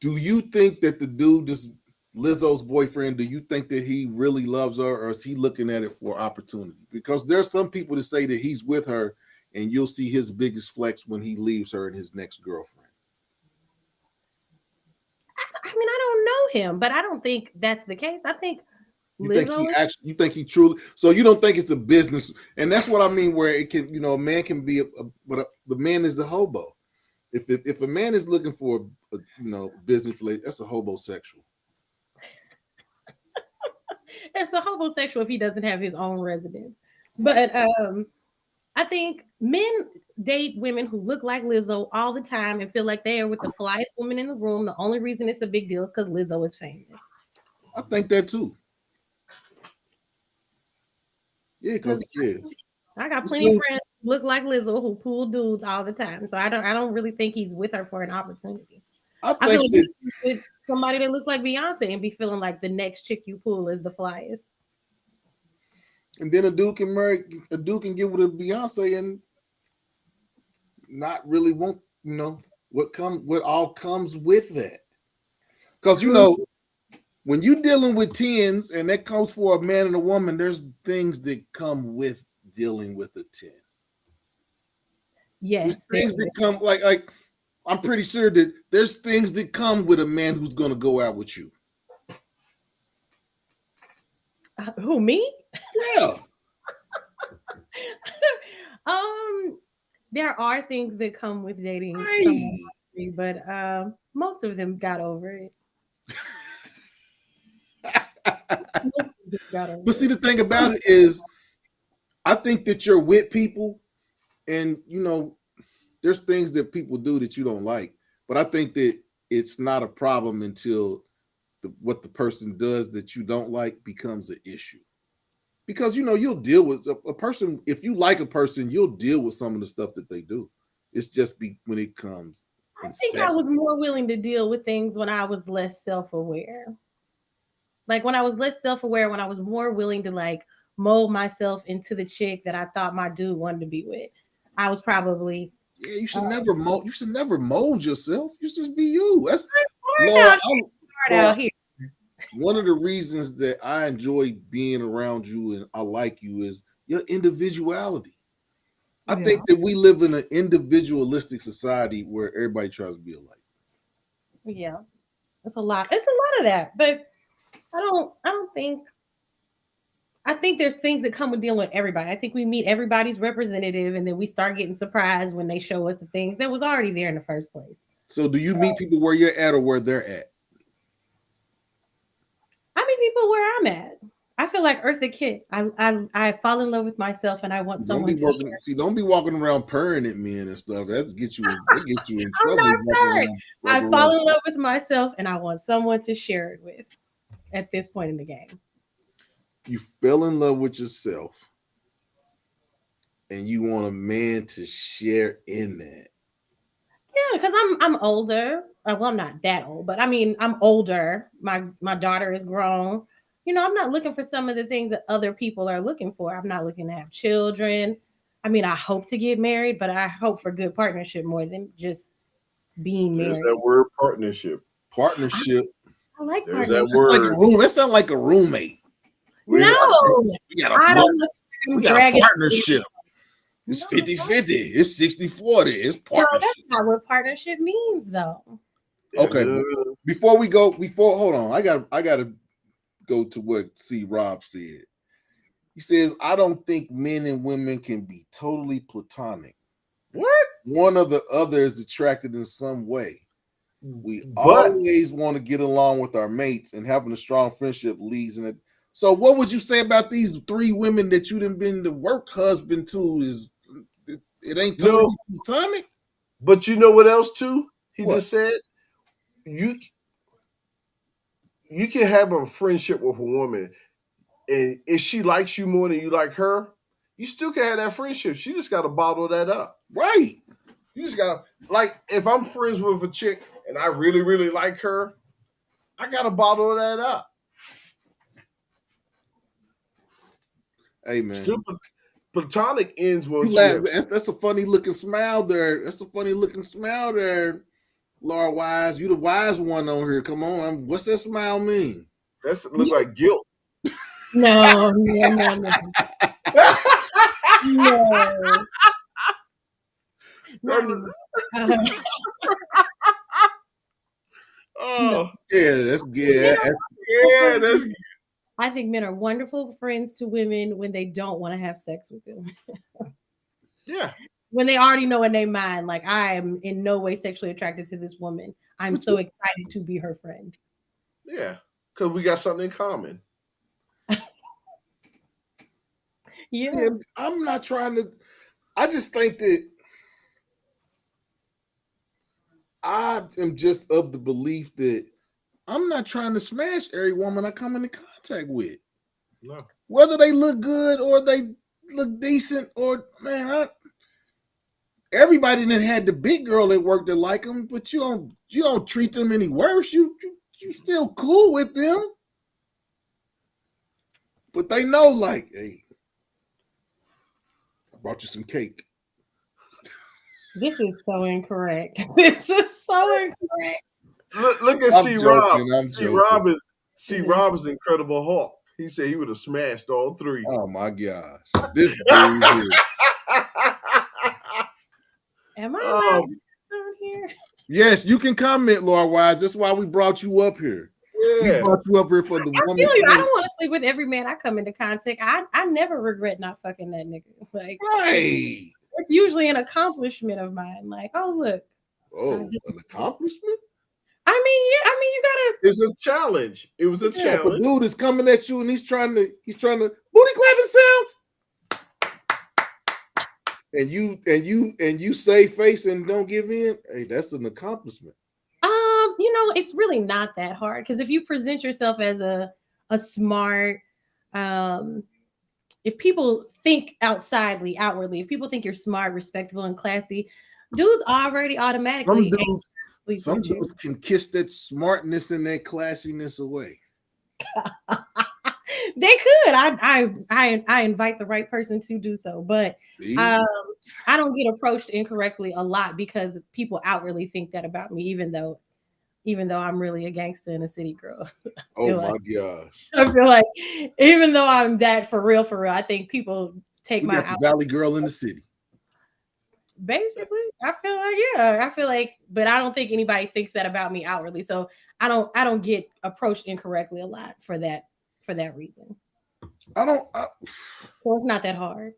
Speaker 1: Do you think that the dude, this Lizzo's boyfriend, do you think that he really loves her, or is he looking at it for opportunity? Because there's some people that say that he's with her and you'll see his biggest flex when he leaves her and his next girlfriend.
Speaker 3: I mean, I don't know him, but I don't think that's the case. I think
Speaker 1: you think he truly, so you don't think it's a business, and that's what I mean, where it can, a man can be but the man is the hobo. If a man is looking for a business related, that's a hobosexual.
Speaker 3: It's a homosexual if he doesn't have his own residence. But I think men date women who look like Lizzo all the time and feel like they are with the flyest woman in the room. The only reason it's a big deal is because Lizzo is famous.
Speaker 1: I think that too. Yeah, because
Speaker 3: I got
Speaker 1: This
Speaker 3: plenty of
Speaker 1: dude-
Speaker 3: friends who look like Lizzo who pull dudes all the time. So I don't really think he's with her for an opportunity.
Speaker 1: I
Speaker 3: I feel
Speaker 1: think
Speaker 3: like
Speaker 1: that,
Speaker 3: he's with somebody that looks like Beyonce and be feeling like the next chick you pull is the flyest.
Speaker 1: and then a dude can get with a Beyonce and not really want, what all comes with that. Because
Speaker 3: True.
Speaker 1: when you're dealing with tens and that comes for a man and a woman, there's things that come with dealing with a 10. There's
Speaker 3: Yes,
Speaker 1: things that come like I'm pretty sure that there's things that come with a man who's gonna go out with you.
Speaker 3: who me?
Speaker 1: Yeah.
Speaker 3: um, there are things that come with dating someone
Speaker 1: Right.
Speaker 3: like me, but most of them got over it. Most of them got
Speaker 1: But
Speaker 3: over
Speaker 1: see,
Speaker 3: it.
Speaker 1: the thing about it is, I think that you're with people, and there's things that people do that you don't like. But I think that it's not a problem until what the person does that you don't like becomes an issue. Because you'll deal with a person. If you like a person, you'll deal with some of the stuff that they do. It's just when it comes
Speaker 3: I think I
Speaker 1: incessant.
Speaker 3: was more willing to deal with things when I was less self-aware. Like when I was less self-aware, when I was more willing to like mold myself into the chick that I thought my dude wanted to be with. I was probably
Speaker 1: Yeah, you
Speaker 3: uh,
Speaker 1: should never mold. You should never mold yourself. You should just be you. That's
Speaker 3: hard
Speaker 1: Laura.
Speaker 3: out here, hard
Speaker 1: Laura.
Speaker 3: out here.
Speaker 1: One of the reasons that I enjoy being around you and I like you is your individuality. I
Speaker 3: Yeah.
Speaker 1: think that we live in an individualistic society where everybody tries to be alike.
Speaker 3: Yeah. It's a lot. It's a lot of that. But I don't think I think there's things that come with dealing with everybody. I think we meet everybody's representative and then we start getting surprised when they show us the things that was already there in the first place.
Speaker 1: So, do you meet people where you're at or where they're at?
Speaker 3: I meet people where I'm at. I feel like Eartha Kitt. I fall in love with myself and I want
Speaker 1: Don't
Speaker 3: someone
Speaker 1: be
Speaker 3: to share.
Speaker 1: working. See, don't be walking around purring at men and stuff. That gets you in
Speaker 3: I'm
Speaker 1: trouble.
Speaker 3: not sorry.
Speaker 1: Walking
Speaker 3: I
Speaker 1: around.
Speaker 3: fall in love with myself and I want someone to share it with at this point in the game.
Speaker 1: You fell in love with yourself, and you want a man to share in that.
Speaker 3: Yeah, because I'm older. Well, I'm not that old, but I mean I'm older. My daughter is grown. I'm not looking for some of the things that other people are looking for. I'm not looking to have children. I mean, I hope to get married, but I hope for good partnership more than just being
Speaker 2: There's that
Speaker 3: married.
Speaker 2: word partnership.
Speaker 3: I,
Speaker 1: Partnership.
Speaker 3: I like
Speaker 2: There's that
Speaker 3: partnership.
Speaker 1: That's like a
Speaker 2: word.
Speaker 1: room. That sounds like a roommate.
Speaker 2: We're
Speaker 3: No,
Speaker 1: We got a
Speaker 3: I
Speaker 1: part.
Speaker 3: don't look like
Speaker 1: We
Speaker 3: I'm
Speaker 1: got a
Speaker 3: dragging.
Speaker 1: partnership. It's
Speaker 3: No,
Speaker 1: 50-50. It's 60-40. It's
Speaker 3: no, that's
Speaker 1: partnership.
Speaker 3: not what partnership means, though.
Speaker 2: Yes,
Speaker 1: Okay. Before hold on. I gotta go to what C Rob said. He says, I don't think men and women can be totally platonic.
Speaker 2: what?
Speaker 1: One or the other is attracted in some way. We
Speaker 2: But
Speaker 1: always want to get along with our mates, and having a strong friendship leads in it. So, what would you say about these 3 women that you done been the work husband to? Is it ain't
Speaker 2: no,
Speaker 1: totally platonic?
Speaker 2: but you know what else too? He
Speaker 1: What?
Speaker 2: just said you you can have a friendship with a woman, and if she likes you more than you like her, you still can have that friendship. She just got to bottle that up.
Speaker 1: Right.
Speaker 2: You just got to like if I'm friends with a chick and I really really like her, I got to bottle that up.
Speaker 1: Hey man,
Speaker 2: Still, platonic ends
Speaker 1: you
Speaker 2: once you
Speaker 1: laugh.
Speaker 2: have.
Speaker 1: That's a funny looking smile there. That's a funny looking smile there, Laura Wise. You the wise one on here. Come on, what's that smile mean?
Speaker 2: That's look like guilt.
Speaker 3: No, no, no, no, no, not anymore. Uh, no,
Speaker 2: Oh
Speaker 1: Yeah,
Speaker 3: men
Speaker 1: yeah.
Speaker 3: are wonderful
Speaker 2: yeah, that's
Speaker 3: friends. I think men are wonderful friends to women when they don't want to have sex with them.
Speaker 2: yeah.
Speaker 3: When they already know in their mind, like I am in no way sexually attracted to this woman. I'm
Speaker 1: But
Speaker 3: so excited to be her friend.
Speaker 2: Yeah, because we got something in common.
Speaker 3: Yeah.
Speaker 1: yeah, I'm not trying to. I just think that I am just of the belief that I'm not trying to smash every woman I come into contact with,
Speaker 2: No.
Speaker 1: whether they look good or they look decent, or man, everybody that had the big girl at work that like them, but you don't treat them any worse. You still cool with them, but they know like, hey, I brought you some cake.
Speaker 3: This is so incorrect. This is so incorrect.
Speaker 2: Look at
Speaker 1: I'm
Speaker 2: C Rob.
Speaker 1: joking. I'm
Speaker 2: C
Speaker 1: joking.
Speaker 2: Rob is C Rob is Incredible Hulk. He said he would have smashed all three.
Speaker 1: Oh my gosh, this dude here.
Speaker 3: Am I allowed
Speaker 2: Oh
Speaker 3: on here?
Speaker 1: Yes, you can comment, Laura Wise. That's why we brought you up here. We
Speaker 2: yeah.
Speaker 1: brought you up here for the
Speaker 3: I
Speaker 1: woman.
Speaker 3: feel you. I don't want to sleep with every man I come into contact. I never regret not fucking that nigga. Like
Speaker 1: Right.
Speaker 3: it's usually an accomplishment of mine. Like, oh look.
Speaker 1: Oh, an accomplishment?
Speaker 3: You gotta.
Speaker 2: It's a challenge. It was a
Speaker 1: Yeah, if a
Speaker 2: challenge.
Speaker 1: dude is coming at you and he's trying to booty clapping sounds. And you save face and don't give in. Hey, that's an accomplishment.
Speaker 3: It's really not that hard because if you present yourself as a smart, if people think outwardly, if people think you're smart, respectable, and classy, dudes already automatically sleep
Speaker 1: Some
Speaker 3: with you.
Speaker 1: dudes can kiss that smartness and that classiness away.
Speaker 3: They could. I invite the right person to do so, but
Speaker 1: See?
Speaker 3: I don't get approached incorrectly a lot because people outwardly think that about me, even though I'm really a gangster and a city girl.
Speaker 1: Oh my
Speaker 3: like,
Speaker 1: gosh.
Speaker 3: I feel like even though I'm that for real, I think people take
Speaker 1: We
Speaker 3: my
Speaker 1: got the Valley girl in the city.
Speaker 3: basically. I feel like, but I don't think anybody thinks that about me outwardly. So I don't get approached incorrectly a lot for that reason. So it's not that hard.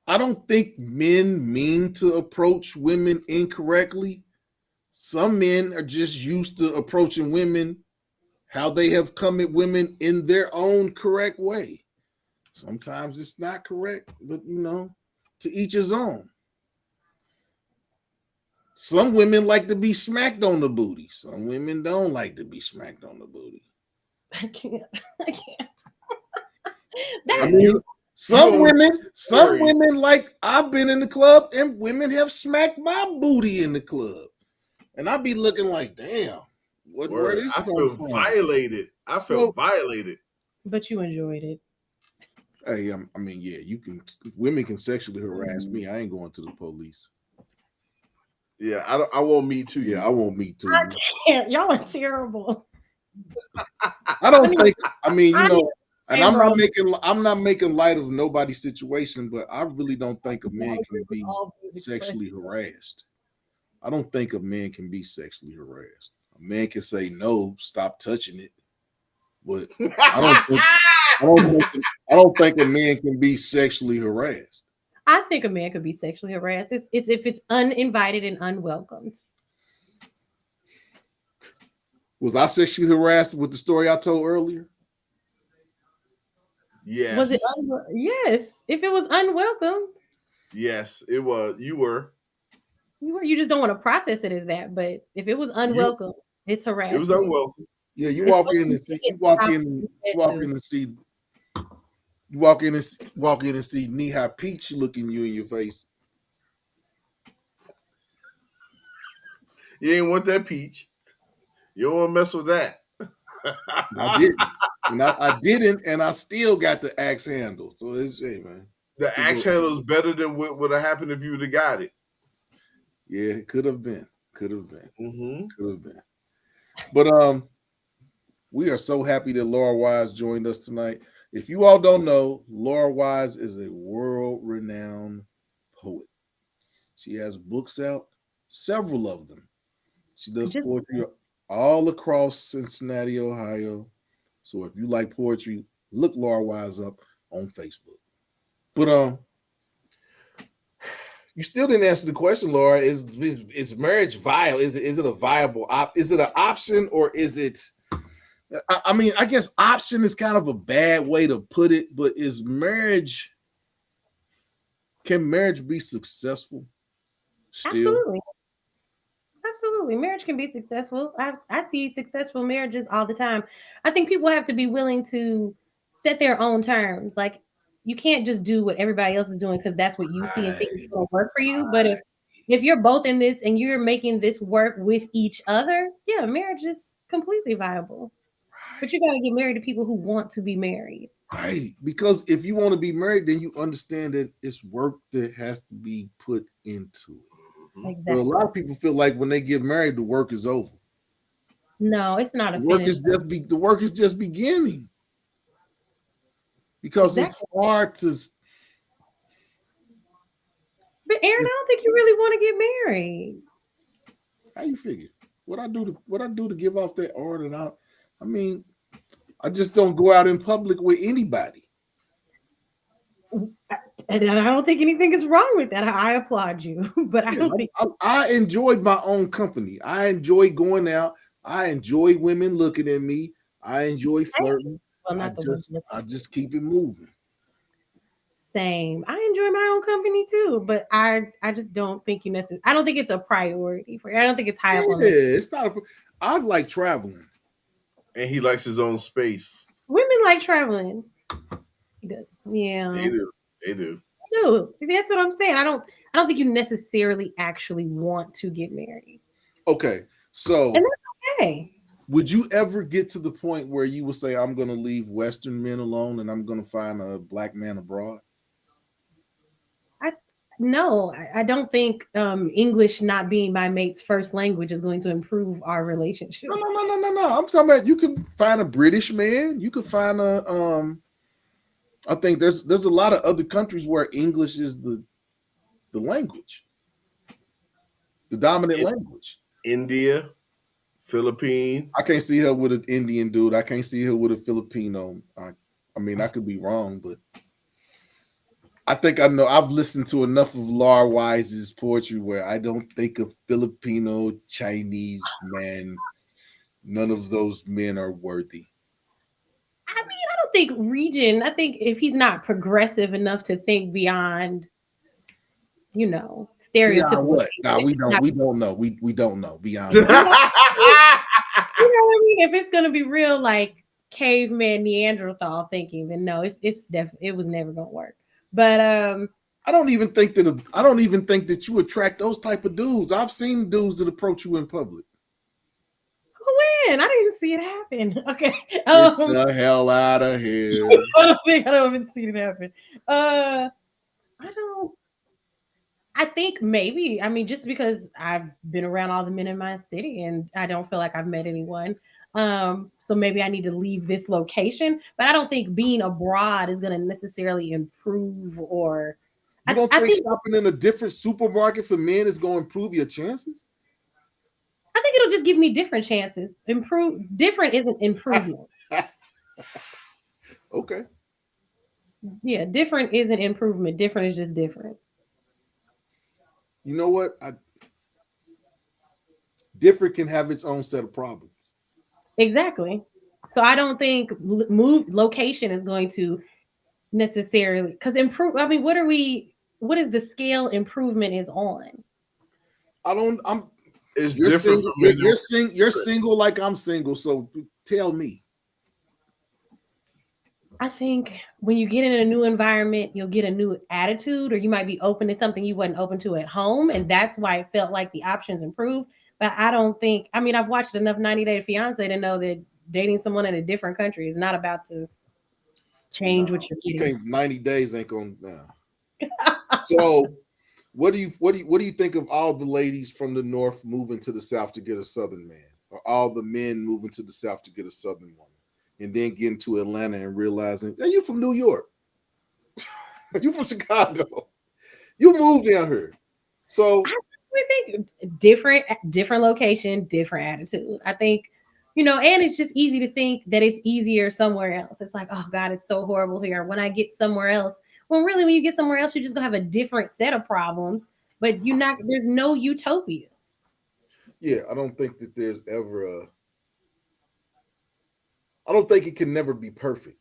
Speaker 1: I don't think men mean to approach women incorrectly. Some men are just used to approaching women how they have come at women in their own correct way. Sometimes it's not correct, but to each his own. Some women like to be smacked on the booty. Some women don't like to be smacked on the booty.
Speaker 3: I can't. I can't.
Speaker 1: I
Speaker 3: That's
Speaker 1: mean, some
Speaker 2: You
Speaker 1: women like I've been in the club and women have smacked my booty in the club. And I'd be looking like, damn, where
Speaker 2: Word.
Speaker 1: this
Speaker 2: I
Speaker 1: come
Speaker 2: feel
Speaker 1: from?
Speaker 2: violated. I felt violated.
Speaker 3: but you enjoyed it.
Speaker 1: Hey, yeah, women can sexually harass me. I ain't going to the police.
Speaker 2: Yeah, I won't meet to you.
Speaker 1: Yeah, I won't meet to
Speaker 3: I
Speaker 1: you.
Speaker 3: can't. Y'all are terrible.
Speaker 1: I don't think. And
Speaker 3: Hey, bro.
Speaker 1: I'm not making light of nobody's situation, but I really don't think a man can be
Speaker 3: All these
Speaker 1: sexually harassed. I don't think a man can be sexually harassed. A man can say no, stop touching it, but I don't think a man can be sexually harassed.
Speaker 3: I think a man could be sexually harassed. It's if it's uninvited and unwelcomed.
Speaker 1: Was I sexually harassed with the story I told earlier?
Speaker 2: Yes.
Speaker 3: Was it? Yes. If it was unwelcome,
Speaker 2: Yes, it was. You were.
Speaker 3: you just don't want to process it as that. But if it was unwelcome, it's
Speaker 2: It
Speaker 3: harassment.
Speaker 2: was unwelcome.
Speaker 1: Yeah, you walk in and see knee high peach looking you in your face.
Speaker 2: You ain't want that peach. You don't want to mess with that.
Speaker 1: I didn't. And I didn't, and I still got the axe handle. So it's man.
Speaker 2: The axe handle is better than what would have happened if you would have got it.
Speaker 1: Yeah, it could have been.
Speaker 2: Mm-hmm.
Speaker 1: Could have been. But we are so happy that Laura Wise joined us tonight. If you all don't know, Laura Wise is a world-renowned poet. She has books out, several of them. She does poetry all across Cincinnati, Ohio. So if you like poetry, look Laura Wise up on Facebook. But you still didn't answer the question, Laura. Is marriage viable? Is it a viable is it an option, or is it? I mean, I guess option is kind of a bad way to put it, but can marriage be successful? Still?
Speaker 3: Absolutely. Marriage can be successful. I see successful marriages all the time. I think people have to be willing to set their own terms. Like you can't just do what everybody else is doing because that's what you see and think it's
Speaker 1: Right,
Speaker 3: going to work for you. But
Speaker 1: right,
Speaker 3: if you're both in this and you're making this work with each other, yeah, marriage is completely viable. But you got to get married to people who want to be married.
Speaker 1: right. Because if you want to be married, then you understand that it's work that has to be put into it.
Speaker 2: Mhm.
Speaker 1: But a
Speaker 3: Exactly.
Speaker 1: lot of people feel like when they get married, the work is over.
Speaker 3: No, it's not a
Speaker 1: The work
Speaker 3: finish
Speaker 1: is
Speaker 3: line.
Speaker 1: the work is just beginning because it's
Speaker 3: Exactly.
Speaker 1: hard to.
Speaker 3: But Aaron, I don't think you really want to get married.
Speaker 1: How you figure? What I do to give off that aura and out? I mean, I just don't go out in public with anybody.
Speaker 3: And I don't think anything is wrong with that. I applaud you, but I
Speaker 1: Yeah,
Speaker 3: don't think
Speaker 1: I enjoy my own company. I enjoy going out. I enjoy women looking at me. I enjoy flirting.
Speaker 3: well, not the women.
Speaker 1: I just keep it moving.
Speaker 3: Same. I enjoy my own company too, but I just don't think you necessarily. I don't think it's a priority for you. I don't think it's high
Speaker 1: Yeah,
Speaker 3: up on the.
Speaker 1: it's not. I like traveling.
Speaker 2: And he likes his own space.
Speaker 3: Women like traveling.
Speaker 2: They
Speaker 3: Yeah,
Speaker 2: do. They do.
Speaker 3: no, that's what I'm saying. I don't think you necessarily actually want to get married,
Speaker 1: Okay,
Speaker 3: and
Speaker 1: so
Speaker 3: that's okay.
Speaker 1: would you ever get to the point where you would say, "I'm going to leave Western men alone and I'm going to find a black man abroad"?
Speaker 3: I no, I don't think English not being my mate's first language is going to improve our relationship.
Speaker 1: No, no, no, no, no, no. I'm talking about you can find a British man. You could find a I think there's a lot of other countries where English is the language, the dominant
Speaker 2: In
Speaker 1: language.
Speaker 2: India, Philippine.
Speaker 1: I can't see her with an Indian dude. I can't see her with a Filipino. I mean, I could be wrong, but I think I know. I've listened to enough of Laura Wise's poetry where I don't think of Filipino, Chinese men. None of those men are worthy.
Speaker 3: I mean, I don't think region. I think if he's not progressive enough to think beyond,
Speaker 1: Beyond
Speaker 3: stereotypical
Speaker 1: what?
Speaker 3: statement,
Speaker 1: Nah,
Speaker 3: it's
Speaker 1: we
Speaker 3: just
Speaker 1: don't.
Speaker 3: not.
Speaker 1: We don't know. We don't know beyond what.
Speaker 3: You know, you know what I mean. If it's gonna be real, like caveman Neanderthal thinking, then no, it was never gonna work. But
Speaker 1: I don't even think that you attract those type of dudes. I've seen dudes that approach you in public.
Speaker 3: when I didn't see it happen. Okay,
Speaker 1: Get the hell out of here.
Speaker 3: I don't even see it happen. I don't. I think maybe. I mean, just because I've been around all the men in my city and I don't feel like I've met anyone. So maybe I need to leave this location. But I don't think being abroad is going to necessarily improve or.
Speaker 1: You don't
Speaker 3: I
Speaker 1: think
Speaker 3: think
Speaker 1: shopping in a different supermarket for men is going to improve your chances?
Speaker 3: I think it'll just give me different chances. Improve different isn't improvement.
Speaker 1: Okay.
Speaker 3: Yeah, different isn't improvement. Different is just different.
Speaker 1: You know what? Different can have its own set of problems.
Speaker 3: Exactly. So I don't think move location is going to necessarily because improve. I mean, what are we? What is the scale improvement is on?
Speaker 1: I don't. I'm.
Speaker 2: It's
Speaker 1: You're
Speaker 2: different
Speaker 1: single.
Speaker 2: for men and
Speaker 1: You're
Speaker 2: women.
Speaker 1: single like I'm single. So tell me.
Speaker 3: I think when you get in a new environment, you'll get a new attitude, or you might be open to something you wasn't open to at home, and that's why it felt like the options improved. But I don't think. I mean, I've watched enough 90 Day Fiance to know that dating someone in a different country is not about to change
Speaker 1: No,
Speaker 3: what you're
Speaker 1: you
Speaker 3: getting.
Speaker 1: can't. 90 days ain't gonna. Nah. So what do you think of all the ladies from the north moving to the south to get a southern man, or all the men moving to the south to get a southern woman, and then getting to Atlanta and realizing, hey, you from New York, you from Chicago, you moved down here. So
Speaker 3: I think different location, different attitude. I think, and it's just easy to think that it's easier somewhere else. It's like, oh God, it's so horrible here. When I get somewhere else, when really when you get somewhere else, you're just gonna have a different set of problems, but there's no utopia.
Speaker 1: yeah, I don't think that there's ever a. I don't think it can never be perfect.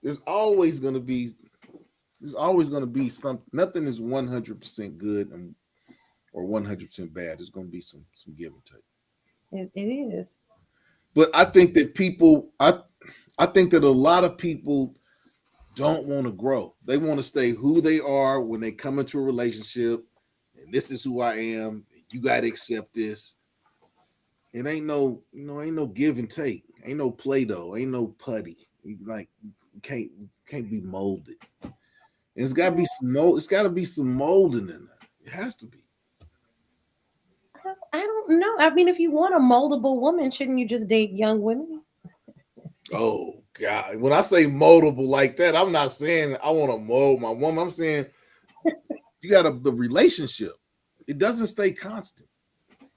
Speaker 1: There's always going to be. There's always going to be some. Nothing is 100% good or 100% bad. There's going to be some give and take.
Speaker 3: It is.
Speaker 1: But I think that I think that a lot of people don't want to grow. They want to stay who they are when they come into a relationship. And this is who I am. You got to accept this. It ain't no, ain't no give and take. Ain't no play-doh. Ain't no putty. You can't be molded. And it's got to be some mold. It's got to be some molding in there. It has to be.
Speaker 3: I don't know. I mean, if you want a moldable woman, shouldn't you just date young women?
Speaker 1: Oh God! When I say moldable like that, I'm not saying I want to mold my woman. I'm saying you got the relationship. It doesn't stay constant.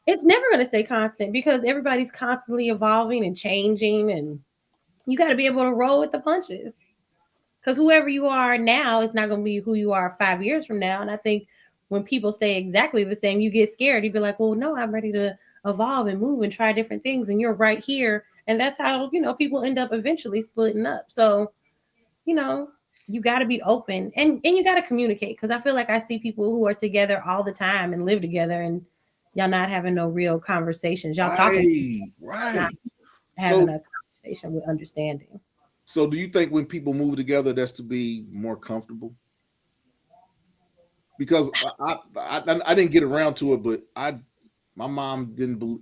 Speaker 3: It's never going to stay constant because everybody's constantly evolving and changing, and you got to be able to roll with the punches. Because whoever you are now is not going to be who you are 5 years from now. And I think when people stay exactly the same, you get scared. You'd be like, well, no, I'm ready to evolve and move and try different things. And you're right here. And that's how, people end up eventually splitting up. So, you know, you got to be open and you got to communicate. Because I feel like I see people who are together all the time and live together and y'all not having no real conversations. Y'all talking, not
Speaker 1: Right.
Speaker 3: having a conversation with understanding.
Speaker 1: So do you think when people move together, that's to be more comfortable? Because I didn't get around to it, but my mom didn't believe.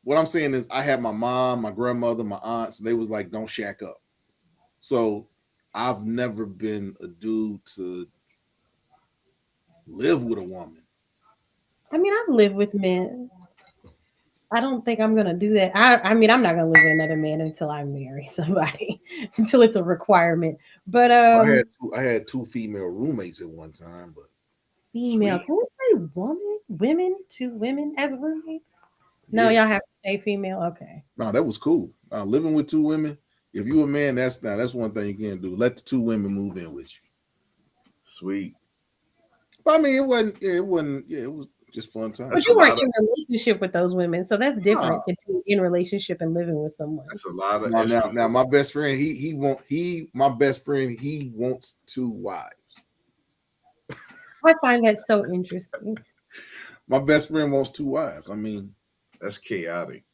Speaker 1: What I'm saying is, I had my mom, my grandmother, my aunts, and they was like, "Don't shack up." So I've never been a dude to live with a woman.
Speaker 3: I mean, I've lived with men. I don't think I'm gonna do that. I mean, I'm not gonna live with another man until I marry somebody, until it's a requirement. But
Speaker 1: I had two female roommates at one time, but
Speaker 3: female,
Speaker 1: sweet,
Speaker 3: can we say woman, women, two women as roommates? No,
Speaker 1: yeah.
Speaker 3: y'all have to say female. Okay.
Speaker 1: No, that was cool. Living with two women. If you a man, that's one thing you can't do. Let the two women move in with you.
Speaker 2: Sweet.
Speaker 1: But I mean, it wasn't. Yeah, it wasn't. Yeah, it was just fun time.
Speaker 3: But
Speaker 2: That's a
Speaker 3: you weren't
Speaker 2: lot of
Speaker 3: in a relationship with those women, so that's
Speaker 1: Nah,
Speaker 3: different than being in a relationship and living with someone.
Speaker 2: that's a lot of
Speaker 1: now,
Speaker 2: estrogen.
Speaker 1: my best friend, my best friend, he wants two wives.
Speaker 3: I find that so interesting.
Speaker 1: My best friend wants two wives. I mean,
Speaker 2: That's chaotic.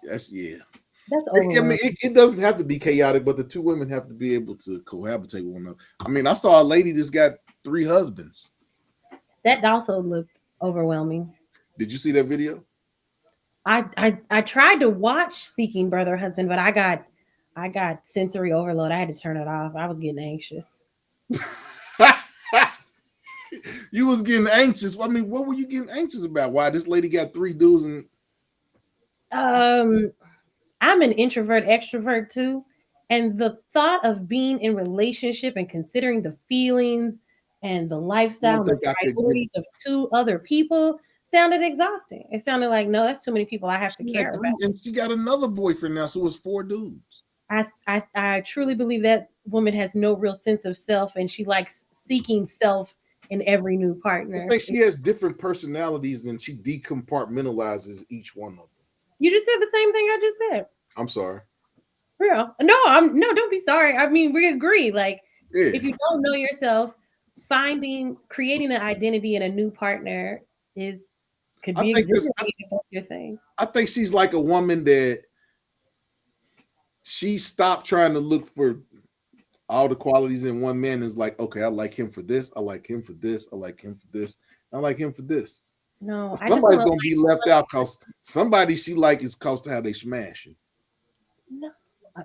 Speaker 1: that's yeah.
Speaker 3: That's
Speaker 1: I mean,
Speaker 3: overwhelming.
Speaker 1: it doesn't have to be chaotic, but the two women have to be able to cohabitate with one another. I mean, I saw a lady that's got three husbands.
Speaker 3: That also looked overwhelming.
Speaker 1: Did you see that video?
Speaker 3: I tried to watch Seeking Brother Husband, but I got sensory overload. I had to turn it off. I was getting anxious.
Speaker 1: You was getting anxious. I mean, what were you getting anxious about? Why this lady got three dudes and
Speaker 3: Um, I'm an introvert extrovert too, and the thought of being in relationship and considering the feelings and the
Speaker 1: I
Speaker 3: lifestyle
Speaker 1: don't
Speaker 3: and the
Speaker 1: think I could get.
Speaker 3: priorities of two other people sounded exhausting. It sounded like no, that's too many people I have to
Speaker 1: She had
Speaker 3: care about.
Speaker 1: three, and she got another boyfriend now, so it's four dudes.
Speaker 3: I truly believe that woman has no real sense of self, and she likes seeking self in every new
Speaker 1: I
Speaker 3: partner.
Speaker 1: think she has different personalities, and she decompartmentalizes each one of them.
Speaker 3: You just said the same thing I just said.
Speaker 1: I'm sorry.
Speaker 3: Yeah. No, don't be sorry. I mean, we agree. Like,
Speaker 1: Yeah,
Speaker 3: if you don't know yourself, creating an identity in a new partner is could
Speaker 1: I
Speaker 3: be
Speaker 1: think this.
Speaker 3: exhilarating if that's your thing.
Speaker 1: I think she's like a woman that she stopped trying to look for all the qualities in one man. Is like, okay, I like him for this. I like him for this. I like him for this. I like him for this.
Speaker 3: No, I just
Speaker 1: Somebody's
Speaker 3: want to
Speaker 1: gonna be left out because somebody she like is cause to how they smashing.
Speaker 3: no. I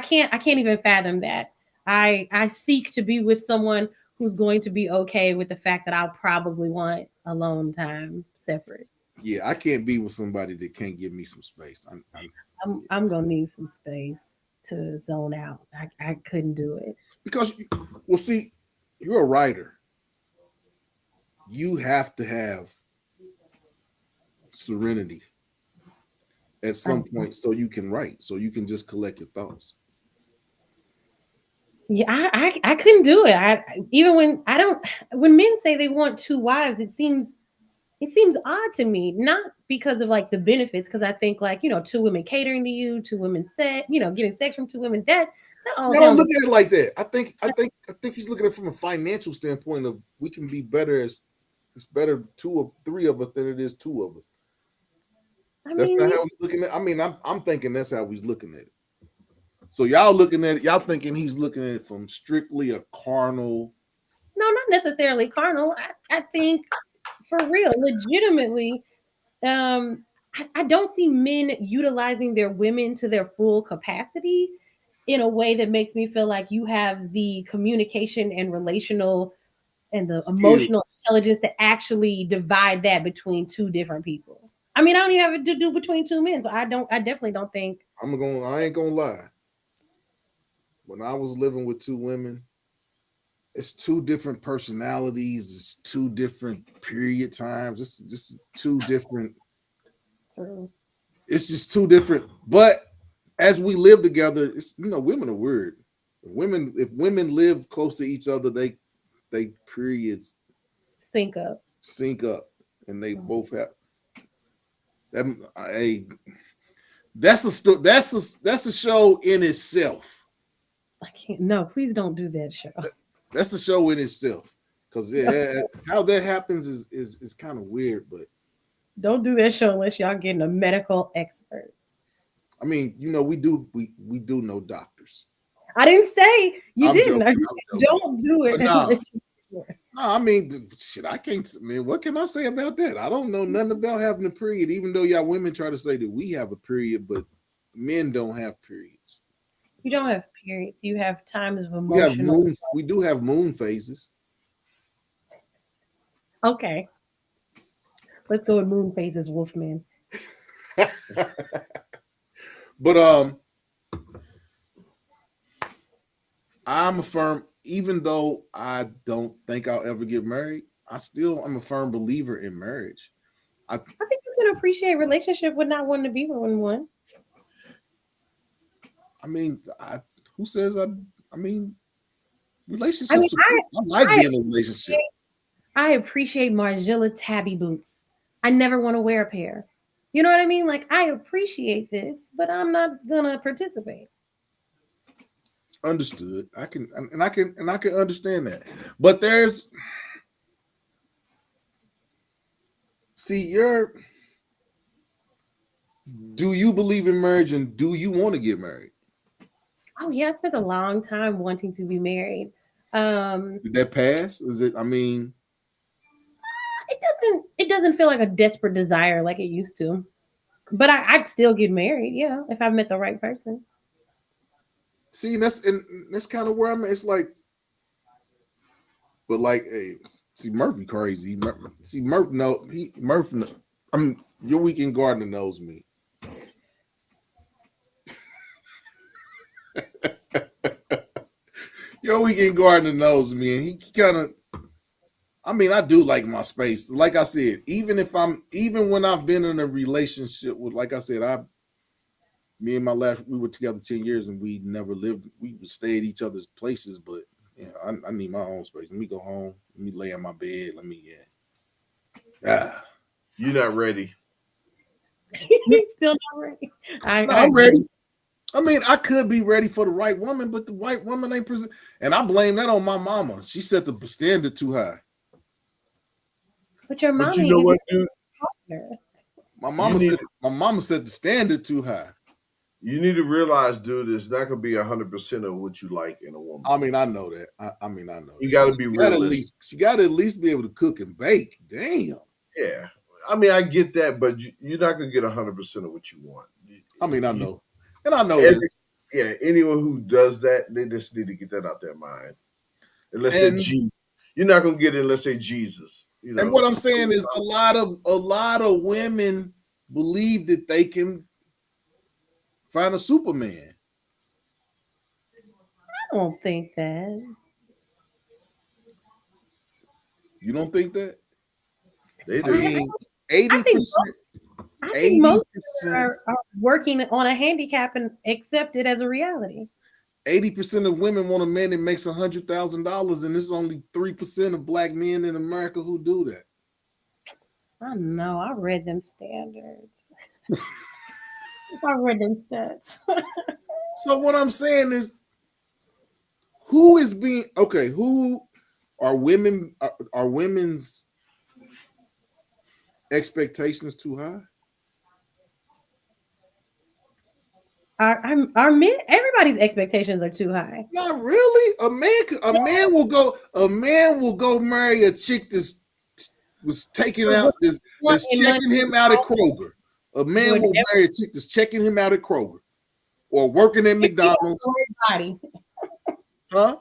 Speaker 3: can't even fathom that. I seek to be with someone who's going to be okay with the fact that I'll probably want alone time separate.
Speaker 1: Yeah, I can't be with somebody that can't give me some space.
Speaker 3: I'm gonna need some space to zone out. I couldn't do it.
Speaker 1: Because, well, see, you're a writer. You have to have serenity at
Speaker 3: I,
Speaker 1: some point so you can write, so you can just collect your thoughts.
Speaker 3: yeah, I couldn't do it. I even when I don't when men say they want two wives, it seems odd to me. Not because of like the benefits, because I think like two women catering to you, two women getting sex from two women. That all
Speaker 1: See, I don't
Speaker 3: sounds
Speaker 1: look at it like that. I think he's looking at it from a financial standpoint of we can be better as it's better two or three of us than it is two of us.
Speaker 3: I
Speaker 1: That's
Speaker 3: mean,
Speaker 1: not how he's looking at. I mean, I'm thinking that's how he's looking at it. So y'all looking at it, y'all thinking he's looking at it from strictly a carnal.
Speaker 3: No, not necessarily carnal. I think for real, legitimately, I don't see men utilizing their women to their full capacity in a way that makes me feel like you have the communication and relational and the
Speaker 1: Skill.
Speaker 3: emotional intelligence to actually divide that between two different people. I mean, I don't even have it to do between two men, so I definitely don't think.
Speaker 1: I ain't gonna lie. When I was living with two women, it's two different personalities, it's two different period times, it's just two different,
Speaker 3: True.
Speaker 1: it's just two different. But as we live together, it's women are weird. If women live close to each other, they periods
Speaker 3: Sync up.
Speaker 1: sync up, and they both have that. A that's a show in itself.
Speaker 3: I can't. No, please don't do that show.
Speaker 1: That's a show in itself. Because how that happens is kind of weird, but
Speaker 3: Don't do that show unless y'all getting a medical expert.
Speaker 1: I mean, we do know doctors.
Speaker 3: I didn't say you
Speaker 1: I'm
Speaker 3: didn't.
Speaker 1: joking.
Speaker 3: I just
Speaker 1: I'm
Speaker 3: said
Speaker 1: joking.
Speaker 3: don't do it
Speaker 1: But nah,
Speaker 3: unless you.
Speaker 1: nah, I mean, shit, I can't. Man, what can I say about that? I don't know nothing about having a period. Even though y'all women try to say that we have a period, but men don't have periods.
Speaker 3: You don't have periods. You have times of
Speaker 1: We have
Speaker 3: emotional.
Speaker 1: moon. We do have moon phases.
Speaker 3: Okay, let's go with moon phases, Wolfman.
Speaker 1: But I'm a firm. Even though I don't think I'll ever get married, I'm a firm believer in marriage. I
Speaker 3: I think you can appreciate relationship with not wanting to be with one.
Speaker 1: I mean, who says I? I mean,
Speaker 3: I mean,
Speaker 1: relationships. I like
Speaker 3: I
Speaker 1: being in a relationship.
Speaker 3: I appreciate Margilla tabby boots. I never want to wear a pair. You know what I mean? Like I appreciate this, but I'm not gonna participate.
Speaker 1: Understood. I can understand that. But see, do you believe in marriage and do you want to get married?
Speaker 3: Oh yeah, I spent a long time wanting to be married. Um,
Speaker 1: Did that pass? Is it? I mean,
Speaker 3: it doesn't feel like a desperate desire like it used to. But I'd still get married, yeah, if I met the right person.
Speaker 1: see, that's kind of where I'm at. It's like, but like, hey, see, Murphy crazy. See, Murph. I'm your weekend gardener knows me. Your weekend gardener knows me, and he kind of. I mean, I do like my space. Like I said, even when I've been in a relationship with, like I said, me and my last, we were together 10 years, and we never lived. We would stay at each other's places, but yeah, I need my own space. Let me go home. Let me lay on my bed. Ah.
Speaker 2: You're not ready.
Speaker 3: He's still not ready.
Speaker 1: No,
Speaker 3: I
Speaker 1: I'm
Speaker 3: agree.
Speaker 1: ready. I mean, I could be ready for the right woman, but the right woman ain't present. And I blame that on my mama. She set the standard too high.
Speaker 3: But your
Speaker 2: But you
Speaker 3: mommy
Speaker 2: know
Speaker 3: is
Speaker 2: what, dude?
Speaker 3: a partner.
Speaker 1: My
Speaker 2: You
Speaker 1: mama
Speaker 2: need
Speaker 1: said my mama set the standard too high.
Speaker 2: you need to realize, dude, it's not gonna be 100% of what you like in a woman.
Speaker 1: I mean, I know that. I mean, I know
Speaker 2: You
Speaker 1: that.
Speaker 2: got to
Speaker 1: But
Speaker 2: be
Speaker 1: she got
Speaker 2: realistic.
Speaker 1: to at least be able to cook and bake. Damn.
Speaker 2: Yeah, I mean, I get that, but you're not gonna get 100% of what you want.
Speaker 1: I mean, I
Speaker 2: You,
Speaker 1: know, and I know
Speaker 2: every,
Speaker 1: this.
Speaker 2: yeah, anyone who does that, they just need to get that out their mind. Unless they
Speaker 1: And
Speaker 2: G, you're not gonna get it unless they Jesus. You
Speaker 1: what
Speaker 2: know,
Speaker 1: I'm saying is a lot of women believe that they can find a Superman.
Speaker 3: I don't think that.
Speaker 1: You don't think that?
Speaker 2: they
Speaker 1: I
Speaker 2: do.
Speaker 3: I,
Speaker 1: mean,
Speaker 3: I think
Speaker 1: 80%,
Speaker 3: I think
Speaker 1: eighty
Speaker 3: most
Speaker 1: percent,
Speaker 3: are working on a handicap and accept it as a reality.
Speaker 1: 80% of women want a man that makes $100,000, and there's only 3% of black men in America who do that.
Speaker 3: I know. I read them standards. I read them stats.
Speaker 1: So what I'm saying is, who is being okay? Who are women? Are women's expectations too high?
Speaker 3: Our men, everybody's expectations are too high.
Speaker 1: Not really. A man will go marry a chick that's was taking
Speaker 3: For what
Speaker 1: out this
Speaker 3: you want
Speaker 1: that's
Speaker 3: in money,
Speaker 1: checking him out at Kroger. A man
Speaker 3: would
Speaker 1: will
Speaker 3: never
Speaker 1: marry a chick that's checking him out at Kroger or working at
Speaker 3: if she has
Speaker 1: McDonald's.
Speaker 3: the right body.
Speaker 1: Huh?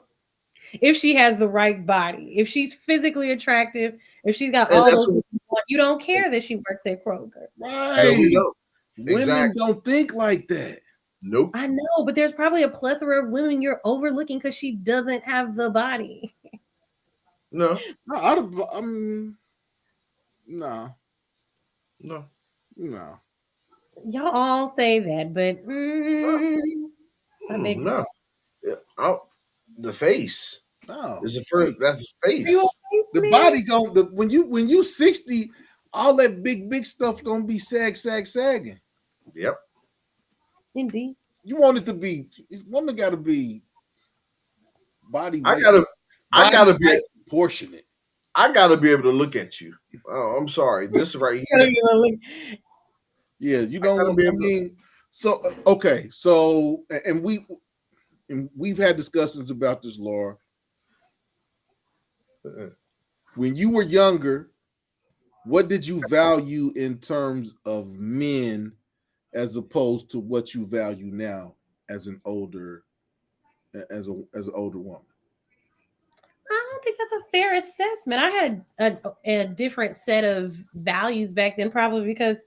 Speaker 3: If she has the right body, if she's physically attractive, if she's got
Speaker 2: And
Speaker 3: all
Speaker 2: that's
Speaker 3: those things you want, you don't care that she works at Kroger.
Speaker 2: no, we
Speaker 1: Right.
Speaker 2: don't.
Speaker 1: Women
Speaker 2: Exactly.
Speaker 1: don't think like that.
Speaker 2: Nope.
Speaker 3: I know, but there's probably a plethora of women you're overlooking because she doesn't have the body.
Speaker 2: No.
Speaker 1: No, I'd have, no,
Speaker 2: No.
Speaker 1: no.
Speaker 3: Y'all all say that, but I beg to
Speaker 2: No. Yeah, the face
Speaker 1: No,
Speaker 2: is the first.
Speaker 1: face.
Speaker 2: That's the
Speaker 3: differ. You
Speaker 2: face.
Speaker 3: okay,
Speaker 1: The
Speaker 3: man?
Speaker 1: body going when you 60, all that big stuff gonna be sagging.
Speaker 2: Yep.
Speaker 3: Indeed.
Speaker 1: You want it to be woman gotta be body
Speaker 2: I
Speaker 1: weight,
Speaker 2: gotta. I
Speaker 1: body
Speaker 2: gotta be.
Speaker 1: height proportionate.
Speaker 2: I gotta be able to look at you. Oh, I'm sorry. This right here.
Speaker 1: Yeah, you
Speaker 2: I
Speaker 1: don't
Speaker 2: gotta
Speaker 1: want
Speaker 2: be
Speaker 1: I
Speaker 2: able to.
Speaker 1: mean, so okay, so and we've had discussions about this, Laura. When you were younger, what did you value in terms of men as opposed to what you value now as an older as an older woman?
Speaker 3: I don't think that's a fair assessment. I had a different set of values back then, probably because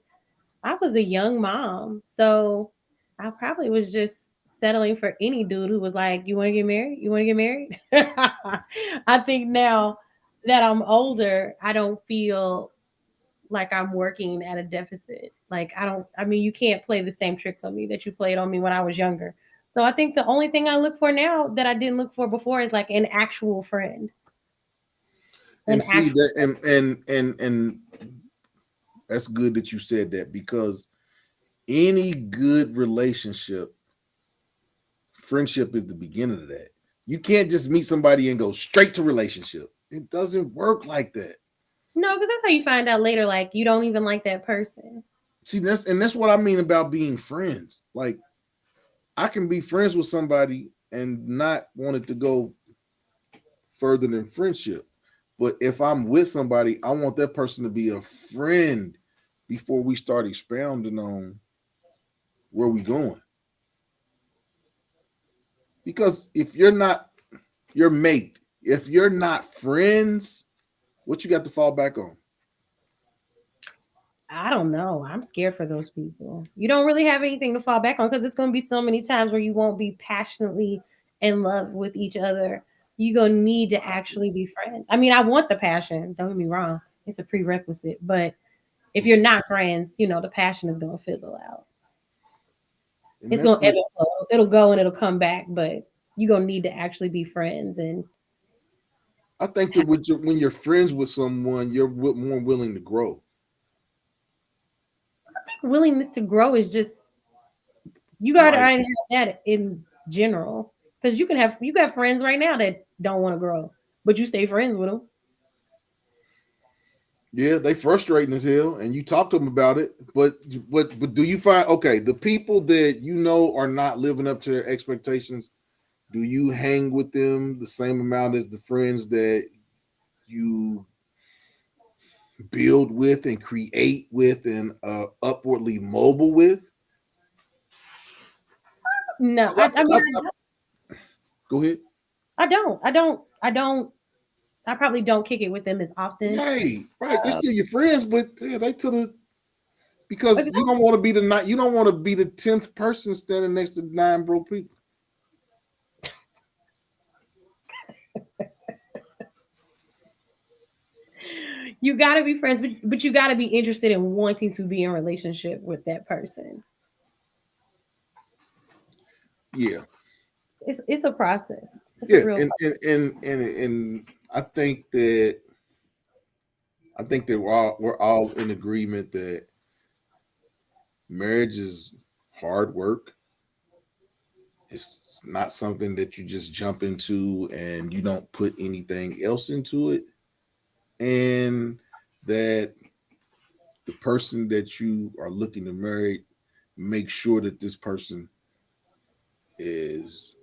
Speaker 3: I was a young mom. So I probably was just settling for any dude who was like, "You want to get married? You want to get married?" I think now that I'm older, I don't feel like I'm working at a deficit. Like, I mean, you can't play the same tricks on me that you played on me when I was younger. So I think the only thing I look for now that I didn't look for before is like an actual friend. An
Speaker 1: And see
Speaker 3: actual
Speaker 1: that and that's good that you said that because any good relationship, friendship is the beginning of that. You can't just meet somebody and go straight to relationship. It doesn't work like that.
Speaker 3: No, because that's how you find out later, like you don't even like that person.
Speaker 1: See, that's what I mean about being friends. Like I can be friends with somebody and not want it to go further than friendship. But if I'm with somebody, I want that person to be a friend before we start expounding on where we going. Because if you're not your mate, if you're not friends, what you got to fall back on?
Speaker 3: I don't know. I'm scared for those people. You don't really have anything to fall back on because it's going to be so many times where you won't be passionately in love with each other. You're going to need to actually be friends. I mean, I want the passion. Don't get me wrong. It's a prerequisite. But if you're not friends, the passion is going to fizzle out.
Speaker 1: And
Speaker 3: It's
Speaker 1: that's
Speaker 3: going to ebb
Speaker 1: what
Speaker 3: and flow. It'll go and it'll come back. But you're going to need to actually be friends. And
Speaker 1: I think that when you're friends with someone, you're more willing to grow.
Speaker 3: willingness to grow is just, you got to
Speaker 1: Right.
Speaker 3: have that in general. Because you got friends right now that don't want to grow, but you stay friends with them.
Speaker 1: Yeah, they frustrating as hell, and you talk to them about it. But do you find okay the people that you know are not living up to their expectations? Do you hang with them the same amount as the friends that you build with and create with and upwardly mobile with?
Speaker 3: No,
Speaker 1: 'Cause
Speaker 3: I mean,
Speaker 1: go ahead.
Speaker 3: I don't. I probably don't kick it with them as often.
Speaker 1: Hey, right, they're
Speaker 3: Uh,
Speaker 1: still your friends, but yeah, they to the because you
Speaker 3: exactly.
Speaker 1: don't want to be the not you don't want to be the 10th person standing next to 9 broke people.
Speaker 3: You got to be friends, but you got to be interested in wanting to be in relationship with that person.
Speaker 1: Yeah,
Speaker 3: It's a process. It's a
Speaker 1: yeah,
Speaker 3: real
Speaker 1: and I think that we're all in agreement that marriage is hard work. It's not something that you just jump into and you don't put anything else into it, and that the person that you are looking to marry, make sure that this person is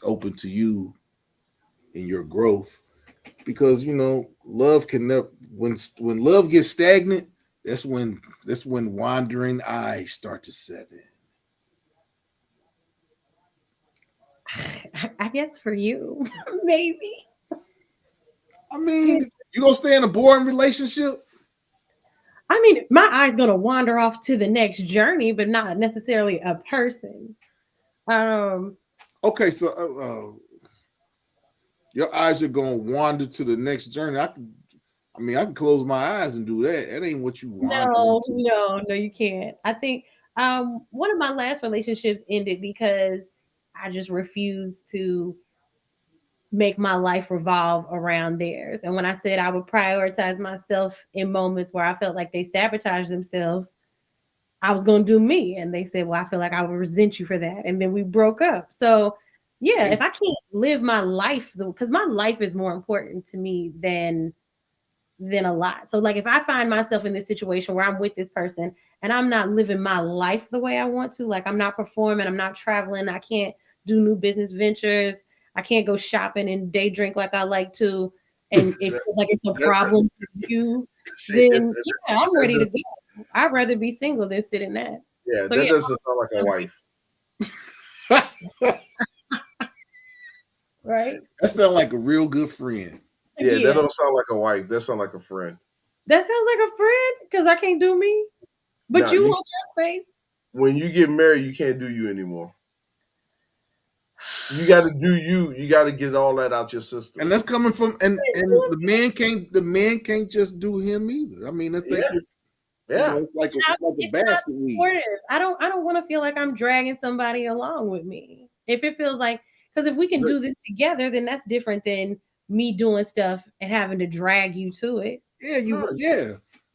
Speaker 1: open to you in your growth, because love can never, when love gets stagnant, that's when wandering eyes start to set in.
Speaker 3: I guess for you, maybe.
Speaker 1: I mean, you gonna stay in a boring relationship?
Speaker 3: I mean, my eye's gonna wander off to the next journey, but not necessarily a person. Um,
Speaker 1: Okay, so your eyes are gonna wander to the next journey. I can close my eyes and do that. That ain't what you wander
Speaker 3: no,
Speaker 1: into.
Speaker 3: no, you can't. I think one of my last relationships ended because I just refused to make my life revolve around theirs. And when I said I would prioritize myself in moments where I felt like they sabotaged themselves, I was going to do me. And they said, well, I feel like I would resent you for that. And then we broke up. So, yeah, if I can't live my life, because my life is more important to me than a lot. So, like, if I find myself in this situation where I'm with this person and I'm not living my life the way I want to, like, I'm not performing, I'm not traveling, I can't do new business ventures, I can't go shopping and day drink like I like to, and it feels like it's a problem for you,
Speaker 2: See,
Speaker 3: then yeah, I'm
Speaker 2: that
Speaker 3: ready to
Speaker 2: does,
Speaker 3: go. I'd rather be single than sit in that.
Speaker 2: yeah,
Speaker 3: So
Speaker 2: that
Speaker 3: yeah,
Speaker 2: doesn't sound like a wife.
Speaker 3: right.
Speaker 1: That sounds like a real good friend.
Speaker 2: Yeah, that
Speaker 3: Yeah,
Speaker 2: don't sound like a wife. That sound like a friend.
Speaker 3: that sounds like a friend because I can't do me, but
Speaker 2: Now,
Speaker 3: you
Speaker 2: you
Speaker 3: hold your space.
Speaker 2: when you get married, you can't do you anymore. You got to do you. You got to get all that out your system.
Speaker 1: And that's coming from, and the man can't just do him either. I mean, I think
Speaker 2: Yeah, yeah,
Speaker 1: it's like a
Speaker 3: It's not
Speaker 1: basket weave.
Speaker 3: supportive. I don't want to feel like I'm dragging somebody along with me. If it feels like, because if we can
Speaker 2: but
Speaker 3: do this together, then that's different than me doing stuff and having to drag you to it.
Speaker 1: Yeah,
Speaker 2: no,
Speaker 1: you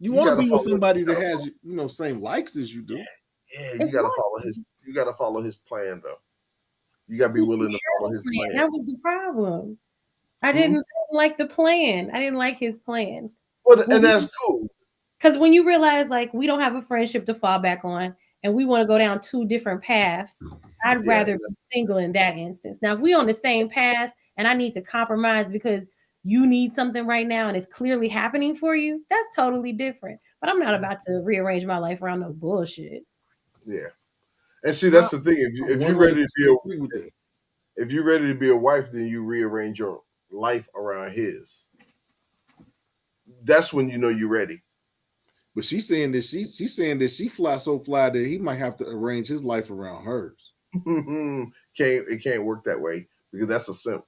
Speaker 2: you
Speaker 1: want
Speaker 2: got
Speaker 1: to
Speaker 2: to
Speaker 1: be with
Speaker 2: follow.
Speaker 1: somebody
Speaker 2: You got
Speaker 1: that
Speaker 2: to
Speaker 1: has
Speaker 2: follow.
Speaker 1: same likes as you do.
Speaker 2: Yeah, you got to follow his.
Speaker 3: Exactly.
Speaker 2: You got to follow his plan though. You got to be
Speaker 3: He didn't
Speaker 2: willing to
Speaker 3: have
Speaker 2: follow
Speaker 3: a
Speaker 2: his
Speaker 3: plan.
Speaker 2: plan.
Speaker 3: That was the problem.
Speaker 2: Hmm?
Speaker 3: I didn't like the plan. I didn't like his plan.
Speaker 2: Well,
Speaker 3: When
Speaker 2: and
Speaker 3: we
Speaker 2: that's cool.
Speaker 3: Because when you realize like we don't have a friendship to fall back on and we want to go down two different paths, I'd
Speaker 2: Yeah,
Speaker 3: rather be single in that instance. Now, if we on the same path and I need to compromise because you need something right now and it's clearly happening for you, that's totally different. But I'm not about to rearrange my life around no bullshit.
Speaker 2: yeah. And see,
Speaker 1: I
Speaker 2: that's the thing.
Speaker 1: I
Speaker 2: If you ready to be
Speaker 1: 100% agree with that.
Speaker 2: if you're ready to be a wife, then you rearrange your life around his. That's when you know you're ready.
Speaker 1: But she's saying that she fly so fly that he might have to arrange his life around hers.
Speaker 2: Can't it can't work that way because that's a simp.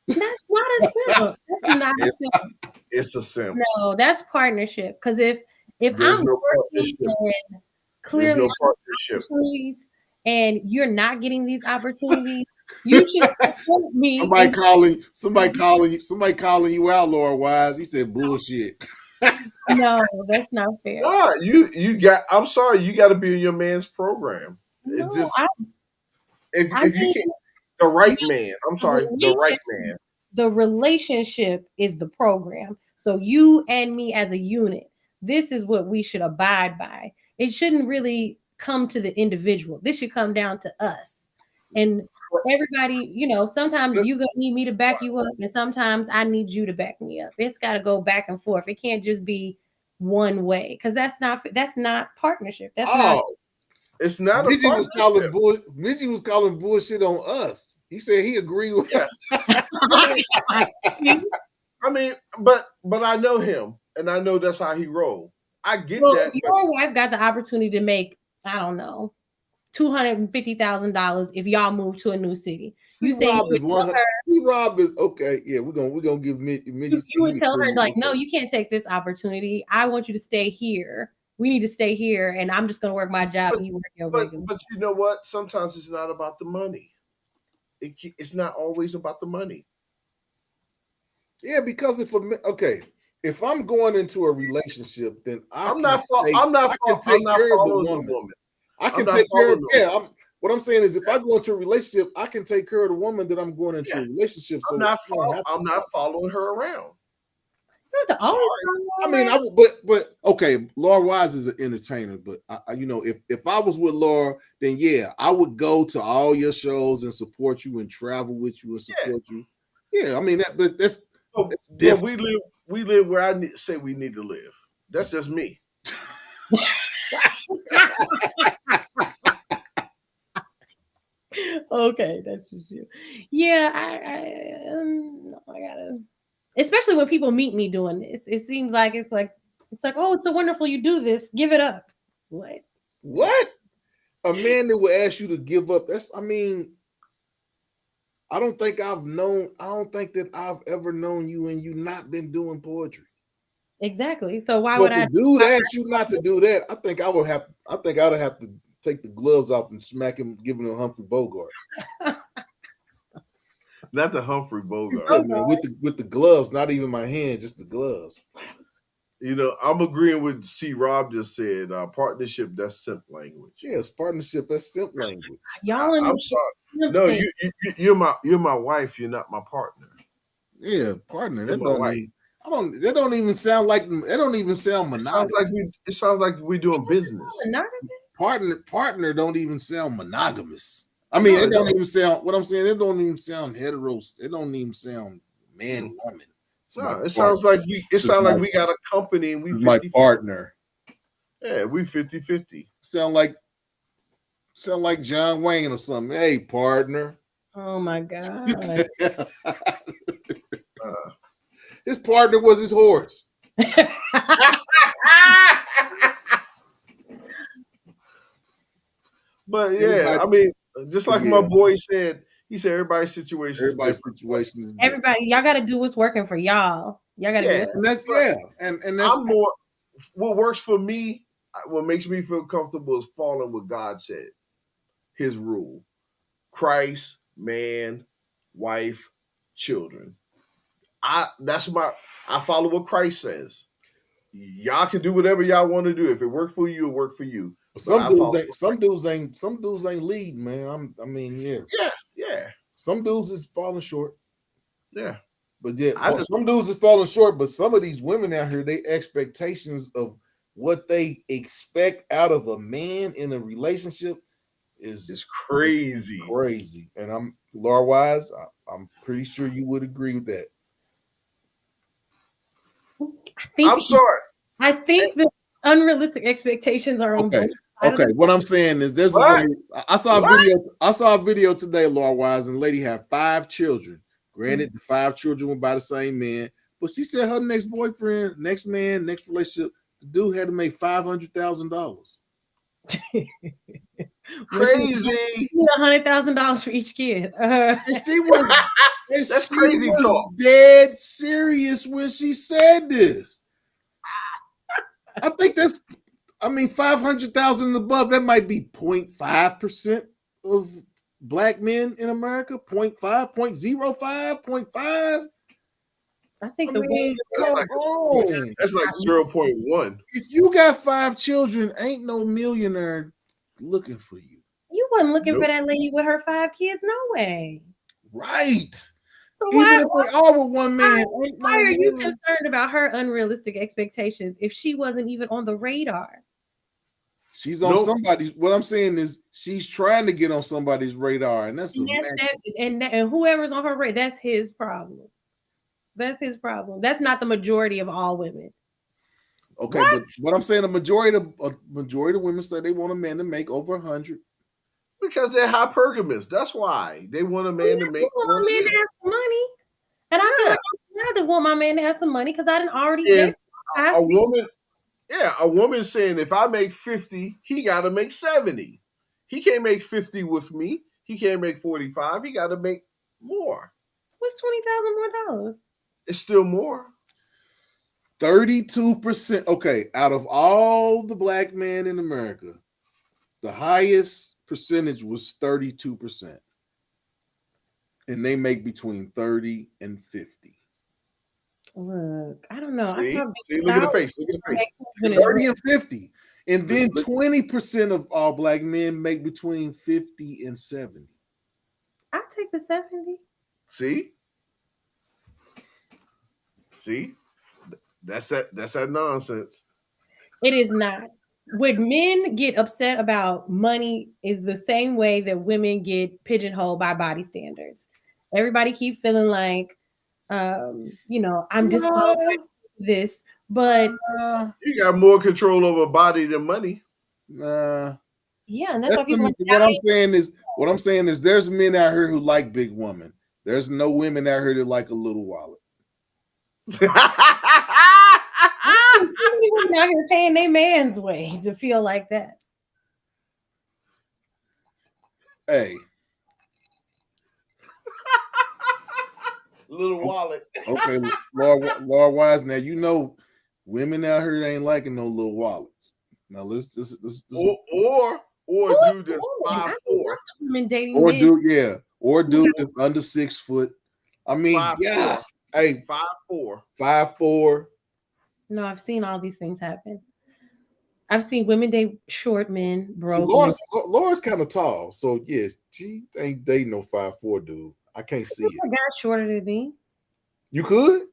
Speaker 3: That's not a simp. That's not a
Speaker 2: It's
Speaker 3: simp.
Speaker 2: it's a simp.
Speaker 3: No, that's partnership. Because if
Speaker 2: There's
Speaker 3: I'm
Speaker 2: no
Speaker 3: working
Speaker 2: partnership.
Speaker 3: and
Speaker 2: There's
Speaker 3: clearly
Speaker 2: no partnership.
Speaker 3: opportunities and you're not getting these opportunities, you should support me
Speaker 1: Somebody
Speaker 3: and
Speaker 1: calling, somebody calling you out, Laura Wise. He said bullshit.
Speaker 3: no, that's not fair.
Speaker 2: Nah, you got. I'm sorry, you got to be in your man's program. It
Speaker 3: No,
Speaker 2: just
Speaker 3: I
Speaker 2: if you
Speaker 3: mean
Speaker 2: can't, the right man. I'm
Speaker 3: the
Speaker 2: sorry, the right man.
Speaker 3: relationship is the program. So you and me as a unit, this is what we should abide by. It shouldn't really come to the individual. This should come down to us. And everybody, sometimes you gonna need me to back you up, and sometimes I need you to back me up. It's got to go back and forth. It can't just be one way because that's not partnership. That's not.
Speaker 2: Oh, it's not a
Speaker 1: Midgie was calling
Speaker 2: partnership.
Speaker 1: Midgie was calling bullshit on us. He said he agreed with
Speaker 2: Yeah, I mean, but I know him, and I know that's how he roll. I get
Speaker 3: Well,
Speaker 2: that,
Speaker 3: if
Speaker 2: but
Speaker 3: your wife got the opportunity to make, I don't know, $250,000 if y'all move to a new city,
Speaker 1: C
Speaker 3: you say you
Speaker 1: Rob
Speaker 3: would
Speaker 1: is
Speaker 3: tell her,
Speaker 1: C Rob is okay. Yeah, we're gonna give Midgie.
Speaker 3: you would tell her like, no, you can't take this opportunity. I want you to stay here. We need to stay here, and I'm just gonna work my job
Speaker 2: but
Speaker 3: and you work your regular.
Speaker 2: but you know what? Sometimes it's not about the money. It's not always about the money.
Speaker 1: Yeah, because if I'm going into a relationship, then I can take
Speaker 2: I'm not
Speaker 1: care of the
Speaker 2: following the
Speaker 1: woman.
Speaker 2: woman.
Speaker 1: I
Speaker 2: I'm
Speaker 1: can
Speaker 2: not
Speaker 1: take care of
Speaker 2: following the woman.
Speaker 1: what I'm saying is if I go into a relationship, I can take care of the woman that I'm going into
Speaker 2: Yeah,
Speaker 1: a relationship so that I don't have to
Speaker 2: I'm not
Speaker 1: follow.
Speaker 2: following her around.
Speaker 3: You don't have to always
Speaker 1: I mean, but okay, Laura Wise is an entertainer, but if I was with Laura, then yeah, I would go to all your shows and support you and travel with you and
Speaker 2: Yeah.
Speaker 1: support you. Yeah, I mean that's
Speaker 2: But
Speaker 1: different.
Speaker 2: we live where say we need to live. That's just me.
Speaker 3: Okay, that's just you. Yeah, I gotta. Especially when people meet me doing this, it seems like it's like, oh, it's so wonderful you do this. Give it up. What?
Speaker 1: What? A man that would ask you to give up. I mean, I don't think that I've ever known you and you not been doing poetry.
Speaker 3: Exactly. So why
Speaker 1: But
Speaker 3: would
Speaker 1: if
Speaker 3: I?
Speaker 1: the dude asked you not to do that, I think I'd have to take the gloves off and smack him, giving him Humphrey Bogart.
Speaker 2: Not the Humphrey Bogart.
Speaker 1: Yeah, man, with the gloves, not even my hand, just the gloves.
Speaker 2: I'm agreeing with C. Rob just said. Partnership, that's simp language.
Speaker 1: Yes, partnership, that's simp language.
Speaker 3: Y'all in
Speaker 2: I'm
Speaker 3: the
Speaker 2: sorry. No, you're my wife. You're not my partner.
Speaker 1: Yeah, partner.
Speaker 2: You're my wife.
Speaker 1: That don't even sound like that don't even sound monogamous.
Speaker 2: It sounds like we're doing business.
Speaker 1: Partner don't even sound monogamous. I mean, it don't even sound. What I'm saying, it don't even sound hetero. It don't even sound man woman.
Speaker 2: No, it sounds like we got a company and we 50,
Speaker 1: my partner.
Speaker 2: Yeah, we 50-50.
Speaker 1: Sound like John Wayne or something. Hey, partner.
Speaker 3: Oh my god.
Speaker 1: His partner was his horse.
Speaker 2: But yeah, I mean, just like my boy said, he said everybody's situation is different.
Speaker 3: Everybody, y'all got to do what's working for y'all. Y'all got to do
Speaker 1: what's and that's
Speaker 2: I'm more. What works for me, what makes me feel comfortable is following what God said, His rule: Christ, man, wife, children. I follow what Christ says. Y'all can do whatever y'all want to do. If it worked for you, it worked for you.
Speaker 1: Some dudes ain't leading, man.
Speaker 2: Yeah.
Speaker 1: Some dudes is falling short.
Speaker 2: Yeah.
Speaker 1: But some dudes is falling short, but some of these women out here, they expectations of what they expect out of a man in a relationship is
Speaker 2: crazy.
Speaker 1: Crazy. And I'm Laura Wise, I'm pretty sure you would agree with that.
Speaker 2: I'm sorry.
Speaker 3: I think the unrealistic expectations are on both sides.
Speaker 1: Okay, what I'm saying is I saw a video today, Laura Wise, and the lady had 5 children. Granted, the 5 children were by the same man, but she said her next boyfriend, next man, next relationship, the dude had to make $500,000.
Speaker 2: Crazy.
Speaker 3: $100,000 for each kid.
Speaker 2: That's crazy talk.
Speaker 1: Dead serious when she said this. I think that's. I mean, 500,000 and above. That might be 0.5% of black men in America. 0.5, 0.05, 0.5.
Speaker 3: I think
Speaker 2: that's like 0.1.
Speaker 1: If you got 5 children, ain't no millionaire looking for you.
Speaker 3: You wasn't looking for that lady with her 5 kids, no way.
Speaker 1: Right.
Speaker 3: So
Speaker 1: even if they are with one man,
Speaker 3: why are you concerned about her unrealistic expectations if she wasn't even on the radar?
Speaker 1: She's on somebody's. What I'm saying is she's trying to get on somebody's radar, and
Speaker 3: and whoever's on her radar, that's his problem. That's his problem. That's not the majority of all women.
Speaker 1: Okay, but what I'm saying, a majority of women say they want a man to make over 100
Speaker 2: because they're hypergamous. That's why they want a man to make.
Speaker 3: Want a man to have some money, and I feel like I just want my man to have some money because I didn't already get
Speaker 2: a woman. Yeah, a woman saying if I make 50, he got to make 70. He can't make 50 with me. He can't make 45. He got to make more.
Speaker 3: What's $20,000 more?
Speaker 2: It's still more.
Speaker 1: 32%. Okay, out of all the black men in America, the highest percentage was 32%. And they make between 30 and 50.
Speaker 3: Look, I don't know.
Speaker 2: See, look at the face. Look at the face.
Speaker 1: 30 and 50. And then 20% of all black men make between 50 and 70.
Speaker 3: I'll take the 70.
Speaker 2: See? That's that nonsense.
Speaker 3: It is not. When men get upset about money is the same way that women get pigeonholed by body standards. Everybody keep feeling like, I'm disqualified
Speaker 1: Nah,
Speaker 3: for this, but
Speaker 1: nah,
Speaker 2: You got more control over body than money.
Speaker 1: nah.
Speaker 3: yeah, and that's
Speaker 1: That's
Speaker 3: why people like
Speaker 1: what I'm saying is there's men out here who like big women. There's no women out here that like a little wallet.
Speaker 3: women out here paying their man's way to feel like that.
Speaker 1: Hey,
Speaker 2: Little wallet.
Speaker 1: okay, Laura Wise. Now you know women out here ain't liking no little wallets. Now let's
Speaker 2: Or
Speaker 3: Who is
Speaker 2: dude that's
Speaker 3: women? I know
Speaker 2: 5'4",
Speaker 3: lots of women dating
Speaker 1: or
Speaker 3: men.
Speaker 1: dude that's under 6 foot. I mean,
Speaker 2: 5'4",
Speaker 1: yeah, hey,
Speaker 2: 5'4".
Speaker 1: 5'4".
Speaker 3: No, I've seen all these things happen. I've seen women date short men,
Speaker 1: See,
Speaker 3: broke men.
Speaker 1: Laura's kind of tall, so yes, she ain't dating no 5'4" dude. I can't see it.
Speaker 3: A guy shorter than me.
Speaker 1: You could?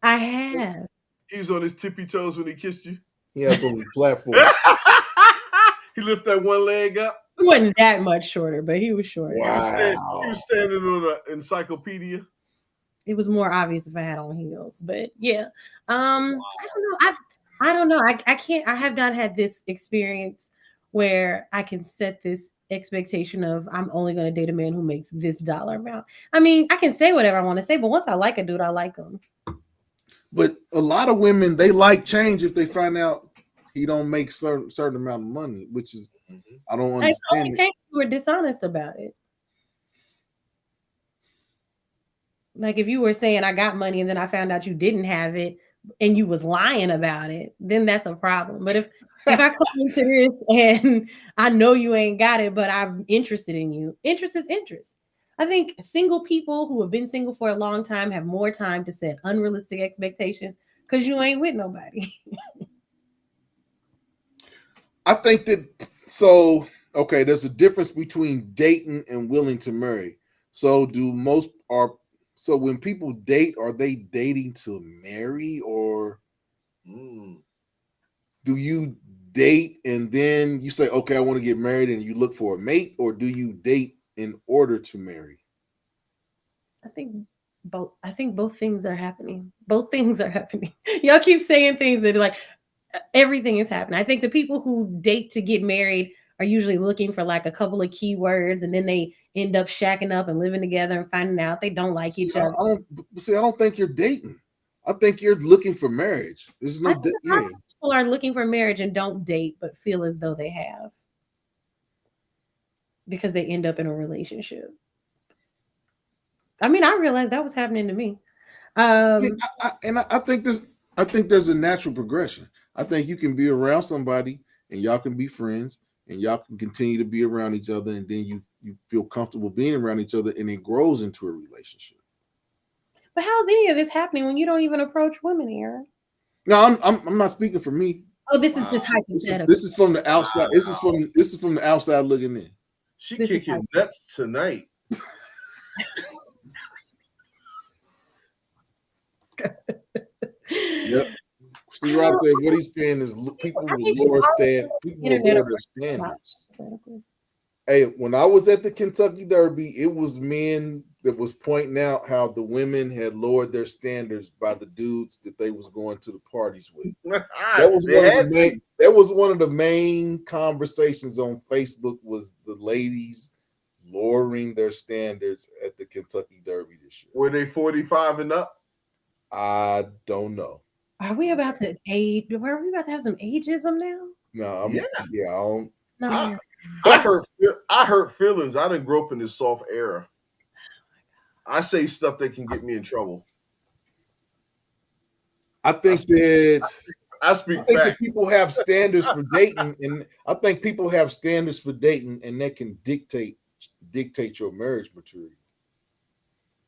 Speaker 3: I have.
Speaker 2: He was on his tippy toes when he kissed you.
Speaker 1: He has on these platforms.
Speaker 2: He lifted that one leg up.
Speaker 3: He wasn't that much shorter, but he was short.
Speaker 2: He was standing on an encyclopedia.
Speaker 3: It was more obvious if I had on heels, but yeah. I don't know. I don't know. I can't. I have not had this experience where I can set this expectation of I'm only going to date a man who makes this dollar amount. I mean, I can say whatever I want to say, but once I like a dude, I like him.
Speaker 1: But a lot of women, they like change if they find out he don't make certain amount of money, which is I don't
Speaker 3: It's only
Speaker 1: understand it.
Speaker 3: change if you were dishonest about it. Like if you were saying I got money and then I found out you didn't have it and you was lying about it, then that's a problem. But if I come into this and I know you ain't got it, but I'm interested in you, interest is interest. I think single people who have been single for a long time have more time to set unrealistic expectations because you ain't with nobody.
Speaker 1: I think that so okay, there's a difference between dating and willing to marry. So do most are so when people date, are they dating to marry or do you date and then you say, okay, I want to get married and you look for a mate, or do you date in order to marry?
Speaker 3: I think both. I think both things are happening. Both things are happening. Y'all keep saying things that are like everything is happening. I think the people who date to get married are usually looking for like a couple of keywords and then they end up shacking up and living together and finding out they don't like each other.
Speaker 1: I don't think you're dating. I think you're looking for marriage. There's
Speaker 3: I
Speaker 1: no
Speaker 3: think a lot of people are looking for marriage and don't date but feel as though they have because they end up in a relationship. I mean, I realized that was happening to me. Um,
Speaker 1: I think this. I think there's a natural progression. I think you can be around somebody and y'all can be friends and y'all can continue to be around each other, and then you feel comfortable being around each other, and it grows into a relationship.
Speaker 3: but how's any of this happening when you don't even approach women here?
Speaker 1: No, I'm not speaking for me.
Speaker 3: Oh, this is
Speaker 2: Wow.
Speaker 3: just hypothetical.
Speaker 1: This is from the outside. This is from the outside looking in.
Speaker 2: She
Speaker 3: This is
Speaker 2: kicking nuts tonight.
Speaker 1: Yep. Steve Rob said what he's paying is people will lower their standards. Hey, when I was at the Kentucky Derby, it was men that was pointing out how the women had lowered their standards by the dudes that they was going to the parties with. That was one of the main conversations on Facebook was the ladies lowering their standards at the Kentucky Derby this year.
Speaker 2: Were they 45 and up?
Speaker 1: I don't know.
Speaker 3: Are we about to age? Are we about to have some ageism now?
Speaker 1: No, I don't.
Speaker 3: No.
Speaker 2: I hurt feelings. I didn't grow up in this soft era. I say stuff that can get me in trouble.
Speaker 1: I think that people have standards for dating, and I think people have standards for dating, and that can dictate your marriage maturity.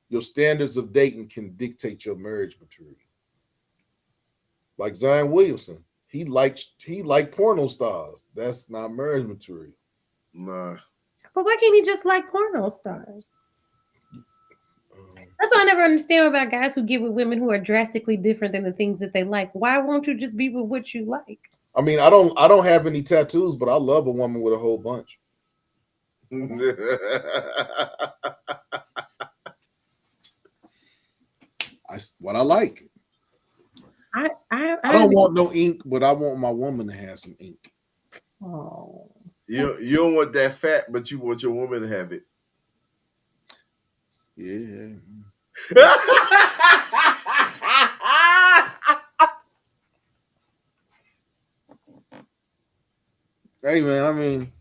Speaker 1: Your standards of dating can dictate your marriage maturity. Like Zion Williamson, he liked porno stars. That's not marriage maturity.
Speaker 2: Nah.
Speaker 3: But why can't he just like porno stars? That's what I never understand about guys who get with women who are drastically different than the things that they like. Why won't you just be with what you like?
Speaker 1: I mean, I don't have any tattoos, but I love a woman with a whole bunch. What I like. I don't want no ink, but I want my woman to have some ink.
Speaker 3: Oh.
Speaker 2: You don't want that fat, but you want your woman to have it.
Speaker 1: Yeah. Hey man, I mean,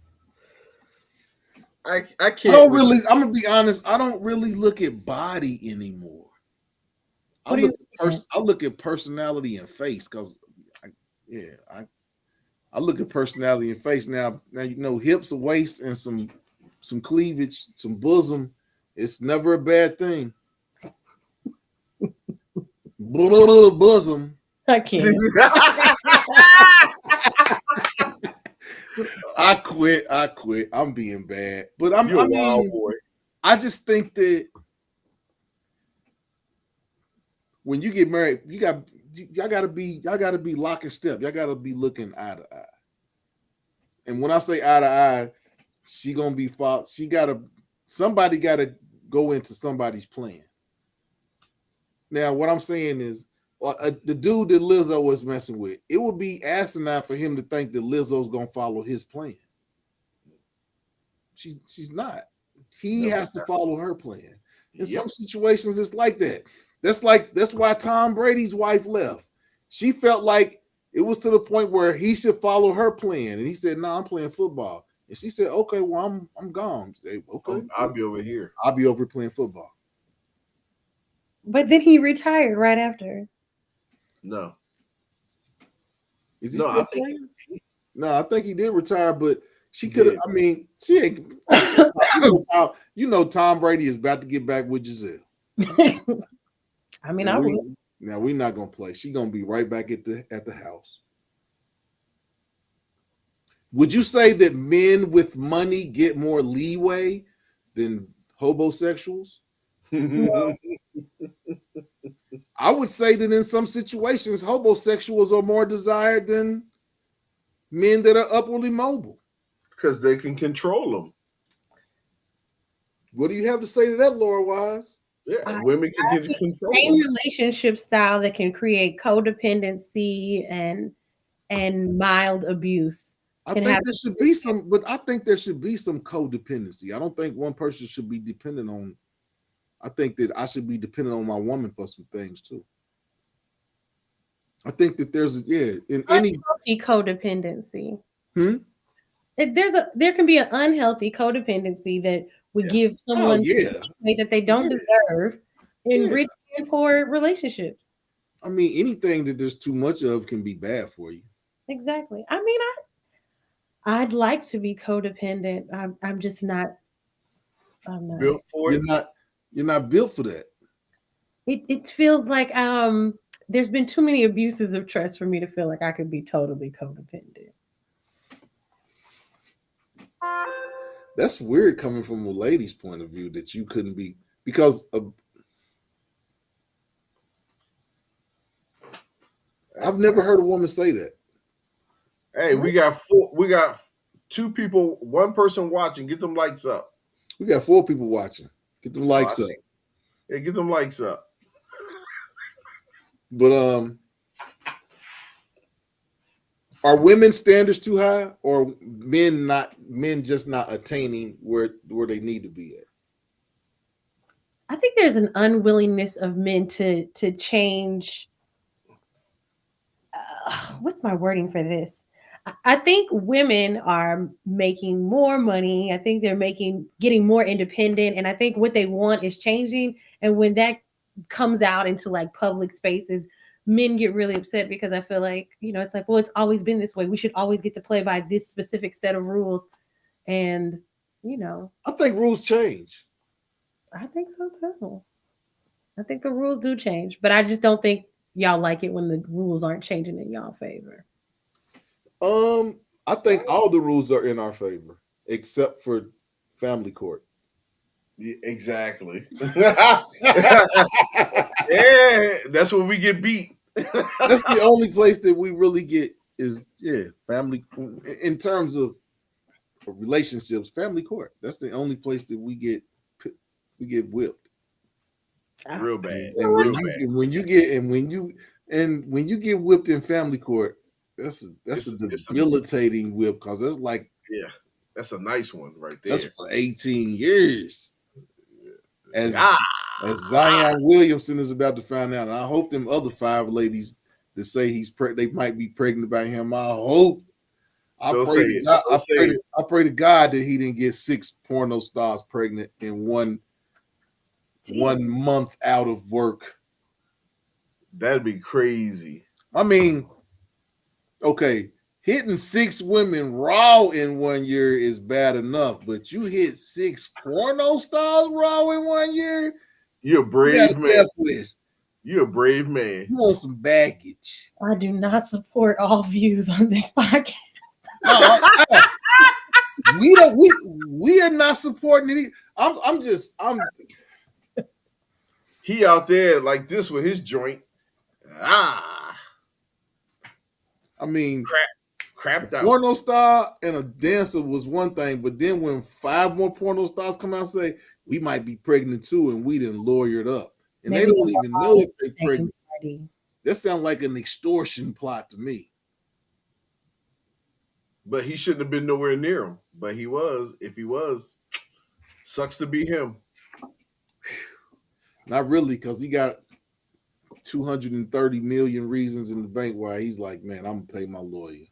Speaker 2: I can't.
Speaker 1: I don't really. I'm gonna be honest. I don't really look at body anymore. I look at personality and face because, I look at personality and face now. Now you know hips, a waist, and some cleavage, some bosom. It's never a bad thing. Bosom.
Speaker 3: I can't.
Speaker 1: I quit. I'm being bad, but
Speaker 2: You're a wild boy.
Speaker 1: I just think that when you get married, y'all gotta be lock and step. Y'all gotta be looking eye to eye. And when I say eye to eye, she gonna be fought. Somebody gotta go into somebody's plan. Now, what I'm saying is, the dude that Lizzo was messing with, it would be asinine for him to think that Lizzo's gonna follow his plan. She's not. He has to follow her plan. In some situations, it's like that. That's why Tom Brady's wife left. She felt like it was to the point where he should follow her plan, and he said, "No, I'm playing football." And she said, "Okay, well, I'm gone." Say, "Okay,
Speaker 2: I'll be over here.
Speaker 1: I'll be over playing football."
Speaker 3: But then he retired right after.
Speaker 2: No.
Speaker 1: Is he still playing? No, I think he did retire, but she could have. I mean, she ain't. You know, Tom Brady is about to get back with Giselle.
Speaker 3: I mean, I would.
Speaker 1: Now we're not gonna play. She's gonna be right back at the house. Would you say that men with money get more leeway than homosexuals?
Speaker 3: No.
Speaker 1: I would say that in some situations, homosexuals are more desired than men that are upwardly mobile.
Speaker 2: Because they can control them.
Speaker 1: What do you have to say to that, Laura Wise?
Speaker 2: Yeah, women can get control.
Speaker 3: Same relationship style that can create codependency and mild abuse.
Speaker 1: I think there should be some, but I think there should be some codependency. I don't think one person should be dependent on. I think that I should be dependent on my woman for some things too. I think that there's in any
Speaker 3: codependency. There can be an unhealthy codependency that would give someone that they don't deserve in rich and poor relationships.
Speaker 1: I mean, anything that there's too much of can be bad for you.
Speaker 3: Exactly. I mean, I'd like to be codependent. I'm just not. I'm not
Speaker 2: built for it.
Speaker 1: You're not built for that.
Speaker 3: It feels like there's been too many abuses of trust for me to feel like I could be totally codependent.
Speaker 1: That's weird coming from a lady's point of view that you couldn't be, because I've never heard a woman say that.
Speaker 2: Hey, we got 2 people, 1 person watching. Get them lights up.
Speaker 1: We got 4 people watching. Get them likes up.
Speaker 2: Yeah, get them likes up.
Speaker 1: But are women's standards too high, or men just not attaining where they need to be at?
Speaker 3: I think there's an unwillingness of men to change. What's my wording for this? I think women are making more money. I think they're getting more independent, and I think what they want is changing. And when that comes out into like public spaces, men get really upset because I feel like, it's like, well, it's always been this way. We should always get to play by this specific set of rules. And,
Speaker 1: I think rules change.
Speaker 3: I think so too. I think the rules do change, but I just don't think y'all like it when the rules aren't changing in y'all favor.
Speaker 1: I think all the rules are in our favor except for family court.
Speaker 2: Yeah, exactly. Yeah, that's when we get beat.
Speaker 1: That's the only place that we really get is family in terms of relationships, family court. That's the only place that we get whipped.
Speaker 3: Ah,
Speaker 2: Real bad,
Speaker 1: And,
Speaker 3: you know
Speaker 1: and
Speaker 3: what?
Speaker 1: when you get whipped in family court, that's a
Speaker 2: it's a
Speaker 1: debilitating whip because that's like
Speaker 2: yeah, that's a nice one right
Speaker 1: that's
Speaker 2: there.
Speaker 1: for 18 years. As
Speaker 2: Ah,
Speaker 1: as Zion Williamson is about to find out, and I hope them other 5 ladies that say they might be pregnant by him. I hope. I
Speaker 2: don't
Speaker 1: pray
Speaker 2: say
Speaker 1: to
Speaker 2: it.
Speaker 1: God.
Speaker 2: Don't say it.
Speaker 1: I pray to God that he didn't get 6 porno stars pregnant in
Speaker 3: Jesus.
Speaker 1: 1 month out of work.
Speaker 2: That'd be crazy.
Speaker 1: I mean, okay, hitting 6 women raw in 1 year is bad enough, but you hit 6 porno stars raw in 1 year.
Speaker 2: You're a
Speaker 1: You got
Speaker 2: brave
Speaker 1: a
Speaker 2: man.
Speaker 1: death wish.
Speaker 2: You're a brave man.
Speaker 1: You want some baggage?
Speaker 3: I do not support all views on this podcast.
Speaker 1: No, we don't. We are not supporting it. I'm
Speaker 2: He out there like this with his joint. Ah,
Speaker 1: I mean,
Speaker 2: crapped out.
Speaker 1: porno star and a dancer was one thing, but then when 5 more porno stars come out and say we might be pregnant too, and we didn't lawyer it up, and
Speaker 3: Maybe
Speaker 1: they don't even know if they're
Speaker 3: same
Speaker 1: pregnant.
Speaker 3: party.
Speaker 1: That sounds like an extortion plot to me.
Speaker 2: But he shouldn't have been nowhere near him. But he was. If he was, sucks to be him.
Speaker 1: Not really, because he got 230 million reasons in the bank why he's like, man, I'm gonna pay my lawyer.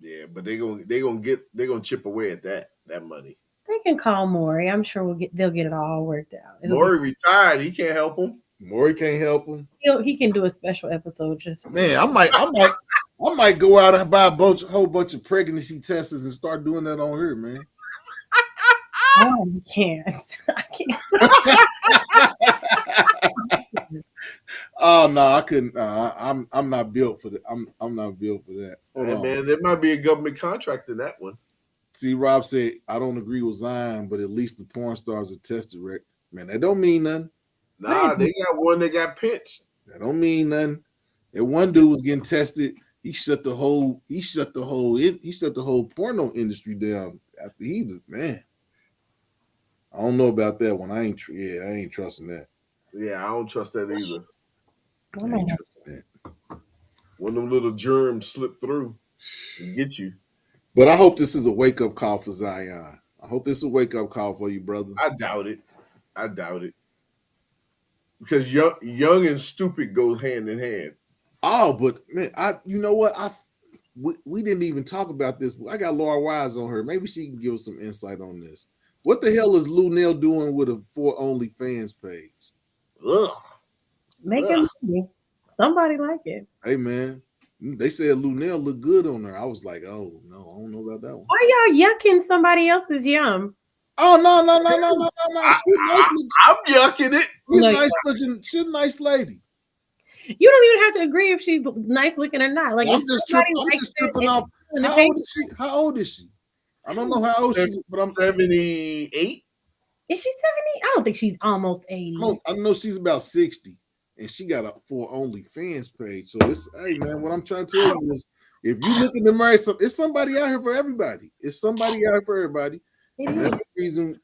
Speaker 2: Yeah, but they're gonna chip away at that money.
Speaker 3: They can call Maury. I'm sure they'll get it all worked out.
Speaker 2: Maury retired. He can't help him.
Speaker 1: Maury can't help him.
Speaker 3: He can do a special episode just for
Speaker 1: Man, I might go out and buy a whole bunch of pregnancy tests and start doing that on here, man.
Speaker 3: Oh, you can't. I can't.
Speaker 1: Oh no, I couldn't. I'm not built for that. I'm not built for that. Hold
Speaker 2: Hey,
Speaker 1: on.
Speaker 2: man, there might be a government contract in that one.
Speaker 1: See, Rob said I don't agree with Zion, but at least the porn stars are tested, Rick. Man, that don't mean nothing.
Speaker 2: Nah, they got one that got pinched.
Speaker 1: That don't mean nothing. That one dude was getting tested. He shut the whole porno industry down after he was man. I don't know about that one. I ain't trusting that.
Speaker 2: Yeah, I don't trust that either.
Speaker 1: I ain't trusting that.
Speaker 2: When them little germs slip through and get you.
Speaker 1: But I hope this is a wake up call for Zion. I hope this is a wake up call for you, brother.
Speaker 2: I doubt it. Because young and stupid go hand in hand.
Speaker 1: Oh, but man, you know what? We didn't even talk about this. I got Laura Wise on her. Maybe she can give us some insight on this. What the hell is Lou Nell doing with a for OnlyFans page?
Speaker 2: Ugh.
Speaker 3: Making money. Somebody like it.
Speaker 1: Hey man, they said Lou Nell looked good on her. I was like, oh no, I don't know about that one.
Speaker 3: Why y'all yucking somebody else's yum?
Speaker 1: Oh no.
Speaker 2: I'm yucking it.
Speaker 1: She's
Speaker 3: No,
Speaker 1: nice looking. She's a nice lady.
Speaker 3: You don't even have to agree if she's nice looking or not. Like
Speaker 1: I'm
Speaker 3: if
Speaker 1: just
Speaker 3: somebody
Speaker 1: tripping. I'm
Speaker 3: likes
Speaker 1: just
Speaker 3: it
Speaker 1: tripping off.
Speaker 3: in the
Speaker 1: How
Speaker 3: page-
Speaker 1: old is she? How old is she? I don't know how old she is, but I'm
Speaker 2: 78.
Speaker 3: Is she 70? I don't think she's almost 80.
Speaker 1: I know she's about 60, and she got a for OnlyFans page. So it's hey man, what I'm trying to tell you is, if you looking to marry it's somebody out here for everybody. It's somebody out here for everybody.
Speaker 3: It
Speaker 1: And
Speaker 3: is.
Speaker 1: that's the reason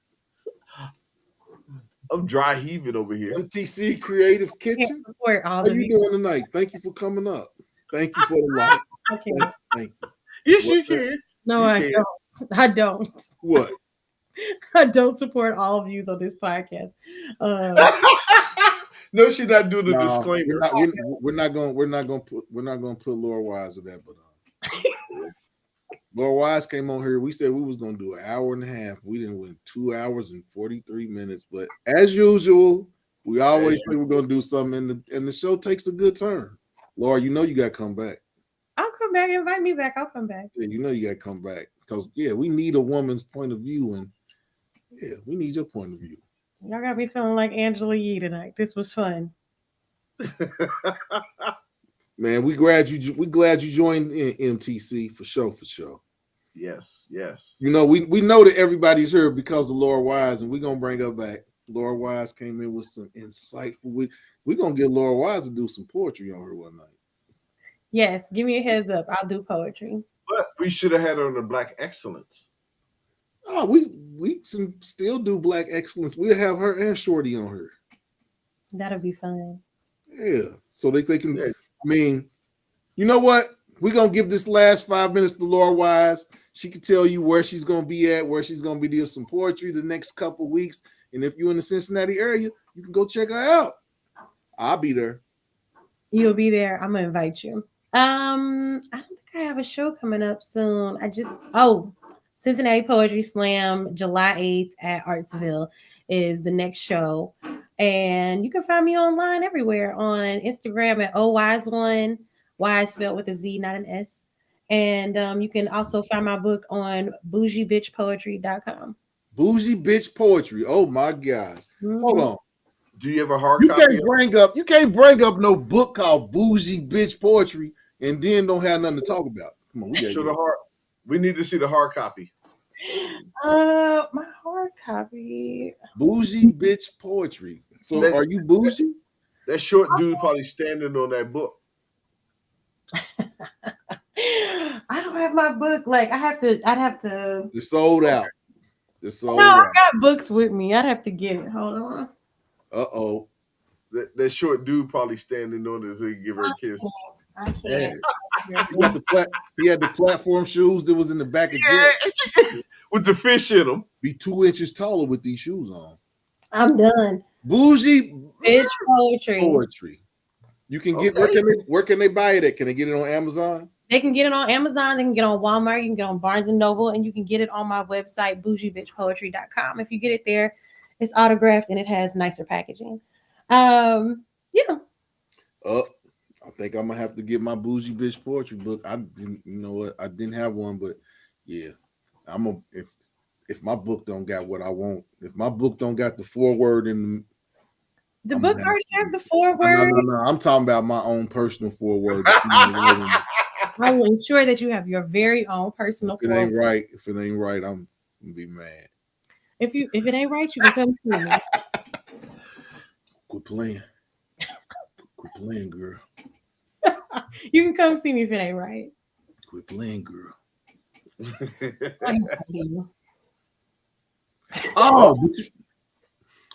Speaker 2: I'm dry heaving over here.
Speaker 1: MTC Creative
Speaker 3: I can't
Speaker 1: Kitchen.
Speaker 3: support all
Speaker 1: How
Speaker 3: of
Speaker 1: you
Speaker 3: you.
Speaker 1: doing tonight? Thank you for coming up. Thank you for the light.
Speaker 3: Okay.
Speaker 1: Thank you.
Speaker 2: Yes, you
Speaker 1: What's that?
Speaker 2: can.
Speaker 3: No,
Speaker 2: You
Speaker 3: I
Speaker 2: can.
Speaker 3: don't. I don't.
Speaker 1: What?
Speaker 3: I don't support all views on this podcast.
Speaker 2: No, she's not doing the
Speaker 1: No,
Speaker 2: disclaimer.
Speaker 1: we're not gonna put Laura Wise in that, but Laura Wise came on here. We said we was gonna do an hour and a half. We didn't win 2 hours and 43 minutes, but as usual, we always say we're gonna do something, and the show takes a good turn. Laura, you know you gotta come back.
Speaker 3: I'll come back. Invite me back. I'll come back.
Speaker 1: Yeah, you know you gotta come back because we need a woman's point of view, and we need your point of view.
Speaker 3: Y'all got me feeling like Angela Yee tonight. This was fun.
Speaker 1: Man, we glad you joined in MTC for sure.
Speaker 2: Yes, yes.
Speaker 1: You know, we know that everybody's here because of Laura Wise, and we're gonna bring her back. Laura Wise came in with some insightful. We're gonna get Laura Wise to do some poetry on her one night.
Speaker 3: Yes, give me a heads up. I'll do poetry.
Speaker 2: But we should have had her on the Black Excellence.
Speaker 1: Oh, we can still do Black Excellence. We'll have her and Shorty on her.
Speaker 3: That'll be fun.
Speaker 1: Yeah, so they can.
Speaker 2: Yeah.
Speaker 1: I mean, you know what? We're gonna give this last 5 minutes to Laura Wise. She can tell you where she's gonna be at, where she's gonna be doing some poetry the next couple weeks. And if you're in the Cincinnati area, you can go check her out. I'll be there.
Speaker 3: You'll be there. I'm gonna invite you. I don't think I have a show coming up soon. Cincinnati Poetry Slam, July 8th at Artsville is the next show. And you can find me online everywhere on Instagram at OWise1, Y spelled with a Z, not an S. And you can also find my book on bougiebitchpoetry.com.
Speaker 1: Bougie bitch poetry. Oh my gosh. Hold on.
Speaker 2: Do you have a hard
Speaker 1: You
Speaker 2: copy?
Speaker 1: can't bring up no book called Bougie Bitch Poetry and then don't have nothing to talk about. Come on, we
Speaker 2: Show
Speaker 1: gotta
Speaker 2: the hard. We need to see the hard copy.
Speaker 3: My hard copy.
Speaker 1: Bougie Bitch Poetry. So are you bougie?
Speaker 2: That short dude probably standing on that book.
Speaker 3: I don't have my book. Like I'd have to.
Speaker 1: It's sold out. It's sold
Speaker 3: No,
Speaker 1: out.
Speaker 3: I got books with me. I'd have to get it. Hold on.
Speaker 1: Uh-oh.
Speaker 2: That short dude probably standing on it so he can give her a kiss.
Speaker 3: I can't.
Speaker 1: He had the platform shoes that was in the back of
Speaker 2: Yeah, with the fish in them.
Speaker 1: Be 2 inches taller with these shoes on.
Speaker 3: I'm done.
Speaker 1: Bougie
Speaker 3: Bitch poetry.
Speaker 1: You can get where can they buy it at? Can they get it on Amazon?
Speaker 3: They can get it on Amazon. They can get it on Walmart. You can get it on Barnes and Noble, and you can get it on my website, bougiebitchpoetry.com. If you get it there, it's autographed and it has nicer packaging. Yeah.
Speaker 1: I think I'm gonna have to get my Bougie Bitch Poetry book. I didn't, you know what? I didn't have one, but yeah, if my book don't got what I want, if my book don't got the foreword in
Speaker 3: the book already have the foreword.
Speaker 1: No. I'm talking about my own personal foreword.
Speaker 3: I will ensure that you have your very own personal.
Speaker 1: If it ain't right, I'm gonna be mad.
Speaker 3: If it ain't right, you can come see me.
Speaker 1: Quit playing. Quit playing, girl.
Speaker 3: You can come see me if it ain't right.
Speaker 1: Quit playing, girl.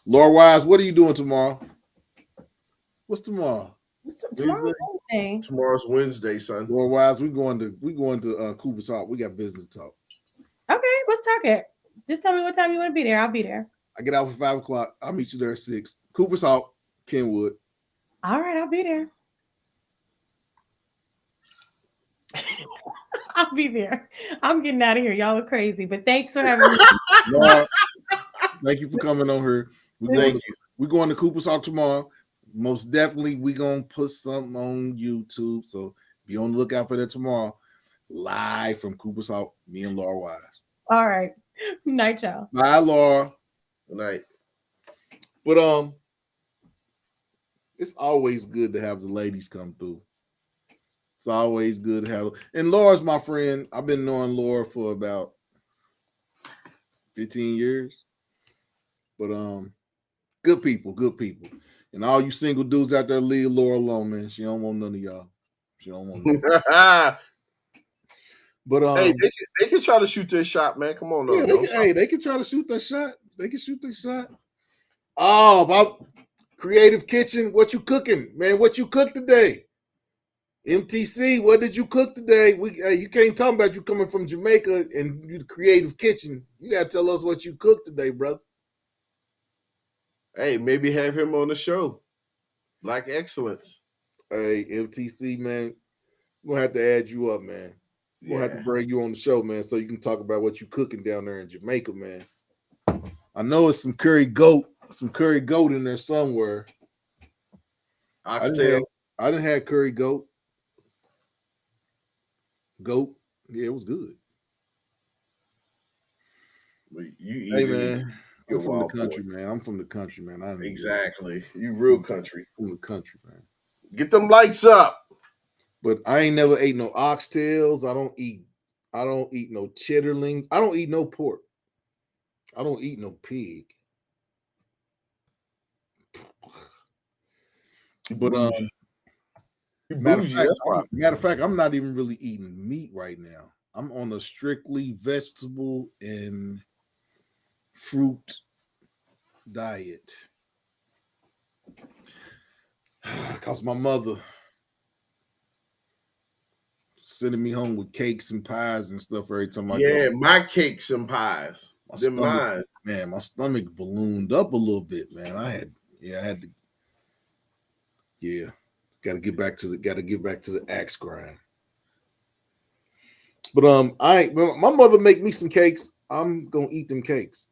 Speaker 1: Laura Wise, what are you doing tomorrow? What's tomorrow?
Speaker 3: Tomorrow's Wednesday.
Speaker 2: Tomorrow's Wednesday, son.
Speaker 1: Laura Wise, we going to Cooper's Hawk. We got business to talk.
Speaker 3: Okay, let's talk it. Just tell me what time you want to be there. I'll be there.
Speaker 1: I get out for 5 o'clock. I'll meet you there at 6. Cooper's Hawk, Kenwood.
Speaker 3: All right, I'll be there. I'll be there. I'm getting out of here. Y'all are crazy, but thanks for having me.
Speaker 1: Laura, thank you for coming on here. We're going to Cooper's Hawk tomorrow. Most definitely, we're going to put something on YouTube. So be on the lookout for that tomorrow. Live from Cooper's Hawk, me and Laura Wise.
Speaker 3: All right. Night, y'all.
Speaker 1: Bye, Laura.
Speaker 2: Good night.
Speaker 1: But it's always good to have the ladies come through. It's always good to have. And Laura's my friend. I've been knowing Laura for about 15 years. But good people. And all you single dudes out there, leave Laura alone, man. She don't want none of y'all. She don't want none. But
Speaker 2: hey, they can try to shoot their shot, man. Come on,
Speaker 1: they can try to shoot their shot. They can shoot their shot. Oh, about Creative Kitchen. What you cooking, man? What you cooked today? MTC, what did you cook today? You can't talk about you coming from Jamaica and you Creative Kitchen. You gotta tell us what you cooked today, brother.
Speaker 2: Hey, maybe have him on the show. Black Excellence.
Speaker 1: Hey, MTC, man, we're gonna have to add you up, man. We'll have to bring you on the show, man, so you can talk about what you cooking down there in Jamaica, man. I know it's some curry goat in there somewhere.
Speaker 2: Oxtail.
Speaker 1: I didn't have curry goat. Yeah, it was good. Hey, man, I'm from the country, man. I'm from the country, man.
Speaker 2: Exactly. You real country.
Speaker 1: From the country, man.
Speaker 2: Get them lights up.
Speaker 1: But I ain't never ate no oxtails. I don't eat I don't eat no chitterlings. I don't eat no pork. I don't eat no pig.
Speaker 2: You
Speaker 1: But
Speaker 2: bougie. You
Speaker 1: matter of
Speaker 2: bougie.
Speaker 1: fact,
Speaker 2: That's why.
Speaker 1: I'm not even really eating meat right now. I'm on a strictly vegetable and fruit diet. Cause my mother sending me home with cakes and pies and stuff every time I go.
Speaker 2: Yeah, my cakes and pies.
Speaker 1: My
Speaker 2: They're
Speaker 1: stomach,
Speaker 2: mine.
Speaker 1: man, my stomach ballooned up a little bit, man. I had to, yeah, got to get back to the axe grind. But my mother make me some cakes. I'm gonna eat them cakes.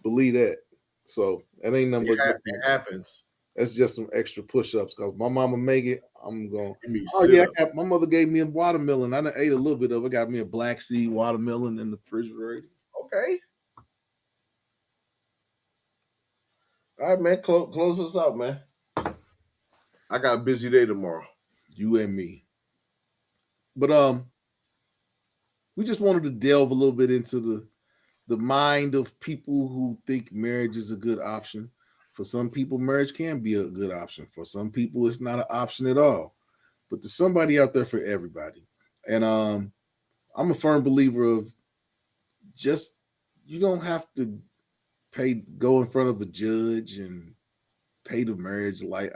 Speaker 1: Believe that. So that ain't nothing but
Speaker 2: It happens.
Speaker 1: that's just some extra push-ups. Cause my mama make it. I'm going.
Speaker 2: Give me
Speaker 1: Oh
Speaker 2: sit
Speaker 1: yeah,
Speaker 2: up.
Speaker 1: my mother gave me a watermelon. I done ate a little bit of it. Got me a black seed watermelon in the refrigerator.
Speaker 2: Okay. All right, man. Close us out, man. I got a busy day tomorrow.
Speaker 1: You and me. But we just wanted to delve a little bit into the mind of people who think marriage is a good option. For some people, marriage can be a good option. For some people, it's not an option at all. But there's somebody out there for everybody. And I'm a firm believer of just you don't have to go in front of a judge and pay the marriage like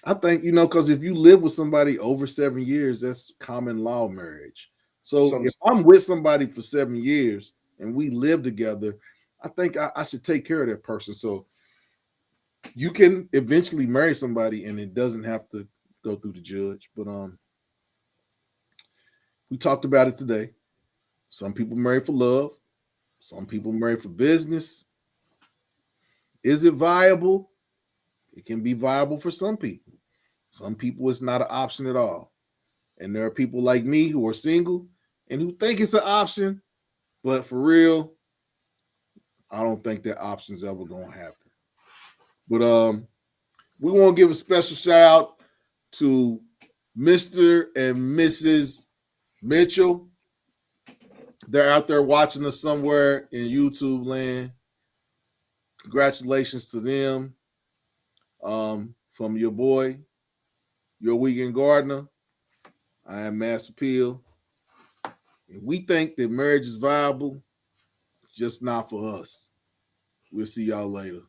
Speaker 1: I think because if you live with somebody over 7 years, that's common law marriage. So
Speaker 2: Some
Speaker 1: if I'm with somebody for 7 years and we live together, I think I should take care of that person. So you can eventually marry somebody and it doesn't have to go through the judge. But we talked about it today. Some people marry for love. Some people marry for business. Is it viable? It can be viable for some people. Some people, it's not an option at all. And there are people like me who are single and who think it's an option, but for real, I don't think that option's ever gonna happen. But we want to give a special shout out to Mr. and Mrs. Mitchell. They're out there watching us somewhere in YouTube land. Congratulations to them. From your boy, your weekend gardener. I am Mass Apeal. And we think that marriage is viable, just not for us. We'll see y'all later.